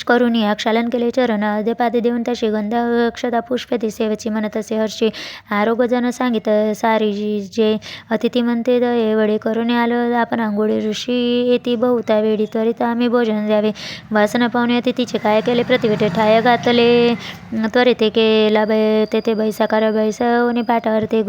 करून या क्षालन केले चरण अर्धे देऊन त्याची गंध अक्षता पुष्पे ती सेवेची म्हणत असे हर्षी आरोग्यजन सांगित सारी जे अतिथी म्हणते दये वडे करून आलं आपण आंघोळी ऋषी येती बहुता वेळी त्वरित आम्ही भोजन द्यावे वासना पाहुणे अतिथीचे काय केले प्रतिवेटे ठाय घातले त्वरित केला तेथे बैसाकार बैसवणे पाठावर ते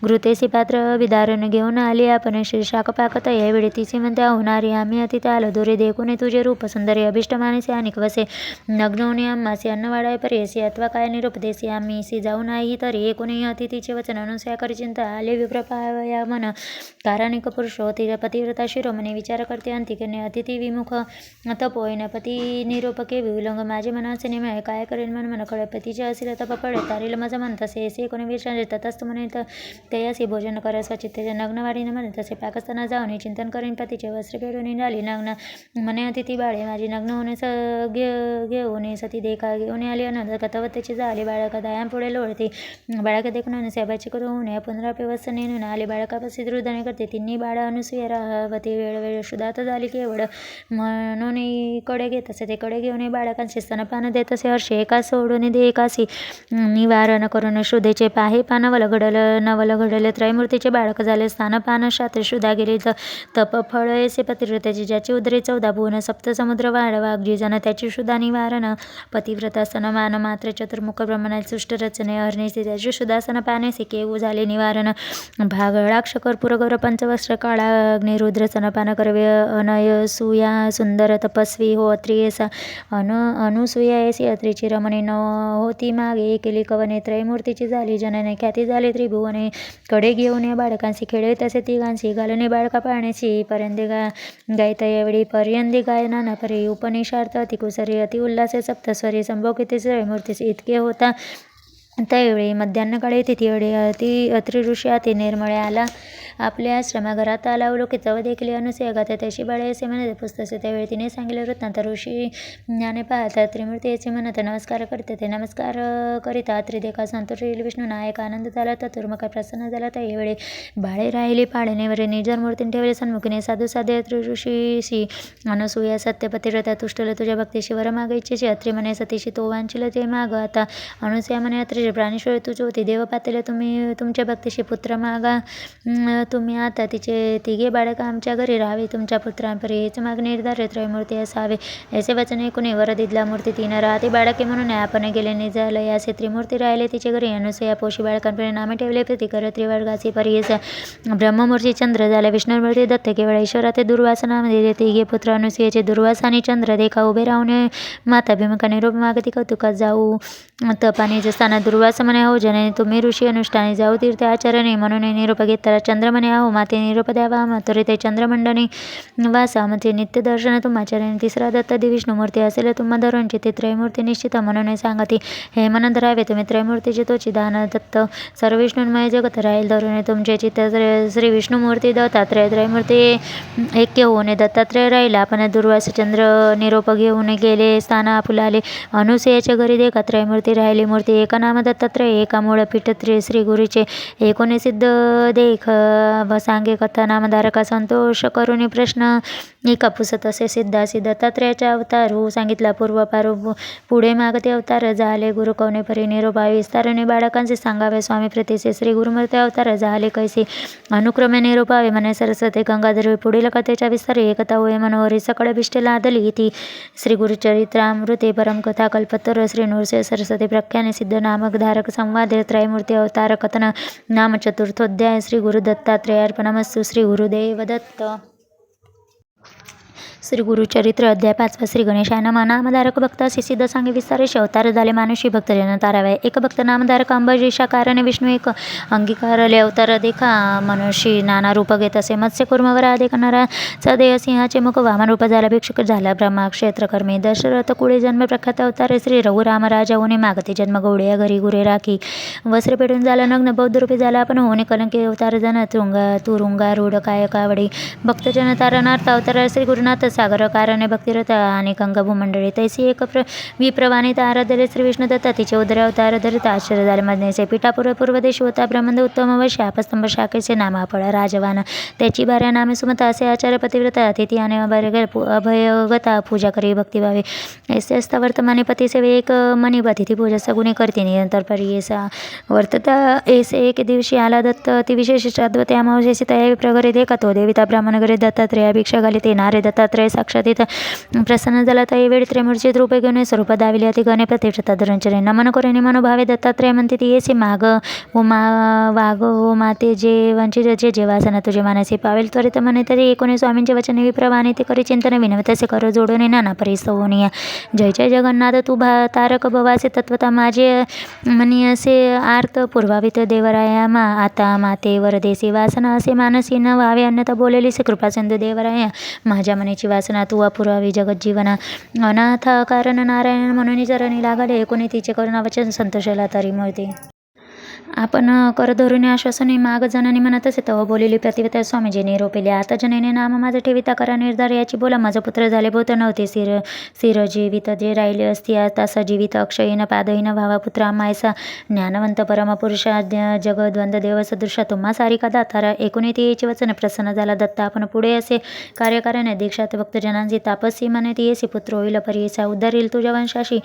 घृतेसी पात्र विदारण घेऊन आली आपण श्री शाकपाकता यावेळी तिची म्हणते होणारी आम्ही अतिथी आलो दोरे देखुने तुझे रूप सुंदरी अभिष्ट मानसी आणि वसे नग्नोनी आम्हासी अन्न वाढाय पर्यसी अथवा काय निरोप देसी आम्हीसी जाऊ नाही तरी एकूणही अतिथीचे वचन अनुसया करी चिंता आले विप्रपाया मन काराणिक पुरुष होती पतिव्रता शिरोमणी विचार करते अंतिकने अतिथी विमुख तपोयन पती निरोपके विउलंग माझे मनाचे नेमे काय करेन मन कळे पतीचे असेल तप पडे तारील माझं मन तसे असे कोणी विचार ततस्त म्हणे तयासी भोजन कर स्वचित्तेचे नग्नवाडीने म्हणे तसे पाकस्ताना जाऊन चिंतन करीन पतीचे वस्त्र फेडून निघाली नग्न म्हणे अतिथी बाळे माझी नग्न होणे घेऊन सती देखा घेऊन आली अनंत कथावतेची झाली बाळका दयाम पुढे लोळते बाळका देखून साहेबाची करून पुनरापे वस्त नेणून आले बाळकापाशी दृढने करते तिन्ही बाळ अनुसूया राहवती वेळ शुद्धात झाली केवळ म्हणून कडे घेत असे ते कडे घेऊन बाळकांचे स्तनपान देत असे हर्षे एका सोडून दे एकासी निवारण करून शुद्धेचे पाहे पान नवल घडले त्रैमूर्तीचे बाळक झाले स्थानपान शास्त्र शुद्धा गेले तप फळ ऐसे पतिव्रताची ज्याची उदरे 14 भुवन सप्त समुद्र वाघजी जन त्याची शुद्धा निवारण पतिव्रता मान मात्र चतुर्मुख ब्रह्मणात सृष्ट रचने हरणेसे त्याची शुद्धासन पानेसे केऊ झाले निवारण भागळाक्ष कर्पूर गौर पंचवस्त्र काळा अग्निरुद्र सनपान करवे अनय सुया सुंदर तपस्वी हो अत्रियसा अनुसूया ऐसी अत्रीची रमणी न होती मागे केली कवने त्रैमूर्तीची झाली जनने ख्याती झाली त्रिभुवने कडे घेऊन या बाळकांशी खेळवे तसे तिघांशी घालणे बाळका पाण्याशी पर्यंदे गायता यावेळी पर्यंदे गायना न परे उपनिषार्थ अतिकुसरी अति उल्हासे सप्तस्वरी संभोगिते त्रैमूर्तीचे इतके होता त्यावेळी मध्यान्हकाळी तिथी अत्रि ऋषी अति निर्मळे आला आपल्या आश्रमाघरात आला अवलोकित चव देखील अनुसूया गाता त्याशी बाळे असे म्हणते पुस्तसे त्यावेळी तिने सांगितले वृत्तांत ऋषी ज्ञाने पाहता त्रिमूर्ती याचे म्हणत नमस्कार करते ते नमस्कार करिता त्रिदेखा संतोष येईल विष्णू नायक आनंद झाला तत्मुख प्रसन्न झाला त्यावेळी बाळे राहिली पाळणेवर निर्जर मूर्तीने ठेवले सन्मुखीने साधू साधे अत्रि ऋषीशी अनुसूया सत्यपतिव्रता तुष्टल तुझ्या भक्तीशी वर माग इच्छेशी अत्रि म्हणे सतीशी तो वांछिल ते माग आता अनुसूया म्हणे अत्रि प्राणेश्वर तुझे होती देव पातेले तुम्ही तुमच्या भक्तीशी पुत्र मागा तुम्ही आता तिचे तिघे बाळक आमच्या घरी राहावे तुमच्या पुत्रांपरी हेच माग निर्धार त्रैमूर्ती असावे याचे वचन ऐकून वर दिदला मूर्ती तीन राहते बाळके म्हणून आपण गेले निजाल याचे त्रिमूर्ती राहिले तिचे घरी अनुसूया पोशी बाळकांपरी नामे ठेवले प्रतिकर त्रिवर्गाची पर्यस ब्रह्ममूर्ती चंद्र झाले विष्णुमूर्ती दत्त केवळ ईश्वरा ते दुर्वासनामध्ये तिघे पुत्र अनुसूयाचे दुर्वासा आणि चंद्र देखा उभे राहून माता भीमका निरोप मागती कौतुकात जाऊ तपाने स्थानात दुर्वास म्हणे हो जने तुम्ही ऋषी अनुष्ठाने जाऊ तीर्थ आचरणे म्हणून निरोप घेतला चंद्र म्हणे आहो माते निरोप द्यावा तरी ते चंद्रमंडनी वासा म्हणजे नित्य दर्शन तुम्हाचरणे तिसरा दत्त विष्णुमूर्ती असेल तुम्हा धरूनची ते त्रैमूर्ती निश्चित म्हणून सांगते हे मन धरावे तुम्ही त्रैमूर्तीचे तोची दान दत्त सर्व विष्णुन्मय जगत राहील धरून तुमचे चित्त श्री विष्णुमूर्ती दत्तात्रय त्रैमूर्ती ऐक्य होऊन दत्तात्रय राहिला आपण दुर्वास चंद्र निरोप घेऊन गेले स्थान आपुलाले अनुसूयाच्या घरी देखा त्रैमूर्ती राहिली मूर्ती एक नाम दत्तात्रय एका मूळ पीठ श्री गुरुचे एकोणे सिद्ध देख व सांगे कथा नामधारका संतोष करून प्रश्न एका पुसत असे सिद्धासी दत्तात्रयाचा अवतार हो सांगितला पूर्वपारू पुढे मागते अवतार झाले गुरु कवने परी निरोपा विस्तारणे बाळकांचे सांगावे स्वामी प्रतीचे श्री गुरुमूर्ती अवतार झाले कैसे अनुक्रमे निरोपावे म्हणे सरस्वती गंगाधर पुढील कथेच्या विस्तार एकता होय मनोहरी सकळ भिष्टे लादली ती श्री गुरुचरित्रामृते परमकथा कल्पतर श्री नृसिंह सरस्वती प्रख्याने सिद्ध नामक धारक संवाद त्रैमूर्ती अवतार कथन नाम चतुर्थोध्याय श्री गुरु दत्तात्रेयार्पणमस्तु श्री गुरुदेव दत्त श्री गुरुचरित्र अध्याय 5 श्री गणेशाय नमः नामधारक भक्त सिद्ध सांगे विस्तारेश अवतार झाले मानुषी भक्त जन तारावे एक भक्त नामधारक अंबरीशा कारण विष्णू एक अंगीकारले अवतार देखा मनुष्य नाना रूप घेत असे मत्स्य कुर्मवर आदे करणारा सदैव सिंहाचे मुख वामन रूप झाला भिक्षुक झाला ब्रह्मा क्षेत्र कर्मी दशरथ कुळे जन्म प्रख्यात अवतार श्री रघुराम राजा होणे मागते जन्म गौड्या घरी गुरे राखी वस्त्र पेटून झाला नग्न बौद्ध रूपी झाला आपण होणे कलंकी अवतार जन तुरुंगारूढ काय कावडी भक्तजन तारणार्थ अवतार श्री गुरुनाथ सागर कारणे भक्तिरथ आणि भूमंडळी तैसी एक विप्रवाणित आराधले श्री विष्णू दत्ता तिचे उदर अवतार धरित आश्चर्य झाले मधनेचे पिठापूर्व पूर्वदेश होता ब्रह्मंद उत्तम व शापस्तंभ शाखेचे नामाफळ राजवान त्याची भार्या नामे सुमता असे आचार्य पतिव्रता तिथी आणि अभयगता पूजा करी भक्तिभावे ऐसे असता वर्तमाने पती सेवे एक मणिपती ती पूजा सगुणी करते निरंतर परियसा वर्तता ऐसे एक दिवशी आला दत्त ती विशेष श्राद्ध त्या अमावस्येची तयारी प्रगरे देखा तो देविता ब्राह्मण घरी दत्तात्रय भिक्षा घाली ते नारे दत्तात्रय साक्षात इथं प्रसन्न झाला तर वेळी त्रिमूर्तीत रूपे घेऊन स्वरूप दाविली अति गणे प्रतिष्ठता धरणचरे नमन करून मनोभावे दत्तात्रय म्हणते ती येसे माग हो वाघ हो माते जे वंचित जे वासना तुझे मानसी पावेल त्वरित म्हणे तरी एकोणी स्वामींचे वचन विप्रवाणी ते करी चिंतन विनव तसे कर जोडून नाना परिसवनिया जय जय जगन्नाथ तू तारक भवासे तत्वता माझे मनी असे आर्त पूर्वावित देवराया आता माते वरदेसी वासना असे मानसी न व्हावे अन्यथा बोलेली से कृपा सिंधू देवराया माझ्या मनीची वासना तू अपुरावी जगत जीवना अनाथ कारण नारायण म्हणून चरणी लागले एकोणी तिचे करुणा वचन संतोषाला तरी मिळते आपण कर धरून आश्वासने माग जनाने म्हणत असे तेव्हा बोलेली प्रतिवता स्वामीजीने रोपेले आता जनेने नाम माझं ठेविता करा निर्धार याची बोला माझं पुत्र झाले भूत नव्हते सिर जीवित जे राहिले असती तसा जीवित अक्षयीन पादहीन भावा पुत्र मायसा ज्ञानवंत परमपुरुषा जगद्वंद देव सदृशा तुम्हा सारिका दातारा एकोणी ती याची वचन प्रसन्न झाला दत्ता आपण पुढे असे कार्यकार्याने दीक्षात भक्तजनांची तापसी म्हणे ती येसी पुत्र होईल परियसा उद्धार येईल तुझ्या वंशाशी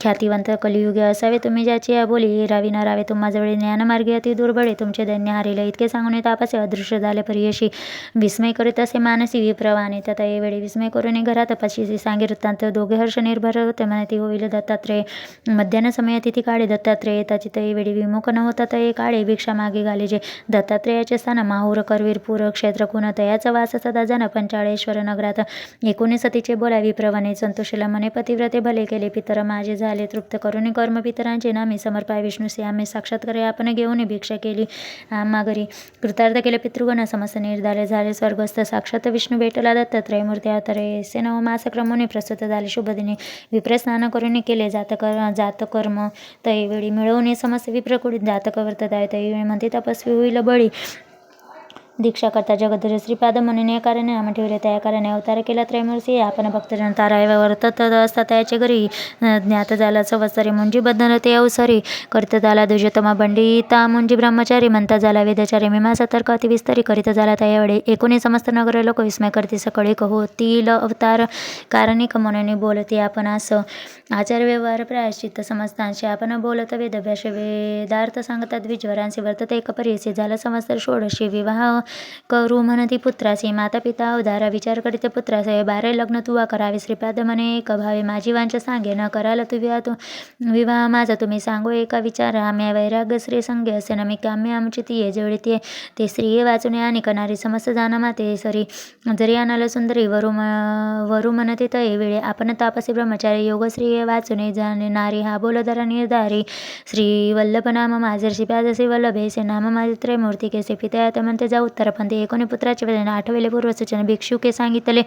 ख्यातिवंत कलियुगे असावे तुम्ही ज्याची या बोली रावी न रावे तुम्हा ज्ञानमार्गी अति दुर्बळे तुमचे दैन्य हारिले इतके सांगून तापासे अदृश्य झाले परियशी विस्मय करीत असे मानसी विप्रवाने तथा वेळी विस्मय करून घरात पाशी सांगे वृत्तांत दोघे हर्ष निर्भर होते म्हणती होईल दत्तात्रय मध्यान्ह समय तिथी काळे दत्तात्रय येताची ते वेळी विमुख न होता ते काळे भिक्षा मागे घाले जे दत्तात्रयाचे स्थान माहूर करवीरपूर क्षेत्र कुण तयाचा वास सदा जन पंचाळेश्वर नगरात एकोणी सतीचे बोला विप्रवाने संतोषला मने पतिव्रते भले केले पितर माझे झाले तृप्त करून कर्म पितरांचे नामे समर्पाय विष्णूसे आम्ही साक्षात करे आपण घेऊन भिक्षा केली आम्हा घरी कृतार्थ केले पितृगण समस्त निर्धारे झाले स्वर्गस्थ साक्षात विष्णू भेटला दत्तात्रय मूर्ती अवतारे से नव मास क्रमोने प्रस्तुत झाले शुभदिनी विप्रस्नान करून केले जातकर्म तैवेळी मिळवणे समस्त विप्रकुडित जातक वर्तताय तैवेळी म्हणते तपस्वी होईल बळी दीक्षा करता जगदर श्रीपाद म्हणून या कारणे नाम ठेवले त्या कारणे अवतार केला त्रैमूर्ती आपण भक्तजन ताराव्या वर्तत असता त्याच्या घरी ज्ञात झाला संवत्सरी मुंजी बंधन ते अवसरी करत झाला दुजतमा बंडिता मुंजी ब्रह्मचारी म्हणता झाला वेदचारी मीमांसा तर्क अतिविस्तरी करीत झाला त्यावेळी एकोणी समस्त नगर लोक विस्मय करते सकळी होतील अवतार कारणिक म्हणून बोलते आपण असं आचार व्यवहार प्रायश्चित्त समस्तांशी आपण बोलत वेदभ्यास वेदार्थ सांगतात द्विजवरांशी वर्तत एक परियसी झाला समस्त षोडशी विवाह करू म्हणती पुत्रासी माता पिता उदारा विचार करीत पुत्रासे बारे लग्न तुवा करावे श्रीपाद म्हणे एक भावे माझी वांच सांगे न करायला तू विवाह माझा तुम्ही सांगो एका विचार आम्ही वैराग्य श्री संगे असे नमी काम्य आमची ती जेवढी ते स्त्रिये वाचून आणि करणारी समस्त जाना माते सरी जरी आणाला सुंदरी वरू म्हणते तय वेळे आपण तापसी ब्रह्मचारी योगश्री वाचून जाणे नारी हा बोलधरा निर्धारी श्री वल्लभ नाम माझे श्रीपाद श्री वल्लभे से नाम माझे त्रैमूर्ती केसे पिता म्हणते जाऊ उत्तरपंथी एकोणी पुत्राचे वचन आठवेले पूर्वसूचन भिक्षुके सांगितले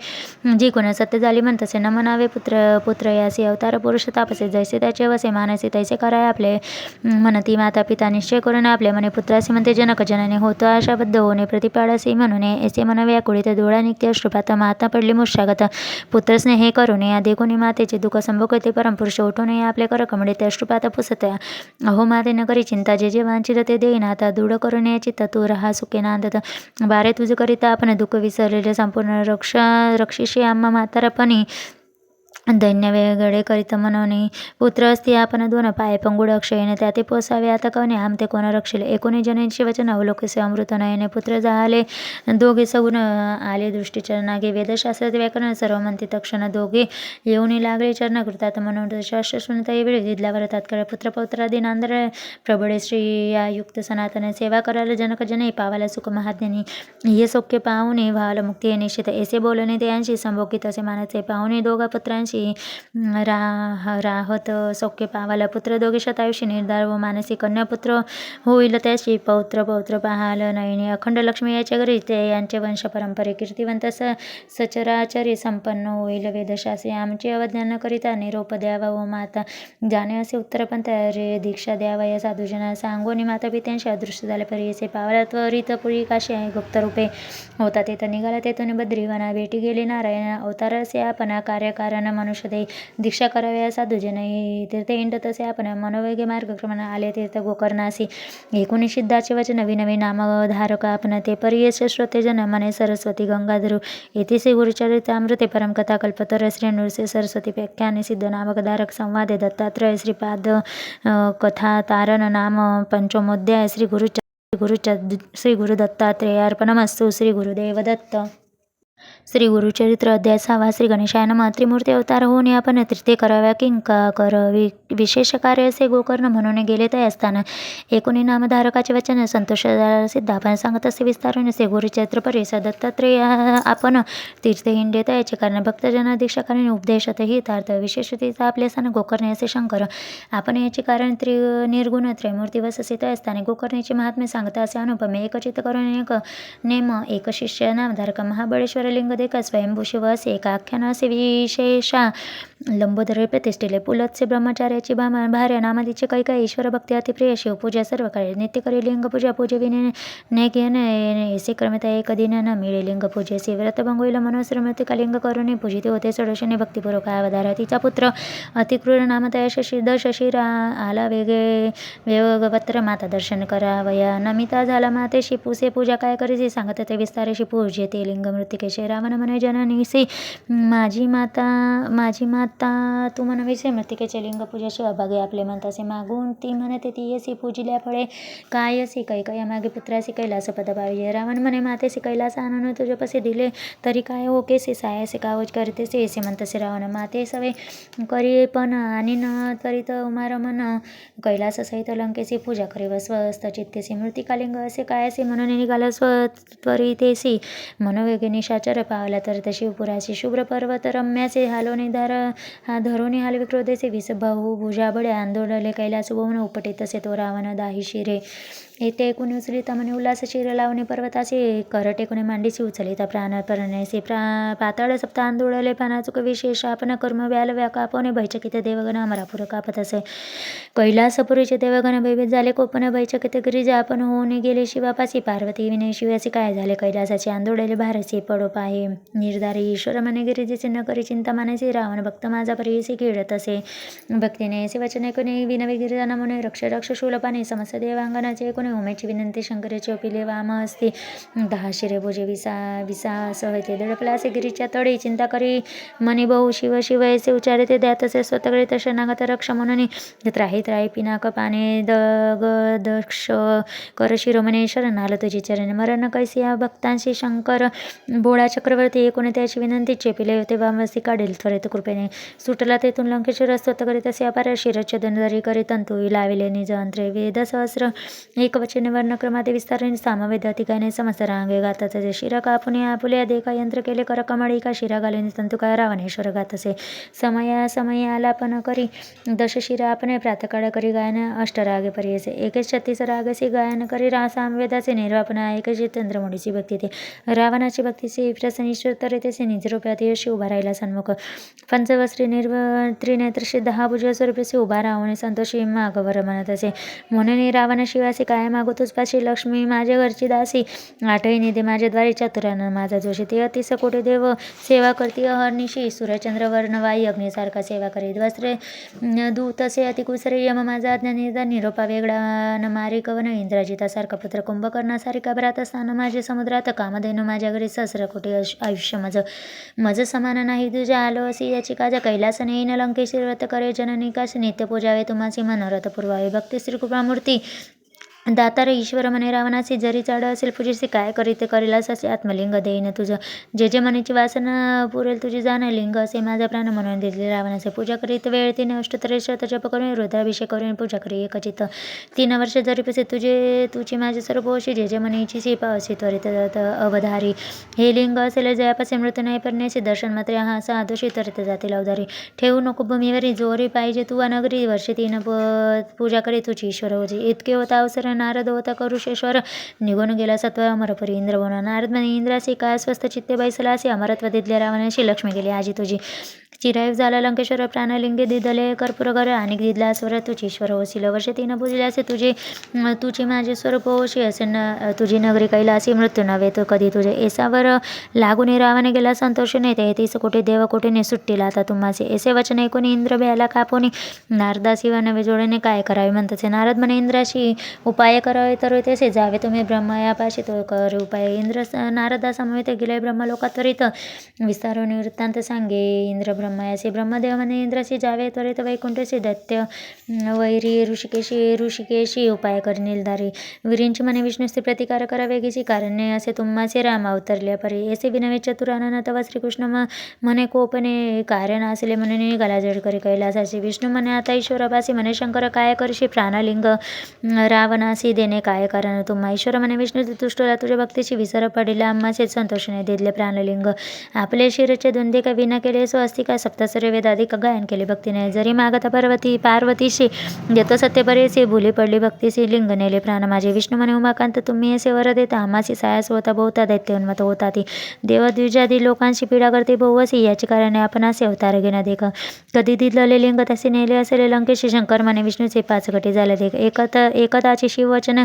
जी कोण सत्य झाली म्हणतसे न म्हणावे पुत्र यासी अवतार पुरुष तापसे जैसे त्याचे वसे मानसी तैसे कराय आपले म्हणती माता पिता निश्चय करून आपले म्हणे पुत्रासी म्हणते जनक जनने होतो आशाबद्ध होणे प्रतिपाळासी म्हणून ऐसे म्हणावे आकुळीत डोळा नित्य अश्रुपात माता पडली मूर्छागत पुत्रस्ने हे करू नये आधी कोणी मातेचे दुःख संभोगते परमपुरुष उठू नये आपले कर कमडे ते अश्रुपात पुसत अहो माते न करी चिंता जे वांचित ते देईन आता दृढ करून या चित्त तू रहा सुखे नांदत बारे तुझ करिता आपण दुःख विसरलेले संपूर्ण रक्षिषी आम्हा म्हातारपणी दैन्य वेगळे करीत म्हणून पुत्र असती आपण दोन पाय पंगुड अक्षयने त्या ते पोसावे आता कवने आम ते कोण रक्षले एकोणी जनेचे वचन अवलोकसे अमृत नयने पुत्र झाले दोघे सगुण आले दृष्टीच्या नागे वेदशास्त्रात व्याकरण सर्व म्हणते तक्षण दोघे येऊन लागले चरण कृतात म्हणून शास्त्र सुनताही वेळी दिदल्यावर तात्काळ पुत्र पौत्रादी नांदर प्रबळे श्री या युक्त सनातन सेवा करायला जनक जने पावाला सुख महाज्ञानी हे सौख्य पाहुणे व्हाल मुक्ती निश्चित ऐसे बोलणे त्यांशी संभोगित असे मानाचे पाहुणे दोघा पुत्रांशी मानसी राहत सौख्य पावाला पुत्र दोघे शतायुषी निर्धार व मानसी कन्यापुत्र होईल त्याची पौत्र पाहाल नयनी अखंड लक्ष्मी याच्या घरी ते यांचे वंश परंपरे कीर्तिवंत सचराचरी संपन्न होईल. वेदशास्त्री आमची अवज्ञा न करिता निरोप द्यावा व माता जाणे असे उत्तरपंथ रे दीक्षा द्यावा. या साधूजना सांगोनी माता पित्यांशी अदृश्य झाले परियसे पावला त्वरित पुरी काशी गुप्त रूपे होता तेथं निघाला तेथून बद्रीवना भेटी गेली नारायण अवतार असे आपण कार्यकारण मनुष्य दे दीक्षा कराव्या साधूजन तीर्थ इंड तसे आपण मनोवेगे मार्गक्रमण आले तीर्थ गोकर्णासी एकूण सिद्धाचे वचन नवी नामधारक आपण ते परियश श्रोतेजन मने सरस्वती गंगाधरू येथे श्री गुरुचरित्रामृते परमकथा कल्पतर श्री नृसिंह सरस्वती व्याख्याने सिद्ध नामक धारक संवादे दत्तात्रय श्रीपाद कथा तारण नाम पंचमोध्याय श्री गुरु दत्तात्रेयार्पणमस्तु. श्री गुरुदेव दत्त. श्री गुरुचरित्र अध्याय 6. श्री गणेशाय नमः. त्रिमूर्ती अवतार होऊन आपण तीर्थे कराव्या किंका विशेष कार्य असे गोकर्ण म्हणून गेले ते असताना एकूणी नामधारकाचे वचन संतोष सिद्ध आपण सांगत असे विस्तारून श्री गुरुचरित्र परिसर दत्तात्रेय आपण तीर्थे हिंडे याचे कारण भक्तजना दीक्षा कारण उपदेशात हितार्थ विशेषतेचा आपले स्थान गोकर्णे असे शंकर आपण याचे कारण निर्गुण त्रैमूर्ती वससित असताना गोकर्णेचे महात्म्य सांगता असे अनुपमे एकचित करून एक नेम एक शिष्य नामधारक महाबळेश्वर लिंग देखा स्वयंभू शिव असे एका आख्यान असे विशेषा लंबोदर प्रतिष्ठिले. पुलत्से ब्रह्मचार्याची भार्या नामादीचे काही ईश्वर भक्ती अतिप्रिय शिवपूजा सर्व काळे नित्य करी लिंगपूजा पूजेविने नेसे क्रमता एक दिन न मिळे लिंगपूजेसी व्रतभंगोईल मनोश्रमतिका लिंग करुणे पूजिते होते षोडशने भक्तिपूर्वक अवधारा तिचा पुत्र अतिक्रूर नामतया शशिरा आला वेगवत्र माता दर्शन करावया नमिता झाला मातेशी पुसे पूजा काय करीसी सांगत ते विस्तारेशी पूजेते लिंग मृतिकेशे रावण म्हणे जननीसी माझी माता तू म्हणविसे मृतिकेचे लिंग पूजाशी अभागे आपले म्हणतासे मागून ती म्हणते ती येसी पूजिल्या फळे काय असी कैकया मागे पुत्रासी कैलास पद पाविजे रावण म्हणे मातेसी कैलास आणून तुझ्यापाशी दिले तरी काय हो केसे सायासे कावज करतेसे येसे म्हणतसे रावण माते सवे करी पण आणि न तरी उमार मन कैलास सहित लंकेसी पूजा करी व स्वस्त चित्तेसी मृतिकालिंग असे काय असे म्हणून निघाला स्वत्वरितेसी मनोवेगे निशाचर पावला तर शिवपुराशी शुभ्र पर्वत रम्याचे हालोने धरोने हालवे क्रोधेसे विष भुजा बडे आंदोलले कैलास गोवन उपटे तसे तो रावण दाही शिरे येथे ऐकून उचलिता म्हणे उल्हास शिर लावणे पर्वताचे कर टेकुने मांडीसी उचलिता प्राण परण्याचे पाताळ सप्त आंदोळले पानाचुक विशेष आपण कर्म व्याल व्याकापणे भयचकित देवगण अमरापुर कापत असे कैलासपुरीचे देवगण भयभीत झाले कोपन भयचकित गिरिजा आपण होऊन गेले शिवापासी पार्वती विनय शिवासी काय झाले कैलासाचे आंदोळले भारसी पडोप आहे निर्धारी ईश्वर मने गिरिजेचे न करी चिंता मानेसी रावण भक्त माझा परियसी खेळत असे भक्तीने असे वचन ऐकून विनवे गिरिजाना म्हणे रक्ष शूलपाने समस्त देवांगणाचे ऐकून उमेची विनंती शंकरेचे पिले वाम असते 10 शिरे भोजे विसा सहिते दडपला असे गिरीच्या तडे चिंता करी मनी बहु शिव ऐसे उच्चारे ते द्या तसे स्वतःकडे तसे नागत रक्ष म्हणून त्राही पिनाक पाने दक्ष कर शिरोमणे शरण आलं तुझी चरण मरण कैसी या भक्तांशी शंकर भोळा चक्रवर्ती एकूण त्याची विनंती चेपिले होते वामसी काढेल त्वरित कृपेने सुटला तेथून लंकेश्वर स्वतः तसे अपार शिरच्छेदनधरी करी तंतू लाविले निज अंत्रे वेद सहस्र एकवचन वर्णक्रमाते विस्ताराने सामवेद अतिकाने समस्त रांगे गातात असे शिरा कापुने आपुले देखा यंत्र केले कर कमळी का शिरा घाले तंतू काय रावणेश्वर गात असे समय आलापन करी दश शिरा आपण प्रातकाळ करी गायन अष्टरागे परियसे 36 रागसी गायन करी सामवेदाचे निर्वापन एक चंद्रमुडीची भक्ती ते रावणाची भक्तीचे प्रसनिष्ठोत्तर तेसे निजरूपात यशी उभा राहिला सन्मुख पंचवस्त्री त्रिनेत्रशी 10 भुजा स्वरूपसे उभा राहून संतोषी मागवर म्हणत असे म्हणून रावण शिवासी काय मागो तुझपाशी लक्ष्मी माझ्या घरची दासी आठही निधे माझ्याद्वारे चतुरानं माझा जोशी ते अतिस कोटी देव सेवा करती अहर्निशी सूर्यचंद्र वर्णवाई अग्निसारखा सेवा करीत वस्त्रे दूतसे अतिकुसरे यम माझा अज्ञानीचा निरोपा वेगळा न मारी कवन इंद्रजितासारखा पुत्र कुंभकर्णासारखा भ्रात स्थान माझे समुद्रात कामधेनु माझ्या घरी सहस्र कोटी आयुष्य मज समान नाही तुझ्या आलो असी याची काजा कैलास नेईन लंकेशी व्रत करे जननिकाश नित्य पूजावे तुम्हासी मनोरथ पूर्वावे भक्ती श्री कृपामूर्ती दातार ईश्वर म्हणे रावणासी जरी चाड असेल पूजेसी काय करीते करेलास असे आत्मलिंग देईन तुझं जे जे मनीची वासना पुरेल तुझी जाणं लिंग असे माझा प्राण म्हणून दिले रावणाचे पूजा करीत वेळ 3 अष्टोत्तरे जप करून रुद्राभिषेक करून पूजा करी एकचित 3 वर्ष जरी पसे तुझी माझे सर्व पोषी जे जे मनीची सीपा असे त्वरित अवधारी हे लिंग असेल जयापासे मृत्यू नाही परण्याचे दर्शन मात्र हा असा दोषी त्वरित जातील अवधारी ठेवू नको भूमीवरी जोरी पाहिजे तू नगरी वर्षे 3 पूजा करी तुझी ईश्वर होजी इतके होता अवसर नारद होता करुषेश्वर निघून गेला सत्व अमरपरी इंद्र बोला नारद म्हणे इंद्रासी काय स्वस्त चित्ते बैसला असे अमरत्व दिदल्या रावणाशी लक्ष्मी गेली आजी तुझी चिरायू झाला लंकेश्वर प्राणलिंगे दिदले कर्पूर कर आणि दिदला स्वर तुझी ईश्वर होशील वर्ष 3 पूजले असे तुझी माझे स्वरूप होशी असे तुझी नगरी कैलासी मृत्यू नव्हे तो कधी तुझे एसावर लागून रावणे गेला संतोष नाही ते 30 कोटी देव कोटीने सुट्टीला आता तुम्हासे ऐसे वचन ऐकून इंद्र भ्याला कापोनी नारदासी व नवे जोडणे काय करावे म्हणतसे नारद म्हणे इंद्राशी उपाय करावे तर तेसे जावे तुम्ही ब्रह्मयापाशी तो कर उपाय इंद्र नारदा समवेत गेले ब्रह्मलोकात त्वरित विस्तार निवृत्तांत सांगे इंद्र ब्रह्मयासी ब्रह्मदेव म्हणे इंद्राशी जावे त्वरित वैकुंठशी दैत्य वैरी ऋषिकेशी उपाय कर निर्धारी विरींची म्हणे विष्णुस्ती प्रतिकार करा वेगीची कारणे असे तुम्हाचे राम अवतरले परी ऐसे विनवे चतुरानन तवा श्रीकृष्ण म्हणे कोपने कारण असले म्हणून निघाला जड करी कैलासाची विष्णू म्हणे आता ईश्वरापासी म्हणे शंकर काय करशी प्राणलिंग रावणासी देणे काय कारण तुम्हा ईश्वर म्हणे विष्णू तुष्टला तुझ्या भक्तीची विसर पडिला आम्हाचे संतोष नाही दिले प्राणलिंग आपले शिरचे द्वंद्वे का विना केले सो अस्तिका सप्तसर्व वेदाधिक गायन केले भक्तीने जरी मागता पार्वतीशी येतो सत्य बरेसे भुली पडली भक्तीशी लिंग नेले प्राण माझे विष्णू म्हणे उमाकांत तुम्ही असे वर देता आम्हासी सायास होता बहुता दैत्योन्मत होता ती देवद्विजादी लोकांशी पीडा करते बहुवसी याची कारणे आपण असे अवतार घेणं देख कधी दिदलेले लिंग तसे नेले असेले लंकेशी शंकर म्हणे विष्णूचे 5 गटी झाले देख एकताची शिववचन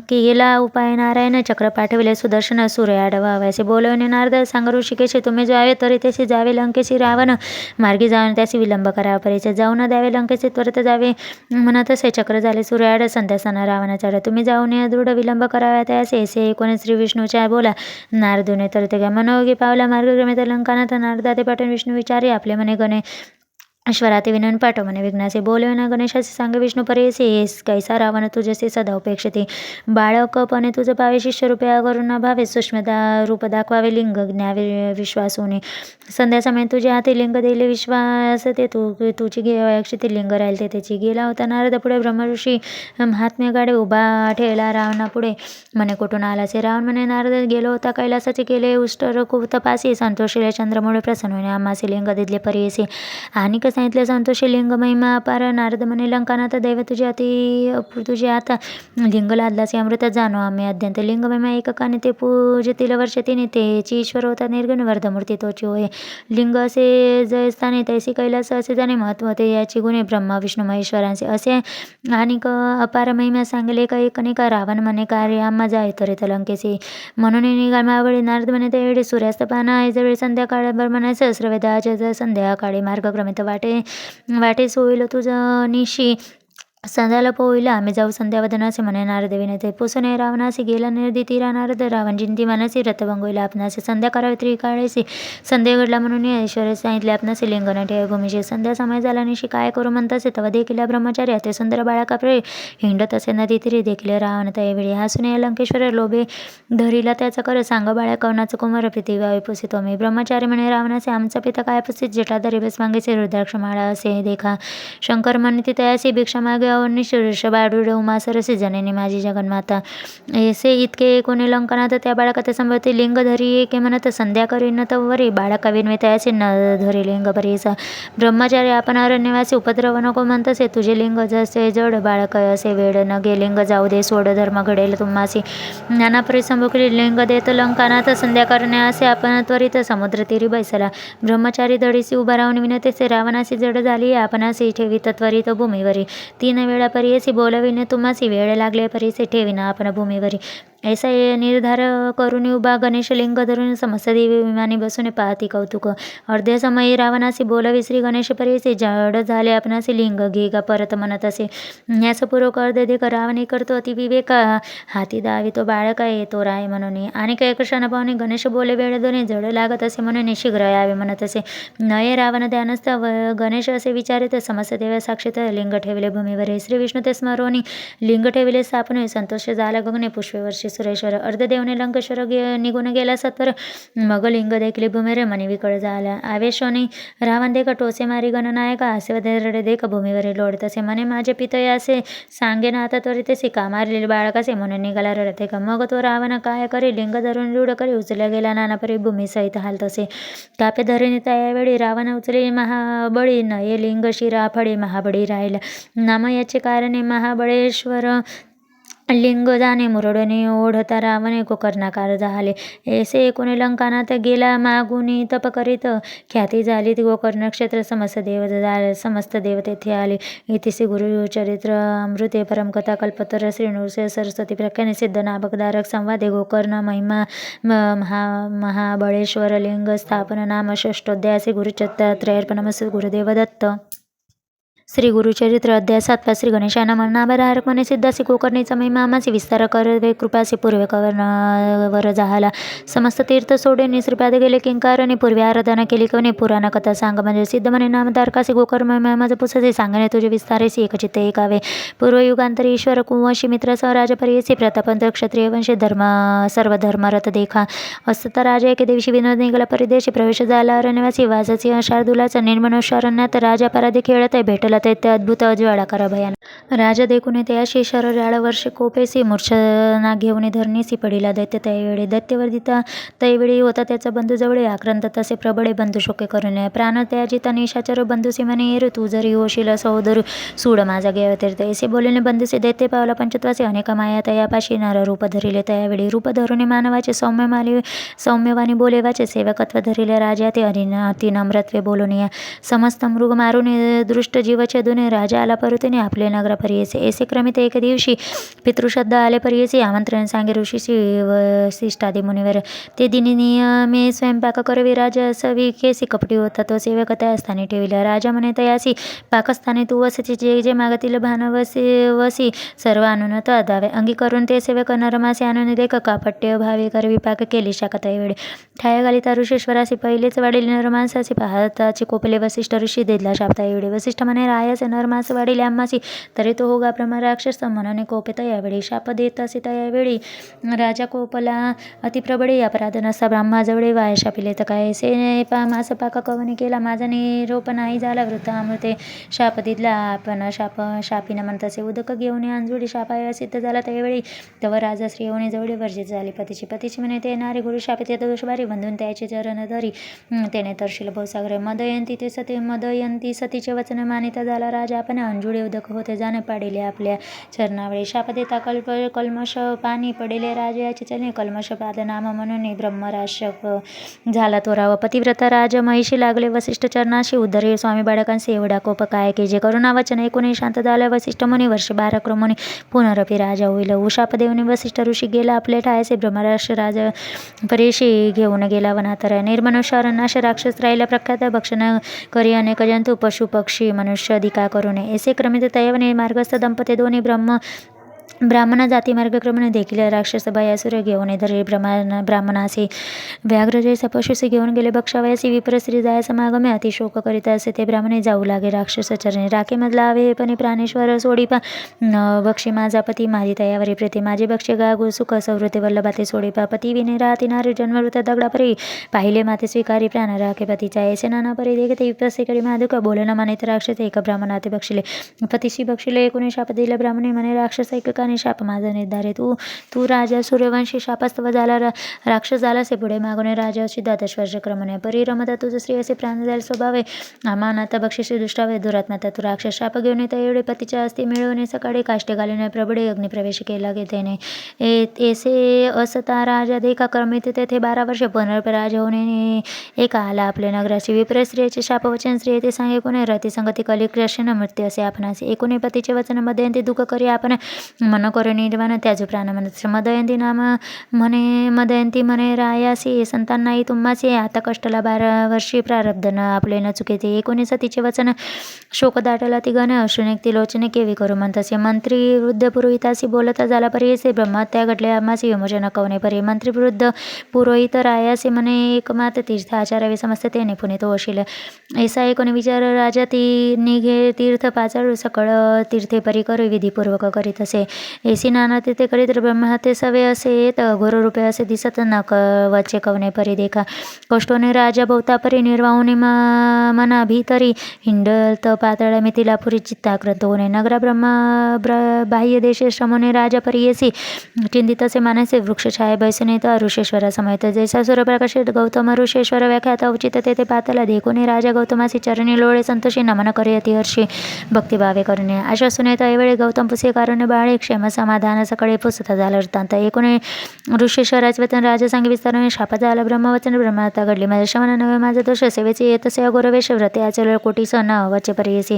केला उपाय नारायण चक्र पाठविले सुदर्शन सूर्य आडवावयासे बोलवणे नारद सांग ऋषिकेशी तुम्ही जावे तरी तेशी जावे लंकेशी रावण मार्गी जाऊन त्याशी विलंब करा परिचय जाऊ न द्यावे लंकेशी त्वरित जावे म्हणत असे चक्र झाले सूर्याड संध्यासाना रावणाचाड तुम्ही जाऊन दृढ विलंब कराव्या त्यासे ऐसे कोणी श्री विष्णूच्या बोला नारदुने तर ते मनोगी पावला मार्गक्रमित लंकानाथ नारदा ते पाठवून विष्णू विचारी आपले म्हणे गणे ईश्वराते विनवून पाठव म्हणे विघ्नाचे बोलविना गणेशाचे सांग विष्णू परेसे येस कैसा रावण तुझसे सदा उपेक्षते बाळकपणे तुझं पावे शिष्यरूपे करून भावे सूक्ष्मता रूप दाखवावे लिंग ज्ञावे विश्वासोने संध्या समय तुझ्या हाती लिंग दिले विश्वास ते तुझी ते लिंग राहील ते त्याची गेला होता नारद पुढे ब्रह्मऋषी महात्म्य गाडे उभा ठेवला रावणा पुढे म्हणे कुठून आलासे रावण म्हणे नारद गेलो होता कैलासाचे केले उष्टर खूप तपासी संतोषीले चंद्रमुळे प्रसन्न होणे आम्हासे लिंग दिले परेसे आणि सांगितले संतोषी लिंग महिमा अपार नारद म्हणे लंकानाथ दैव तुझे आता लिंग लादलासे अमृतात जाणो आम्ही अद्यंत लिंग महिमा एककाने ते पूजतील वर्ष तिने तेची ईश्वर होता निर्गुण वर्धमूर्ती तोची होय लिंग असे जय स्थाने तैसी कैलास असे जाणे महत्व होते याची गुणे ब्रह्मा विष्णू महेश्वरांचे असे आणि अपार महिमा सांगले का एक का रावण म्हणे कार्य आम्हा जाय त्वरित लंकेसी म्हणून निघाल मावळी नारद म्हणे त्यावेळी सूर्यास्त पाना जवळ संध्याकाळ म्हणे सहस्रवेदाच्या संध्याकाळी मार्गक्रमित वाटे सोयील तुझं निशी संध्याला पोहिला आम्ही जाऊ संध्यावदन असे म्हणे नारदेवीने ते पुसणे रावणासी गेला निर्दिती नारद रावण जिंती मानसी रथभंगोईला आपणासे संध्या करावी त्रिकाळेसी संध्या घडला म्हणून ईश्वर सांगितले आपणासे लिंगण ठेव भूमीशी संध्या समय झाला निशी काय करू म्हणतासे तवा देखील ब्रह्मचारी ते सुंदर बाळा प्रे हिंडत असे नदी तरी देखील रावण त्यावेळी हसून लंकेश्वर लोभे धरीला त्याचा कर सांग बाळा कवनाचं कुमार पृथ्वी पुसितो मी ब्रह्मचारी म्हणे रावणासे आमचा पिता काय पुसित जटाधरी बस मागेसे रुद्राक्ष माळा असे देखा शंकर म्हणते तयासी भिक्षा मागे निशुष बाडूड उमा सरसी जननी माझी जगन्माता ऐसे इतके कोणी लंकनात त्या बाळकात संभवते लिंग धरी एके म्हणत संध्या करी न तवरी बाळका विनवे तयासे न धरी लिंग परीसा ब्रह्मचारी आपण अरण्यवासी उपद्रव नको म्हणतसे तुझे लिंग जसे जड बाळक असे वेळ न गे लिंग जाऊ दे सोड धर्म घडेल तुम्हासी ज्ञानापरी संभुकली लिंग देत लंकानाथ संध्या करणे असे आपण त्वरित समुद्र तीरी बैसला ब्रह्मचारी दडीसी उभा राहून विनतेसे रावणासी जड झाली आपणासी ठेवित त्वरित भूमीवरी 3 वेळा परियसी बोलविने तुम्हासी वेळ लागले परिसे ठेविना आपण भूमीवरी ऐसा निर्धार करून उभा गणेश लिंग धरून समस्त देवी विमानी बसून पाहती कौतुक. अर्ध्या समयी रावणासी बोलावी श्री गणेश परीचे जड झाले आपणासी लिंग घे गा परत म्हणत असे. न्यास पूर्वक अर्ध देख रावणी करतो अति विवेक हाती दावी तो बाळका येतो राय म्हणून. आणि काही क्षण पाहुणे गणेश बोले वेळ दोन्ही जड लागत असे म्हणून शीघ्र यावे म्हणत असे. नये रावण ध्यानस्थ गणेश असे विचारित समस्त देव साक्षीत लिंग ठेवले भूमीवर. श्री विष्णू ते स्मरोनी लिंग ठेवले स्थापन संतोष झाला गगने पुष्पवर्षी सुरेश्वर. अर्धदेवने लंकेश्वर निघून गेला सत्वर मग लिंग देखले भूमीवर मनी विकळ झाला. आवेशोनी रावण देख टोचे मारी गणनायका असे रडे देख भूमीवर लोळत असे म्हणे माझे पितय असे सांगे ना आता त्वरित असे का मारलेले बाळकासे म्हणून निघाला रडते का. मग तो रावण काय करे लिंग धरून रूढ करी उचलला गेला नानापरी भूमी सहित हालत असे. कापे धरणी त्यावेळी रावण उचले महाबळी नये लिंग शिरा फळे महाबळी राहिला. नाम याचे कारणे महाबळेश्वर लिंग जाणे मुरडणे ओढता रावणे गोकर्णाकार झाले. ऐसे एकूण लंकानात गेला मागुनी तप करीत ख्याती झाली गोकर्ण क्षेत्र समस्त देव तेथे आले. इतिश्री गुरुचरित्र अमृते परमकथा कल्पतर श्री नृसिंह सरस्वती प्रख्याने सिद्ध नाभकधारक संवादे गोकर्ण महिमा महाबळेश्वर लिंग स्थापन नाम षष्ठोध्याय. श्री गुरुचरित्रार्पणमस्तु. गुरुदेव दत्त. श्री गुरुचरित्र अध्याय 7. श्री गणेशाय नमः. नाभधारक म्हणे सिद्धासी गोकर्णीचा महिमा आमासी विस्तार करवे कृपासी पूर्वे वर झाला. समस्त तीर्थ सोडे श्रीपाद गेले किंकारने पूर्वी आराधना केली कवने पुराण कथा सांग म्हणजे सिद्ध म्हणे नामधारकासी गोकर्ण महिमा माझं पुससे सांगणे तुझे विस्तारेसी एकचित्त एकावे. पूर्वयुगांतरी ईश्वर कुंवशी मित्रासह राजपरियसी प्रतापंत क्षत्रिय वंशी धर्म सर्व धर्मरथ देखा असता राजा एके दिवशी विनोद निघाला परिदेशी प्रवेश झाला. अरण्यवासी वासाची शार्दुलाचा निर्मनुष्यारण्यात राजा पराधी खेळत भेटला ते अद्भुत अज्वाळाकार भयान. राजा देखून त्याशी शरीराळ वर्ष कोपेसी मूर्छना घेऊन धरणीसी पडिला. दैत्य त्यावेळी दैत्यवर्धिता त्यावेळी होता त्याचा बंधू जवळे आक्रांत तसे प्रबळे बंधू शोके करून प्राण त्याजिता निशाचर बंधुसी म्हणे येरू तू जरी होशील सहोदरू सूड माझा गेव तीर्थ. ऐसे बोलणे बंधुसे दैत्य पावला पंचत्वासी अनेक माया तयापाशी नर रूप धरिले. त्यावेळी रूप धरून मानवाचे सौम्यवाणी बोलेवाचे सेवकत्व धरिले. राजा ते अति नम्रत्वे बोलून या समस्त मृग मारून दृष्ट जीव छेदून राजा आला परतून आपले नगरा परियेसे. ऐसे क्रमित एक दिवशी पितृश्रद्धा आले परियेसी आमंत्रण सांगे ऋषीशी वसिष्ठादी मुनिवर. ते दिनी नियमे स्वयंपाक करवी. राजा सवी केसी कपटी होता तो सेवक त्या स्थानी ठेविला. राजा म्हणे तयासी पाकस्थानी तू वसची जे जे मागतील भान वसी सर्व आणून तो दावे. अंगी करून ते सेवक नरमासे आणून देख कापट्य भावे करवी पाक केली शाकता वेळी. ठाया घालिता ऋषेश्वरासी पहिलेच वाढील नरमांसासी पाहताची कोपले वसिष्ठ ऋषी दिला शापता एवढे. वसिष्ठ म्हणे रायाचे नरमास वाढील आम्हासी तरी तो होगा ब्रह्म राक्षस म्हणून कोपित यावेळी शाप देत असे. त्यावेळी राजा कोपला अतिप्रबळे अपराध नसता ब्रह्माजवळे वाय शापिले तर काय से मास पाक कवने केला माझा निरोप नाही झाला वृत्त अमृते शाप दिला आपण शापीन म्हणतसे. उदक घेऊन अंजुडी शापाय सिद्ध झाला. त्यावेळी तव राजा श्री येऊन जवळे वर्जित झाले. पतीची म्हणे ते नारी गुरु शापित येत दोषबारी बंधून त्याचे चरण धरी त्याने तरशील भवसागर. मदयंती सतीचे वचन मानिता झाला. राजा आपण अंजुळे उदक होते जाणे पाडिले आपल्या चरणावळे. शाप देता कल्मश पाणी पडेले राजाचे चरणी कल्मश पाद नाम म्हणून ब्रह्मराशक झाला तो राव. पतिव्रता राज महिषी लागले वसिष्ठ चरणाशी उद्धरे स्वामी बाळकांचे एवढा कोप काय की जे करुणा वचन ऐकून शांत झाला. वसिष्ठ मुनी वर्ष 12 क्रमोनी पुनरपी राजा होईल. शाप देऊन वसिष्ठ ऋषी गेला आपले ठायसे ब्रह्मराश राज परेशी घेऊन गेला वनातर. निर्मनुष्यावर नाश राक्षस राहिला प्रख्यात भक्षण करी अनेक जंतू पशु पक्षी मनुष्य अधिका करू नये. ऐसे क्रमित तयवने मार्गस्थ दंपते दोन्ही ब्राह्मण जाती मार्गक्रमणे देखील राक्षस भयासुर घेऊन धरे ब्राह्मणासे व्याघ्र जैसा पशुसे घेऊन गेले. भक्षावयासी विपर स्त्री जाय समागमे अति शोक करीत असे ते ब्राह्मणे जाऊ लागे राक्षस चरणे. राखे मधला आवे पण प्राणेश्वर सोडीपा बक्षी माझा पती माझी तयावरी प्रीती माझे बक्षे गागु सुख सवृत्ती वल्लभाते सोडीपा पती विने राहती नारी जन्मवृत दगडापरी पाहिले माते स्वीकारी प्राण राखे पतीचा. ऐसे नाना परी देखते विप्रसेकडे माधुक बोलना मानित राक्षस एक ब्राह्मणाते बक्षिले. पतीशी बक्षिले एकूणे शाप दिला ब्राह्मणे म्हणे राक्षस ऐक शाप माझा निर्धारे तू राजा सूर्यवंशी शापस्तव झाला राक्षस झालासे पुढे मागून राजा अशी 12 वर्ष क्रमणे परी रमता तुझ स्त्री असे प्राण जाईल स्वभावे अमानाता बक्षिशी दुष्टावे दुरात्माता तू राक्षस शाप घेऊन येता एवढे पतीच्या अस्ती मिळवणे सकाळी काष्टे घालून प्रबळे अग्निप्रवेश केला घेतेने. ऐसे असता राजा देखा क्रमित तेथे 12 वर्ष पुनर्प राजा होणे एका आला आपले नगराशी. विप्र स्त्रियेचे शापवचन स्त्रिये ते सांगे कोणे रती संगती कलिकृष्ण मृत्यू असे आपणासे. एकूणे पतीचे वचन मध्यंती दुःख करी आपण मन करे निर्वाण त्याजो प्राण म्हणत मदयंती नाम म्हणे मदयंती म्हणे रायासी संतान नाही तुम्हासी आता कष्टला 12 वर्षी प्रारब्ध न आपले न चुके ते 19 तिचे वचन शोक दाटला ती गण अश्रुने ती लोचने केवी करू म्हणतसे मंत्री वृद्ध पुरोहितासी बोलता झाला परी येसे ब्रह्महत्या घडले आम्हासी विमोचन कवने परी मंत्री वृद्ध पुरोहित रायासी म्हणे एकमात तीर्थ आचारावे समजते तेने पुणे तो अशिल ऐसा एकोणी विचार राजा ती निघे तीर्थ पाचाळू सकळ तीर्थे परी करू विधीपूर्वक करीत असे ऐसी नाना तिथे करीत ब्रह्महत्ये सवे असे येत अघोर रूपे असे दिसत न वचे कवने परी देखा कष्टोने राजा बहुता परी निर्वाहुनी मना भीतरी हिंडत पातळ मिथिला पुरी चित्ताक्रंत होणे नगरा बाह्य देशे श्रमोने राजा परी येसी चिंतित असे मानसे वृक्षछाये बैसने तर ऋषेश्वर समयत जैसा सूर्यप्रकाश गौतम ऋषेश्वर व्याख्यात उचित तेथे पातला देखुने राजा गौतमासी चरणी लोळे संतोषी नमन करे अतिहर्षी भक्तिभावे करणे अशा सुनेत ऐवेळी गौतम पुसे कारण बाळे क्षेम समाधान सकाळी पुसत झाला वृत्तांत एकोणे ऋषेश्वराचे वचन राजा सांगे विस्ताराने शापा झाला ब्रह्मवचन ब्रह्महत्या घडली माझ्या श्रवण नव्हे माझा दोष सेवेचे येतसे अगोरवेश व्रते आचल कोटी सन वचे परियसी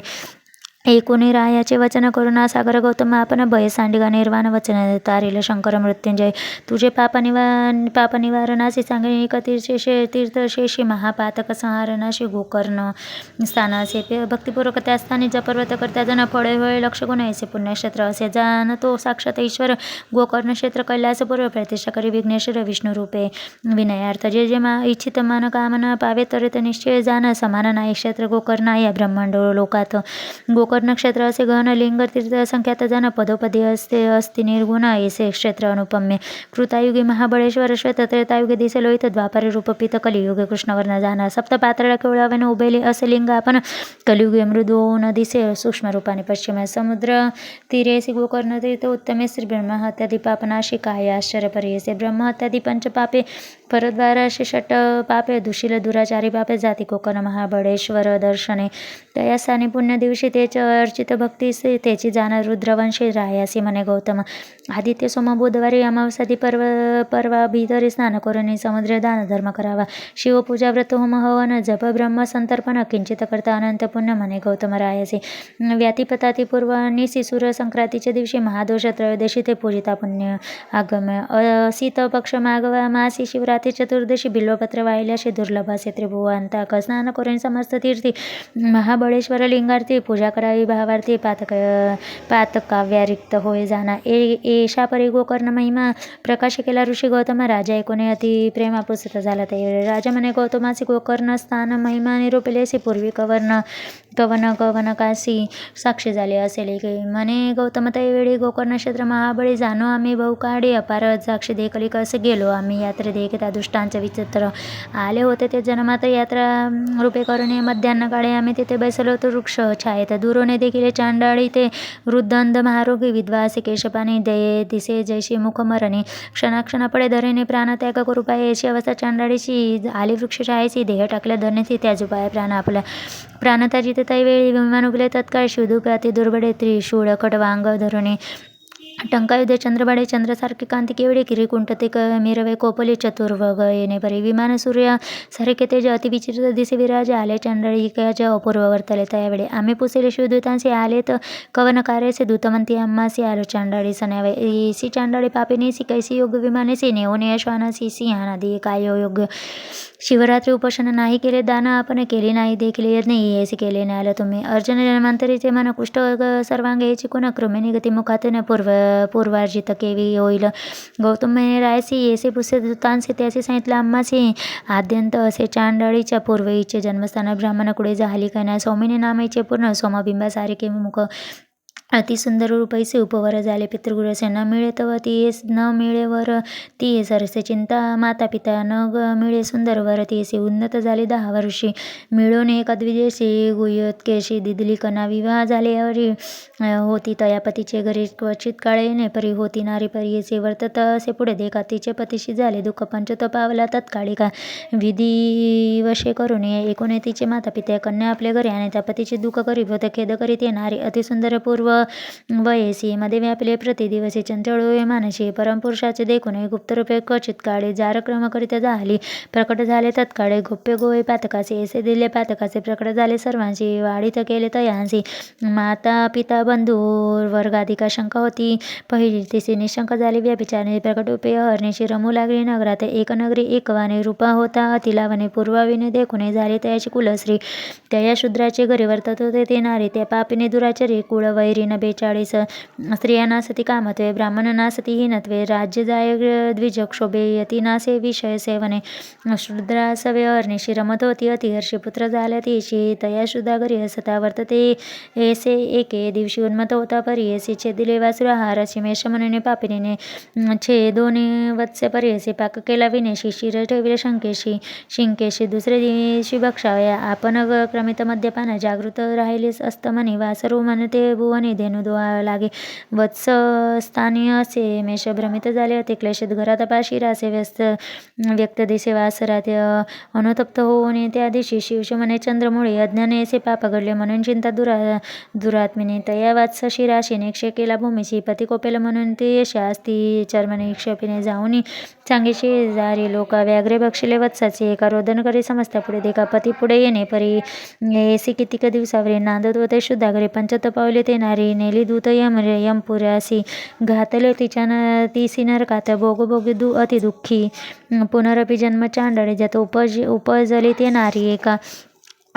एकोणी रायाचे वचन करुणा सागर गौतम आपण भय सांडिगा निर्वाण वचन तारिल शंकर मृत्युंजय तुझे पाप निवारणासी सांगणिक तीर्थशेषी महापातक संहारणाशी गोकर्ण स्थानासे भक्तिपूर्वक त्या स्थानी जपर्वत करता जन फळे होय लक्ष गुण ऐसे पुण्यक्षेत्र असे जाणतो साक्षात ईश्वर गोकर्ण क्षेत्र कैलासपूर्व प्रतिष्ठा करी विघ्नेश्वर विष्णू रूपे विनयार्थ जे जे इच्छित मन कामना पावे तरित निश्चय जाण समान नाही क्षेत्र गोकर्ण या ब्रह्मांड लोकात गोकर्ण क्षेत्र असे गहन लिंग तीर्थ संख्यात जन पदोपदी अस्ति निर्गुण ऐसे क्षेत्र अनुपम्य कृतायुगी महाबळेश्वर श्वेत त्रेतायुगे दिसे लोहित द्वापारी रूपपित कलियुगे कृष्णवर्ण जाणार सप्त पातळ्या केवळावेन उभेले असे लिंग आपण कलियुगे मृदू न दिसे सूक्ष्म रूपाने पश्चिम समुद्र तीरेसी गोकर्ण तीर्थ उत्तमे श्री ब्रह्महत्यादी पापनाशी काय आश्चर्य पर्यसे ब्रह्महत्यादी पंचपापे परद्वाराशी षट पापे दुशील दुराचारी पापे जाती गोकर्ण महाबळेश्वर दर्शने तयासाने पुण्य दिवशी तेच अर्चित भक्ती त्याची जाणार रुद्रवंशी रायासी म्हणे गौतम आदित्य सोम बुधवारी अमावसादी परवा भीतरी स्नान करून समुद्र दान धर्म करावा शिवपूजा व्रत होम हवन जप ब्रह्म संतर्पण किंचित करता अनंत पुण्य म्हणे गौतम रायासी व्यातिपताती पूर्व निसी सूर्य संक्रांतीच्या दिवशी महादोष त्रयोदशी ते पूजिता पुण्य आगम असित पक्ष मागवा मासी शिवरात्री चतुर्दशी बिल्वपत्र वाहिल्याशी दुर्लभ असे त्रिभुवंताक स्नान करून समस्त तीर्थी महाबळेश्वर लिंगार्थी पूजा करावी भावार्थी पातकाव्यारिक्त होय जाना एशा परी गोकर्ण महिमा प्रकाश केला ऋषी गौतम राजा एकोणे अति प्रेमापुसत झाला ते राजा म्हणे गौतमासी गोकर्ण स्थान महिमा निरूपलेसी पूर्वी कवन काशी साक्षी झाले असेल म्हणे गौतम त्यावेळी गोकर्ण क्षेत्र महाबळी जाणो आम्ही बहुकाळी अपार साक्षी देखली कसे गेलो आम्ही यात्रे देखता दुष्टांचे विचित्र आले होते ते जनमात्र यात्रा रूपे करणे मध्यान्ह काळी आम्ही तिथे बसलो होतो वृक्ष छायेत दूरोने देखील चांडाळी ते वृद्धंध महारोगी विधवा असे केशपाणी दिसे जैशी मुखमरणी क्षणाक्षणा पडे धरेने प्राणत्याग करू पाय अशी अवस्था चांडाळीची आली वृक्ष छायेची देह टाकल्या धरण्याची त्याजुपाय प्राण आपल्या प्राणता तैवेळी विमान उगले तत्काळ शिवधूप अति दुर्बडे त्रिशूळ खटवांग धरणे टंकायुधे चंद्रबाडे चंद्रसारखी कांती केवढे किरीकुंठते मिरवे कोपली चतुर्वग येणे परी विमान सूर्य सारखे तेज अतिविचित्र दिसे विराज आले चंडळिकाच्या अपूर्व वर्तले त्यावेळी आम्ही पुसेले शिवदूतांशी आले तर कवन कार्याचे दूतमंती आम्हासी आलो चांडाळी सण्यावे सी चांडाळी पापिनीसी कैसी योग विमानेसी नेओने श्वानासी सिंहानादी काय योग शिवरात्री उपोषण नाही केले दान आपण केले नाही देखील नाही येसे केले नाही आलं तुम्ही अर्जुन जन्मांतरीचे मन कुष्ठ सर्वांग याची कोण कृमी निगती मुखातून पूर्वार्जित केवी होईल गौतम रायसी येसे पुसे दूतांसे त्याचे सांगितलं आम्हासी आद्यंत असे चांडाळीच्या पूर्वीचे जन्मस्थान ब्राह्मण कुळे झाली काय ना सौमिनी नामाचे पूर्ण सोमबिंबासारखे मुख अतिसुंदर रूपैसे उपवर झाले पितृगुरसे न मिळे तव तीस न मिळेवर ती सरसे चिंता माता पिता न मिळे सुंदर वर तीसी उन्नत झाले 10 वर्षी मिळून एक अद्विजेशी गुयत केशी दिदली कना विवाह झाल्यावरी होती तयापतीचे घरी क्वचित काळेने परी होती नारी परीचे वर्तत असे पुढे देखा तिचे पतीशी झाले दुःख पंचत पावला तत्काळी का विधिवशे करून एकूण तिचे माता पिता कन्या आपल्या घरी आणि त्या पतीचे दुःख करीत होते खेद करीत येणारी अतिसुंदर पूर्व वयसी मध्ये व्यापले प्रतिदिवसी चंचळ मानसी परमपुरुषाचे देखून गुप्तरूपे क्वचित काळी जारक्रम करीत झाली प्रकट झाले तत्काळे गोप्य गोळे पातकाचे ऐसे दिले पातकाचे प्रकट झाले सर्वांशी वाढीत केले तयांसी माता पिता बंधू वर्गाधिका शंका होती पहिली तिसी निशंक झाली व्यभिचारी प्रकटोपे हरणीशी रमू लागली नगरात एक नगरी एकवाने रूपा होता अतिलावने पूर्वाविने देखुने झाली तयाची कुलश्री त्या शूद्राचे घरी वर्तत होते ते नारी त्या पापिने दुराचरी कुळ वैरीन 42 स्त्रिया नासती कामत्वे ब्राह्मण नासती हीनत्वे राज्य जाय द्विज क्षोभे यती नासे विषय सेवने शूद्रासवे हरणीशी रमत होती अतिहर्षी पुत्र झाल्या तिशी तया शूद्रा घरी असता वर्तते ऐसे एके दिवशी उन्मत होता परियसी छेदिले वासुराहार मेष म्हणून पापिनीने दोन्ही वत्स्य परियसी पाक केला विनेशी शिर ठेविले शिंकेशी दुसरे दिवशी भक्षावया आपण क्रमित मद्यपान जागृत राहिलेच अस्तमनी वासरू म्हणते भुवनी धेनु दोहा लागे वत्स स्थानीय असे मेष भ्रमित झाले अति क्लेशित घरात पाशिरासे व्यक्त दिसे वासरात अनुतप्त होऊन त्या दिवशी शिवशमने चंद्रमुळे अज्ञाने असे पाप घडले म्हणून चिंता दुरात्मिनी तया वात्स शिराशी निक्षे केला भूमीशी पती कोपेल म्हणून ते यशास्ती चर्मने क्षपिने जाऊनी सांगे शेजारी लोका व्याघ्रे बक्षिले वत्साचे एका रोदन करी समजता पुढे देखा पती पुढे येणे परी ऐसी कितीक दिवसावरी नांदत होते शुद्धागरे पंचत पावले ते नारी नेली दूत यमपुरासी घातले तिसी नरकात भोगभोगी अति दुःखी पुनरपि जन्म चांडळे ज्यात उपजली ते नारी एका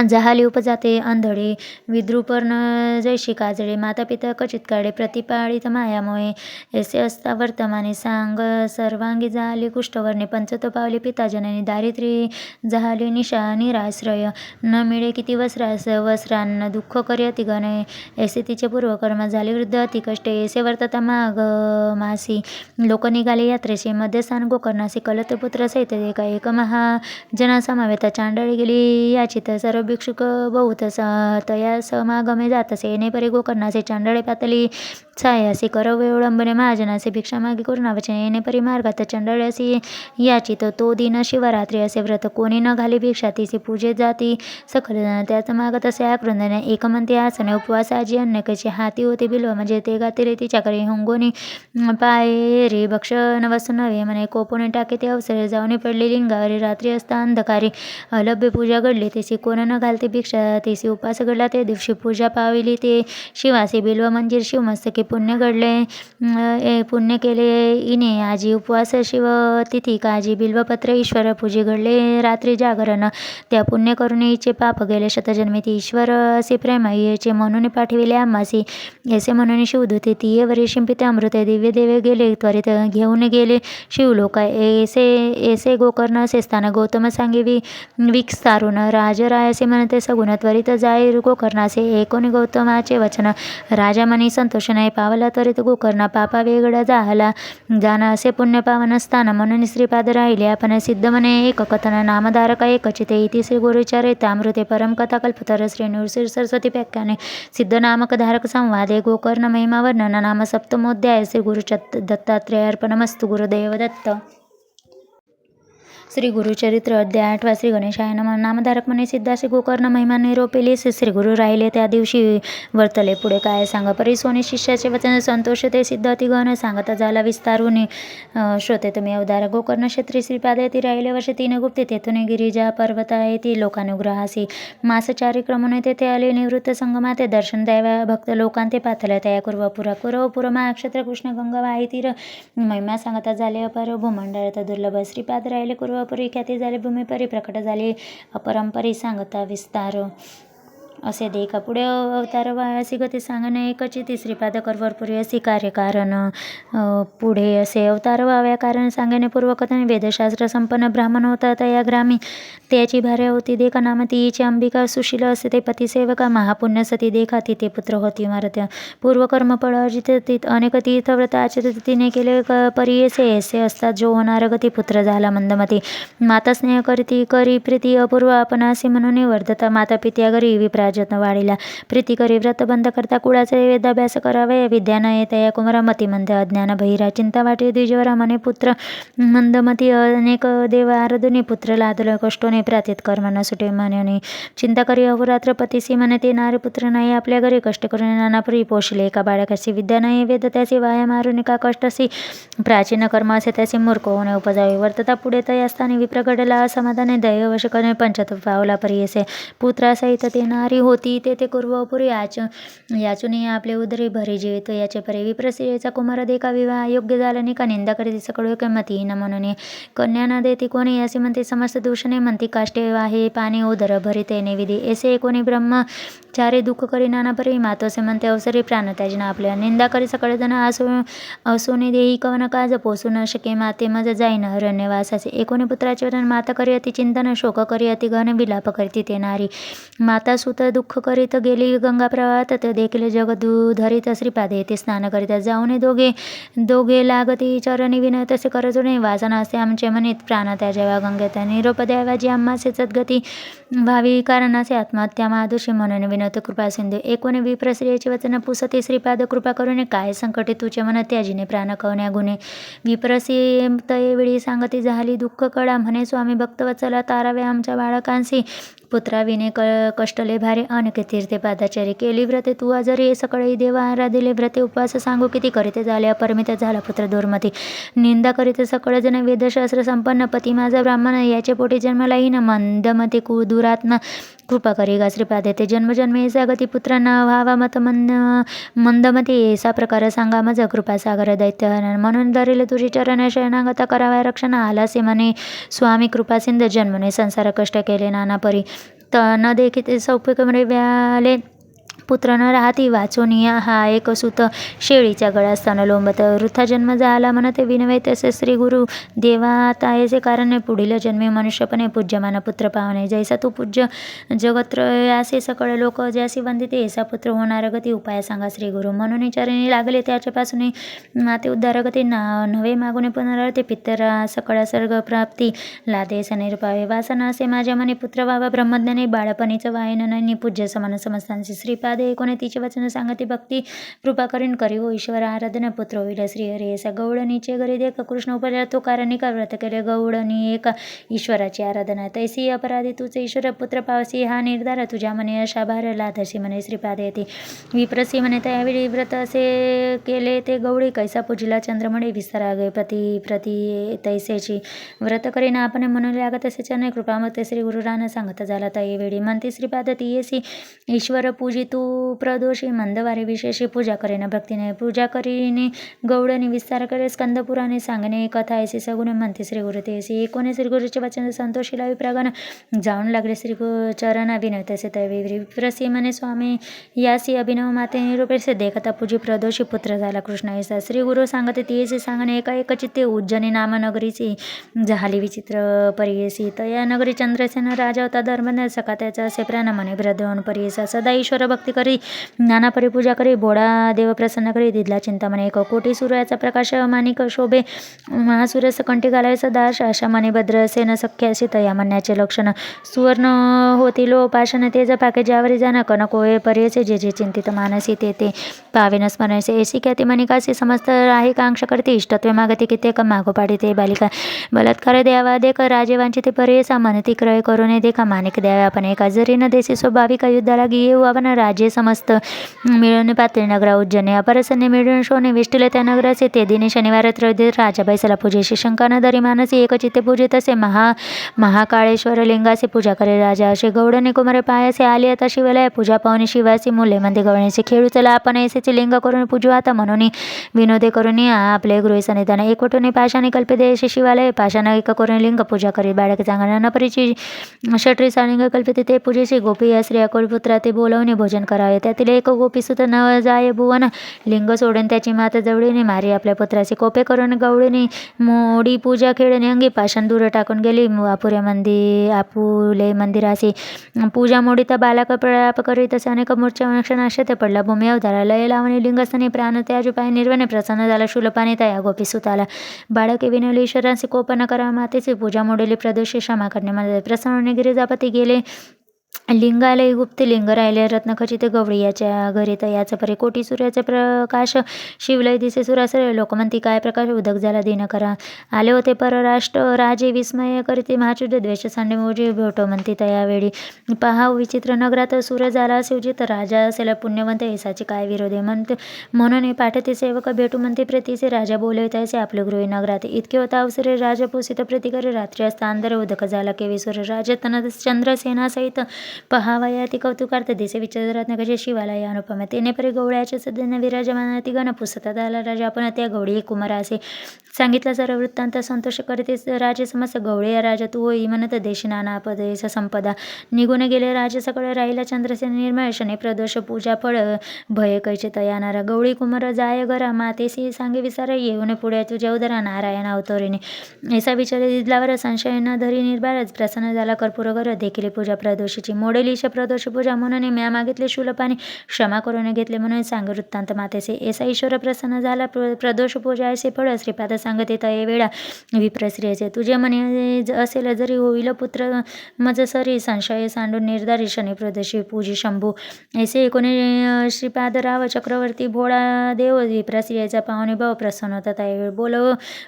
जहाली उपजाते अंधळे विद्रुपर्ण जैशी काजळे माता पिता कचित काढे प्रतिपाळित मायामुळे ऐसे असता वर्तमाने सांग सर्वांगी जहाली कुष्ठवर्णे पंचत पावले पिता जननी दारिद्र्य जहाली निराश्रय न मिळे किती वस्त्रांना दुःख करी अतिगणे ऐसे तिचे पूर्वकर्म झाले वृद्ध अतिकष्टे ऐसे वर्तता माग मासी लोक निघाले यात्रेशी मध्यस्थान गोकर्णासी कलतपुत्र सहित एक महाजना समवेत चांडळी गेली याचित सर्व भिक्षुक बहुत तया समागमे जातसे येणे परी गोकर्णाचे चांडळे पातली छायासी करव विळंबने महाजनाचे भिक्षा मागे करुणावचने येणे परी मार्गात चांडळे असे याचित तो दिन शिवरात्री असे व्रत कोणी न घाली भिक्षा तिची पूजे जाती सखल त्याच मागत असे आकृंदने एकमंती आसने उपवास आजी अन्नकची हाती होते बिल्व म्हणजे ते गाती तिच्याकडे हुंगोनी पाये रे भक्ष नवस्तू नव्हे म्हणे कोपोने टाके ते अवसरे जाऊनी पडले लिंगावरी रात्री असता अंधकारी अलभ्य पूजा घडली तिची कोण न घालते भिक्षा तिची उपास घडला ते दिवशी पूजा पाविली ते शिवासी बिल्व मंजिर शिवमस्तकी पुण्य घडले पुण्य केले इने आजी उपवास शिव तिथी काजी बिल्वपत्र ईश्वर पूजे घडले रात्री जागरण त्या पुण्य करून हिचे पाप गेले शतजन्मी ईश्वर असे प्रेम हिचे म्हणून पाठविले आम्हासी ऐसे म्हणून शिवदूते ती वरी शिंपिते अमृते दिव्य देवे गेले त्वरित घेऊन गेले शिवलोका ऐसे गोकर्ण असे स्थान गौतम सांगे विस्तारून राजरायसे म्हणते सगुण त्वरित जाय गोकर्णासे एकोणी गौतमाचे वचन राजा मनी संतोष नाही पावला त्वरित गोकर्णा पापा वेगळा झाला जाना असे पुण्य पावन स्थान म्हणून श्रीपाद राहिले आपण सिद्ध म्हणे एक कथन नामधारक एकचिते इति श्री गुरुचरित अमृते परम कथा कल्पतर श्री नृसिंह सरस्वती व्याख्याने सिद्ध नामक धारक संवादे गोकर्ण महिमा वर्णन नाम सप्तमोध्याय श्री गुरु दत्तात्रेय अर्पणमस्तु गुरुदेव दत्त. श्री गुरुचरित्र अध्याय 8 श्री गणेशाय नमः. नामधारक म्हणे सिद्धाशी गोकर्ण महिमा निरोपेली श्री गुरु राहिले त्या दिवशी वर्तले पुढे काय सांगा परी सोने शिष्याचे वचन संतोष ते सिद्ध अतिगण सांगता झाला विस्तारून श्रोते तुम्ही अवधार गोकर्ण क्षेत्री श्रीपाद येथे राहिले वर्ष 3 गुप्ते तेथून गिरिजा पर्वता येथे लोकानुग्रहासी मासचारी क्रमून तेथे आले निवृत्त संगमाते दर्शन द्याव्या भक्त लोकांते पाथल्या त्या कुरवपुर महाक्षेत्र कृष्ण गंगा वाही तीर महिमा सांगता झाले अपर भूमंडळात दुर्लभ श्रीपाद राहिले कुरवापुरी ख्याती झाले भूमीपरी प्रकट झाले अपरंपरी सांगता विस्तार असे देखा पुढे अवतार वायासी गती सांगणे एकची तिसरी पाद करवरपुरी असे कार्यकारण पुढे असे अवतार व्हाव्या कारण सांगणे पूर्वकथन वेदशास्त्र संपन्न ब्राह्मण होता त्या ग्रामी त्याची भार्या होती देखा नाम तिची अंबिका सुशील असे ते पतिसेवका महापुण्य सती देखा तिथे पुत्र होती मारत्या पूर्वकर्म फळ अर्जित अनेक तीर्थव्रत आचरित तिने केले परी ऐसे असतात जो होणार गती पुत्र झाला मंदमती माता स्नेह करी प्रीती अपूर्व आपण असे म्हणून वर्धता माता पित्या घरी विप्रा जत्न वाढीला प्रीती करी व्रत बंद करता कुळाचे वेदाभ्यास करावे विद्या न येता या कुमारा मतिमंद अज्ञान बहिरा चिंता वाटे द्विजवरा मने पुत्र मंदमती अनेक देव आराधुनी पुत्र लादल कष्टोने प्रातित कर्म न सुटे म्हणून चिंता करी अहोरात्र पतीसी म्हणे ते नारी पुत्र नाही आपल्या घरी कष्ट करून नानापरी पोषले एका बाळकाशी विद्या नाही वेद त्याचे वाया मारून का कष्टसी प्राचीन कर्म असे त्याचे मूर्ख होणे उपजावे वर्तता पुढे तयास्थानी विप्रगडला असमाधाने दैवश करणे पंचत पावला परियसे पुत्रासहित ते नारी होती ते कुर्वपुरी याचुनी आपले उदरी भरी जीवित याचे परी विप्रसिरेचा कुमार देखा विवाह योग्य झाला नाही का निंदा करीती सकळ मती न म्हणून कन्या न देती कोणी असे म्हणते समस्त दूषणे म्हणती काष्टे आहे पाणी उदर भरिते नेविधी ऐसे कोणी ब्रह्मचारी दुःख करी नाना परी मातोसे म्हणते अवसरी प्राण त्याजना आपल्या निंदा करी सकळ जण असोने देही कवन काज पोसू न शके माते मज जाईन अरण्यवासाचे एकोणी पुत्राचे वरण माता करी अति चिंतन शोक करी अति घन विलाप करती ते नारी माता सुत दुःख करीत गेली गंगा प्रवाहात ते देखील जग धरित श्रीपादे येथे स्नान करीत जाऊन दोघे लागती चरणी विनय तसे करजो नाही वासना असे आमचे मनीत प्राण त्या जेव्हा गंगेत निरोप द्यावाजी आम्हासे सद्गती भावी कारणासे आत्महत्या महादुषी म्हणून विनोद कृपा सिंधू एकोणे विप्रश्रियाचे वचन पुसते श्रीपाद कृपा करून काय संकटे तुझे मन त्याजीने प्राण कवण्या गुणे विप्रसी तये वेळी सांगती झाली दुःख कळा म्हणे स्वामी भक्तवत्सला तारावे आमच्या बाळकांशी पुत्रा विने कष्टले भारे अनेक तीर्थे पादाचारी केली व्रते तू आजरी सकळी देवा आराधिले व्रते उपवास सांगू किती करीते झाले अपरिमित झाला पुत्र दुर्मती निंदा करीत सकळ जन वेदशास्त्र संपन्न पती माझा ब्राह्मण याचे पोटी जन्मला येईन मंदमती दुरात्मा कृपा करी गा श्रीपाद येते जन्मजन्मे ऐसा गती पुत्रांना व्हावा मत मंदमती ऐसा प्रकार सांगा माझा कृपा सागर दैत्य म्हणून धरिले तुझी चरण शरणागता कराव्या रक्षण आलासे म्हणे स्वामी कृपा सिंध जन्मने संसार कष्ट केले नाना परी न देखीते सौपिक व्याले पुत्र न राहती वाचोनिया हा एक सुत शेळीच्या गळ्यास्थान लोंबत वृथा जन्म झाला म्हणते विनवे तसे श्री गुरु देवा तायचे कारण पुढील जन्मी मनुष्यपणे पूज्यमान पुत्र पावणे जैसा तू पूज्य जगत्रयासे सकळ लोक ज्यासी वंदिते ऐसा पुत्र होणार गती उपाय सांगा श्री गुरु म्हणून चरणी लागले त्याच्यापासून माते उद्धारगती नवे मागुने पुनरावते पित्तरा सकळ सर्ग प्राप्ती लादेस निरपावे वासना असे माझ्या मने पुत्र व्हावा ब्रह्मज्ञाने बाळपणीचं वायन नाही पूज्य समान समस्तांचे श्रीपाद कोणी तिचे वचन सांगते भक्ती कृपा करीन करी हो ईश्वर आराधना पुत्र होईल श्री हरी असा गौडणीचे घरी देख कृष्ण उपजा तो कारणिका व्रत केले गौडणी एका ईश्वराची आराधना तैसी अपराधी तुझे ईश्वर पुत्र पावसी हा निर्धार तुझ्या मने अशा भार लाधशी म्हणे श्रीपाद येते विप्रसी म्हणे त्यावेळी व्रत असे केले ते गौडी कैसा पूजिला चंद्रमणे विस्तारा गे प्रती तैसेची व्रत करीन आपण म्हणून लागत असे चरण कृपा मग श्री गुरुरान सांगत झाला त्यावेळी म्हणते श्रीपाद ती येसी ईश्वर पूजी तू प्रदोषी मंदवारी विशेषी पूजा करेन भक्तीने पूजा करीने गौडनी विस्तार करे स्कंदपुराणे सांगणे कथा ऐसी सगुणे म्हणते श्री गुरु तेसी कोणी श्री गुरुचे वचन संतोषीला विप्रागण जाऊन लागले श्री चरण विनय तसे तैवेरी विप्रसी म्हणे स्वामी यासी अभिनव माते निरूपेसे देखता पूजी प्रदोषी पुत्र झाला कृष्ण ऐसा श्री गुरु सांगते तीयसी सांगणे एका चित्ते उज्जनी नाम नगरीची झाली विचित्र परियसी तया नगरी चंद्रसेन राजा होता धर्मज्ञ सका त्याचा असे प्राण म्हणे ब्रदवन परियसा सदा ईश्वर भक्ती करी नाना परी पूजा करी बोडा देव प्रसन्न करी दिदला चिंतामणे एक कोटी सूर्याचा प्रकाश मानिक शोभे महासूरस कंठी घालावे सदा अशा मने भद्र सेन सख्याशी तया म्हणण्याचे लक्षण सुवर्ण होती लो पाषण तेज पाके ज्यावरी जाण कनकोळे पर्यचे जे जे चिंतित मानसी ते पावेन स्मरणसे ऐसी ख्याती मनिकासी समस्त आहे कांक्षा करते इष्टत्वे मागते कित्येक मागोपाडी ते बालिका बलात्कार द्यावा देख राजेवांची ते पर्यसा मनती क्रय करून देखा मानिक द्यावे आपण एका जरी न देशी स्वाभाविक युद्धाला येऊ आपण राज्य समस्त मिळून पात्री नगरा उज्जैने अपरसने मिळून शोने विष्टिले त्या नगराचे ते दिनी शनिवार त्रयोदशी राजा बैसला पूजेशी शंका न धरी मानसी एकचित्ते पूजित असे महाकाळेश्वर लिंगाचे पूजा करे राजा असे गौडने कुमारे पायासे आली आता शिवालय पूजा पाहुणे शिवासी मुले मध्ये गवळीचे खेळू चला आपण ऐसेचे लिंग करून पूजू आता म्हणून विनोदे करून आपले गृह सनिधान एकवटून पाशाने कल्पिते असे शिवालय पाशाने एक करून लिंग पूजा करी बाळक चांगल्या नपरीची षटरी सालिंग कल्पिते ते पूजेशी गोपी या स्त्रिया कुलपुत्रा ते बोलवणे भोजन करावे त्यातील एक गोपी सुत न जाय भुवन लिंग सोडून त्याची माता जवळीने मारी आपल्या पुत्राचे कोपे करून गवळीने मोडी पूजा खेळणे अंगी पाषाण दूर टाकून गेली आपुले मंदिराशी पूजा मोडीता बालक प्रलाप करी तसे अनेक मूर्छा क्षणाशे ते पडला भूमी अवतारा लय लावणे लिंगस्थानी प्राण त्याज पाय निर्वणे प्रसन्न झाला शूलपाने तया गोपी सुताला बाळके विनवले ईश्वरांचे कोप न करा मातेची पूजा मोडेली प्रदोषी क्षमा करणे प्रसन्न गिरिजापती गेले लिंगालय गुप्ते लिंग राहिले रत्नखचित गवळी याच्या घरी तयाचं परे कोटी सूर्याचा प्रकाश शिवलय दिसे सुरासर लोकमंती काय प्रकाश उदक झाला दिनकरा आले होते परराष्ट्र राजे विस्मय करीते महाचुड द्वेष सांडे मोजे भेटो म्हणते तयावेळी पहा विचित्र नगरात सूर्य झाला शिवजित राजा असेल पुण्यवंत ऐसाचे काय विरोधे म्हणते म्हणून पाठते सेवक भेटू म्हणते प्रीतीचे राजा बोलवित असे आपले गृही नगरात इतके होता अवसरे राजा पोसित प्रतिकर रात्री असता अंधार उदक झाला केवीश्वर राजा तन चंद्रसेना सहित पहावया ती कौतुकार्थ दिसे विचाररत्न कसे शिवाला या अनुपम तेने परी गवळ्याच्या सध्याने विराजमान ती गण पुसतात आला राजा आपण त्या गवळी कुमारा असे सांगितला सर्व वृत्तांत संतोष करते राजे समस्त गवळे या राजा तू होई म्हणत देशी नाना पदेश संपदा निघून गेले राजे सकळ राहिला चंद्रसेन निर्मळ शनी प्रदोष पूजा फळ भय कैचे तयानारा गवळी कुमार जाय गरा मातेसी सांगे विसार येऊन पुढे तुझ्या उदरा नारायण अवतरिणी ऐसा विचार दिदलावर संशय न धरी निर्भारच प्रसन्न झाला कर्पूर गर देखील पूजा प्रदोषीची मोडेलीश प्रदोष पूजा म्हणून म्या मागितले शूलपाणी क्षमा करून घेतले म्हणून सांग वृत्तांत मातेचे ऐसा ईश्वर प्रसन्न झाला प्रदोष पूजा असे फळ श्रीपाद सांगते तये वेळा विप्रश्रियचे तुझे म्हणे असेल जरी होईल पुत्र मज सरी संशय सांडून निर्धारी शनी प्रदोषी पूजी शंभू ऐसे कोणी श्रीपादराव चक्रवर्ती भोळा देव विप्रश्रियेचा पाहुणे भाव प्रसन्न होता तये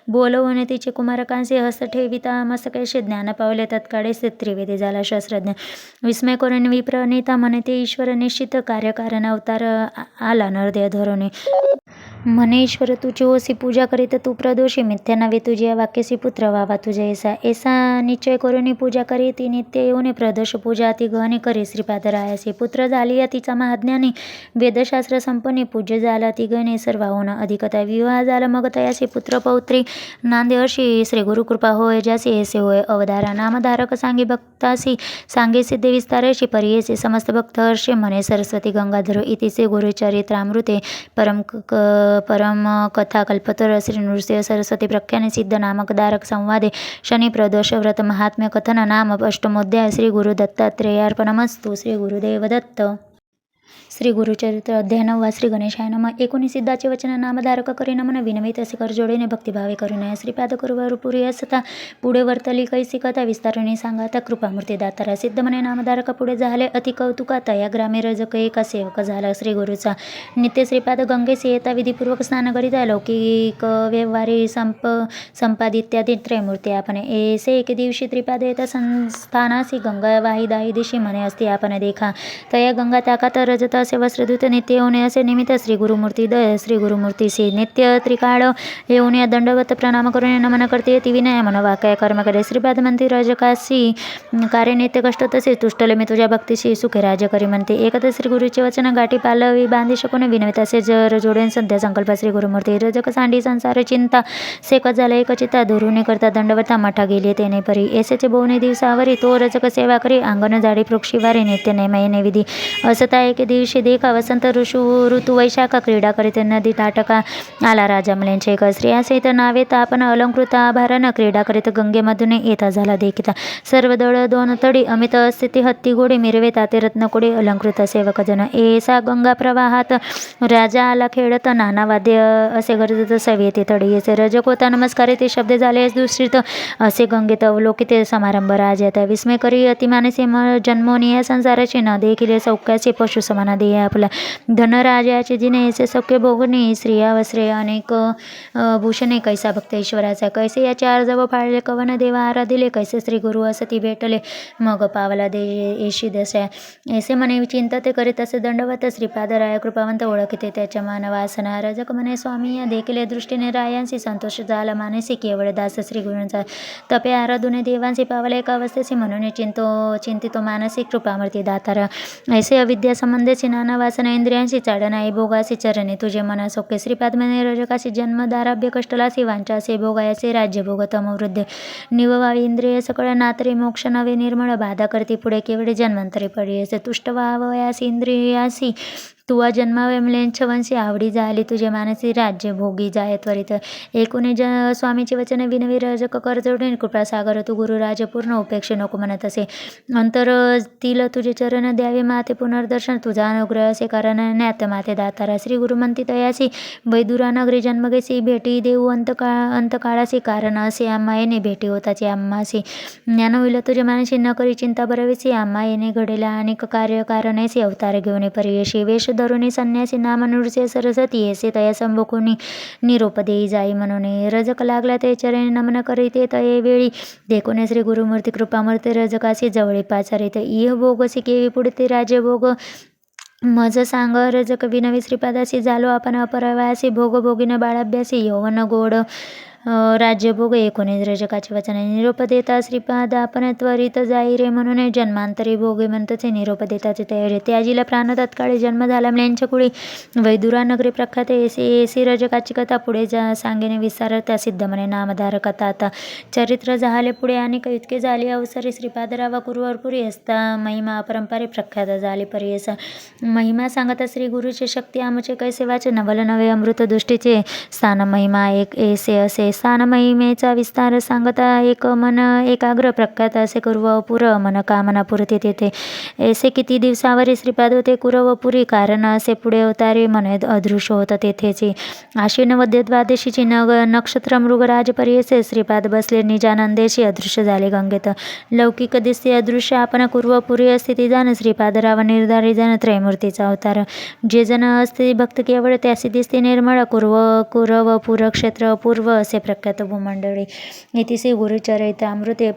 बोलवून तिचे कुमारकांचे हस्त ठेविता मस्तकैसे ज्ञान पावले तत्काळे त्रिवेदी झाला शास्त्रज्ञ विस्मय करून विप्रनेता म्हणे ते ईश्वर निश्चित कार्यकारण अवतार आला नरदेह धोरणे म्हणे ईश्वर तुझी ओसी पूजा करीत तू प्रदोषी मिथ्या नव्हे तुझी वाक्यसी पुत्र व्हावा तुझ्या ऐसा निश्चय करून पूजा करी ती नित्य येऊन प्रदोष पूजा ती गहनी करी श्रीपादरायासी पुत्र झाली तिचा महाज्ञानी वेदशास्त्र संपन्नी पूज्य झाला ती गणे सर्वाहून अधिकता विवाह झाला मग तयासी पुत्र पौत्री नांदे अशी श्री गुरुकृपा होय ज्यासी ऐसे होय अवधारा नामधारक सांगे भक्तासी सांगे सिद्धे विस्तारेशी परियेसे समस्त भक्त हर्षे म्हणे सरस्वती गंगाधर इतिसे गुरुचरित्रामृते परम कथा कल्पतर श्री नृसिंह सरस्वती प्रख्याने सिद्ध नामक दारक संवादे शनी प्रदोष व्रत महात्म्य कथन नाम अष्टमोध्याय श्री गुरु दत्तात्रेयार्पणमस्तु श्री गुरुदेव दत्त श्री गुरुचरित्र अध्याय 9 श्री गणेशाय नम 19 सिद्धाचे वचन नामधारक करी नमन विनवित असे कर जोडीने भक्तिभावे करुणय श्रीपाद कुरुवरुपुरी असता पुढे वर्तली कैसी कथा विस्तारणी सांगाता कृपामूर्ती दातारा सिद्ध म्हणे नामधारक पुढे झाले अति कौतुकात या ग्रामे रजक एका सेवक झाला श्री गुरुचा नित्य श्रीपाद गंगेसी येता विधीपूर्वक स्नान करीता लौकिक व्यवहारी संपाद इत्यादी त्रयमूर्ती आपण ऐसे एक दिवशी त्रिपाद येता संस्थानासी गंगा वाहिदाही दिशी म्हणे असते आपण देखा तया गंगा ताकात रजत असे वस्त्रधूत नित्य येऊन असे निमित्त श्री गुरुमूर्ती दय श्री गुरुमूर्ती से नित्य त्रिकाळ येऊन या दंडवत प्रणाम करून नमन करते ती विनय मनवा काय कर्म करे श्रीपाद म्हणते रजकाशी कार्य नित्य कष्ट तसे तुष्टले मी तुझ्या भक्तीशी सुखे राज करी म्हणते एकदा श्री गुरुचे वचन गाठी पालवी बांधी शकून विनवित असे जर जोडेन सध्या संकल्प श्री गुरुमूर्ती रजक सांडी संसार चिंता सेकत झाला एक चित्ता धुरुनी करता दंडवता मठा गेली तेने परी ऐसेचे बोवणे दिवसावरी तो रजक सेवा करी अंगण जाडी पृक्षीवारी नित्य नेमयने विधी असता एक दिवशी देखा वसंत ऋतू वैशाखा क्रीडा करीत नदी ताटका आला राजा मुलींचे एक स्त्रियासहित नावेता आपण अलंकृत आभारण क्रीडा करीत गंगेमधून येता झाला देखिता सर्व दळ दोन तडी अमित स्थिती हत्ती घोडे मिरवेता ते रत्नकोडे अलंकृत सेवक जन ऐसा गंगा प्रवाहात राजा आला खेळत नाना वाद्य असे गरजत सवेते तडी येसे रजक होता नमस्कार ते शब्द झाले दुसरीत असे गंगेत अवलोकित समारंभ राजात विस्मय करी अतिमानसे जन्मोनी या संसाराचे न देखील सौख्याचे पशु समान दे आपला धनराजाचे जिने ऐसे सौख्य भोगणे स्त्रिया वस्त्रे अनेक भूषणे कैसा भक्त ईश्वराचा कैसे या चार जव फाळले कवन देवा आराधिले कैसे श्री गुरु असती भेटले मग पावला दे येशी दशा ऐसे म्हणे चिंतते करीत असे दंडवत श्रीपाद राय कृपावंत ओळखते त्याच्या मानवासना रजक म्हणे स्वामी या देखील दृष्टीने रायांशी संतोष झाला मानसी केवळ दास श्री गुरूंचा तपे आराधुने देवांशी पावले एका अवस्थेशी म्हणून चिंतितो मानसिक कृपामूर्ती दातारा ऐसे अविद्या संबंधेची नाना वासना इंद्रियांशी चाडणाई भोगासी चरणे तुझे मना सौख्य श्रीपाद म्हणे रजकाशी जन्म दाराभ्य कष्टलासी वांचासे भोगायाचे राज्य भोगतम वृद्ध निववावी इंद्रिय सकळ नातरे मोक्ष नवे निर्मळ बाधा करते पुढे केवढे जन्मांतरी पडी असे तुष्ट व्हावयासी इंद्रियासी तुवा जन्मावे म्लेंछ वंशी आवडी झाली तुझे मानसी राज्य भोगी जाय त्वरित. एकूणी स्वामीचे वचन विनवी रजक करजोडून कृपासागर तू गुरुराज पूर्ण उपेक्ष नको म्हणत असे. अंतरतील तुझे चरण द्यावे माते पुनर्दर्शन तुझा अनुग्रह असे कारण ज्ञात माते दातारा. श्री गुरुमंती तयासी वैदुरा नगरी जन्मगेसी भेटी देऊ अंतकाळासी कारण असे आम्हा येणे भेटी होताची आम्हासी. ज्ञान होईल तुझे मानसी न करी चिंता बरवेसी आम्हा येणे घडेला अनेक कार्य कारणेसी अवतार घेऊन परियशी वेश धरुणी संन्यासी नाम नृस्य सरस्वती येसे तया संभोकुनी निरोप देई जाई म्हणून. रजक लागला ते चरणी नमन करीते तये वेळी देखोने श्री गुरुमूर्ती कृपामूर्ती रजकासी जवळी पाचारित. इह भोगसी केवी पुढते राज्य भोग मज सांग रजक विनवी श्रीपादासी झालो आपण अपरवासी भोग भोगिन बाळाभ्यासी यौवन गोड राज्यभोग. एकोणीस रजकाचे वचन निरोप देता श्रीपाद आपण त्वरित जाई रे म्हणून जन्मांतरी भोगे म्हणतचे निरोप देताचे तयारी. त्याजीला प्राण तत्काळी जन्म झाला म्ल्यांच्या कुळी वैदुरा नगरी प्रख्यात एसी रजकाची कथा पुढे सांगेने विस्तार त्या सिद्ध म्हणे नामधार कथा. आता चरित्र झाले पुढे आणि इतके झाले अवसरी श्रीपादरावा कुरुवरपुरी असता महिमा अपरंपारी प्रख्यात झाली परियसा. महिमा सांगता श्री गुरुचे शक्ती आमचे कैसे वाचे नवल नवे अमृत दृष्टीचे स्थान महिमा एक ऐसे असे. स्थान महिमेचा विस्तार सांगता एक मन एकाग्र प्रख्यात असे कुरवपुर मन कामना पुरते तेथे. ऐसे किती दिवसावरी श्रीपाद होते कुरवपुरी कारण असे पुढे अवतारे मन अदृश्य होता तेथेची. आश्विन वद्य द्वादशीची नक्षत्र मृगराज परियसे श्रीपाद बसले निजानंदेशी अदृश्य झाले गंगेत. लौकिक दिसते अदृश्य आपण कुरवपुरी स्थिती जाण श्रीपाद राव निर्धारी जण त्रयमूर्तीचा अवतार. जे जण असते भक्त केवळ त्यासी दिसते निर्मळ कुरवपुर क्षेत्र पूर्व असे प्रख्यात भूमंडळी. इतिश्री गुरुचरितामृते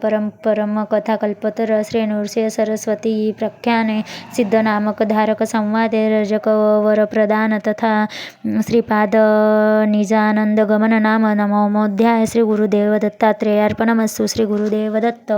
परम कथा कल्पतर श्री नृसिंह सरस्वती प्रख्याने सिद्ध नामक धारक संवादे रजक वर प्रदान तथा श्रीपाद निजानंद गमन नाम नवमोध्याय. श्री गुरुदेव दत्तात्रेयार्पणमस्तु. श्री गुरुदेव दत्त.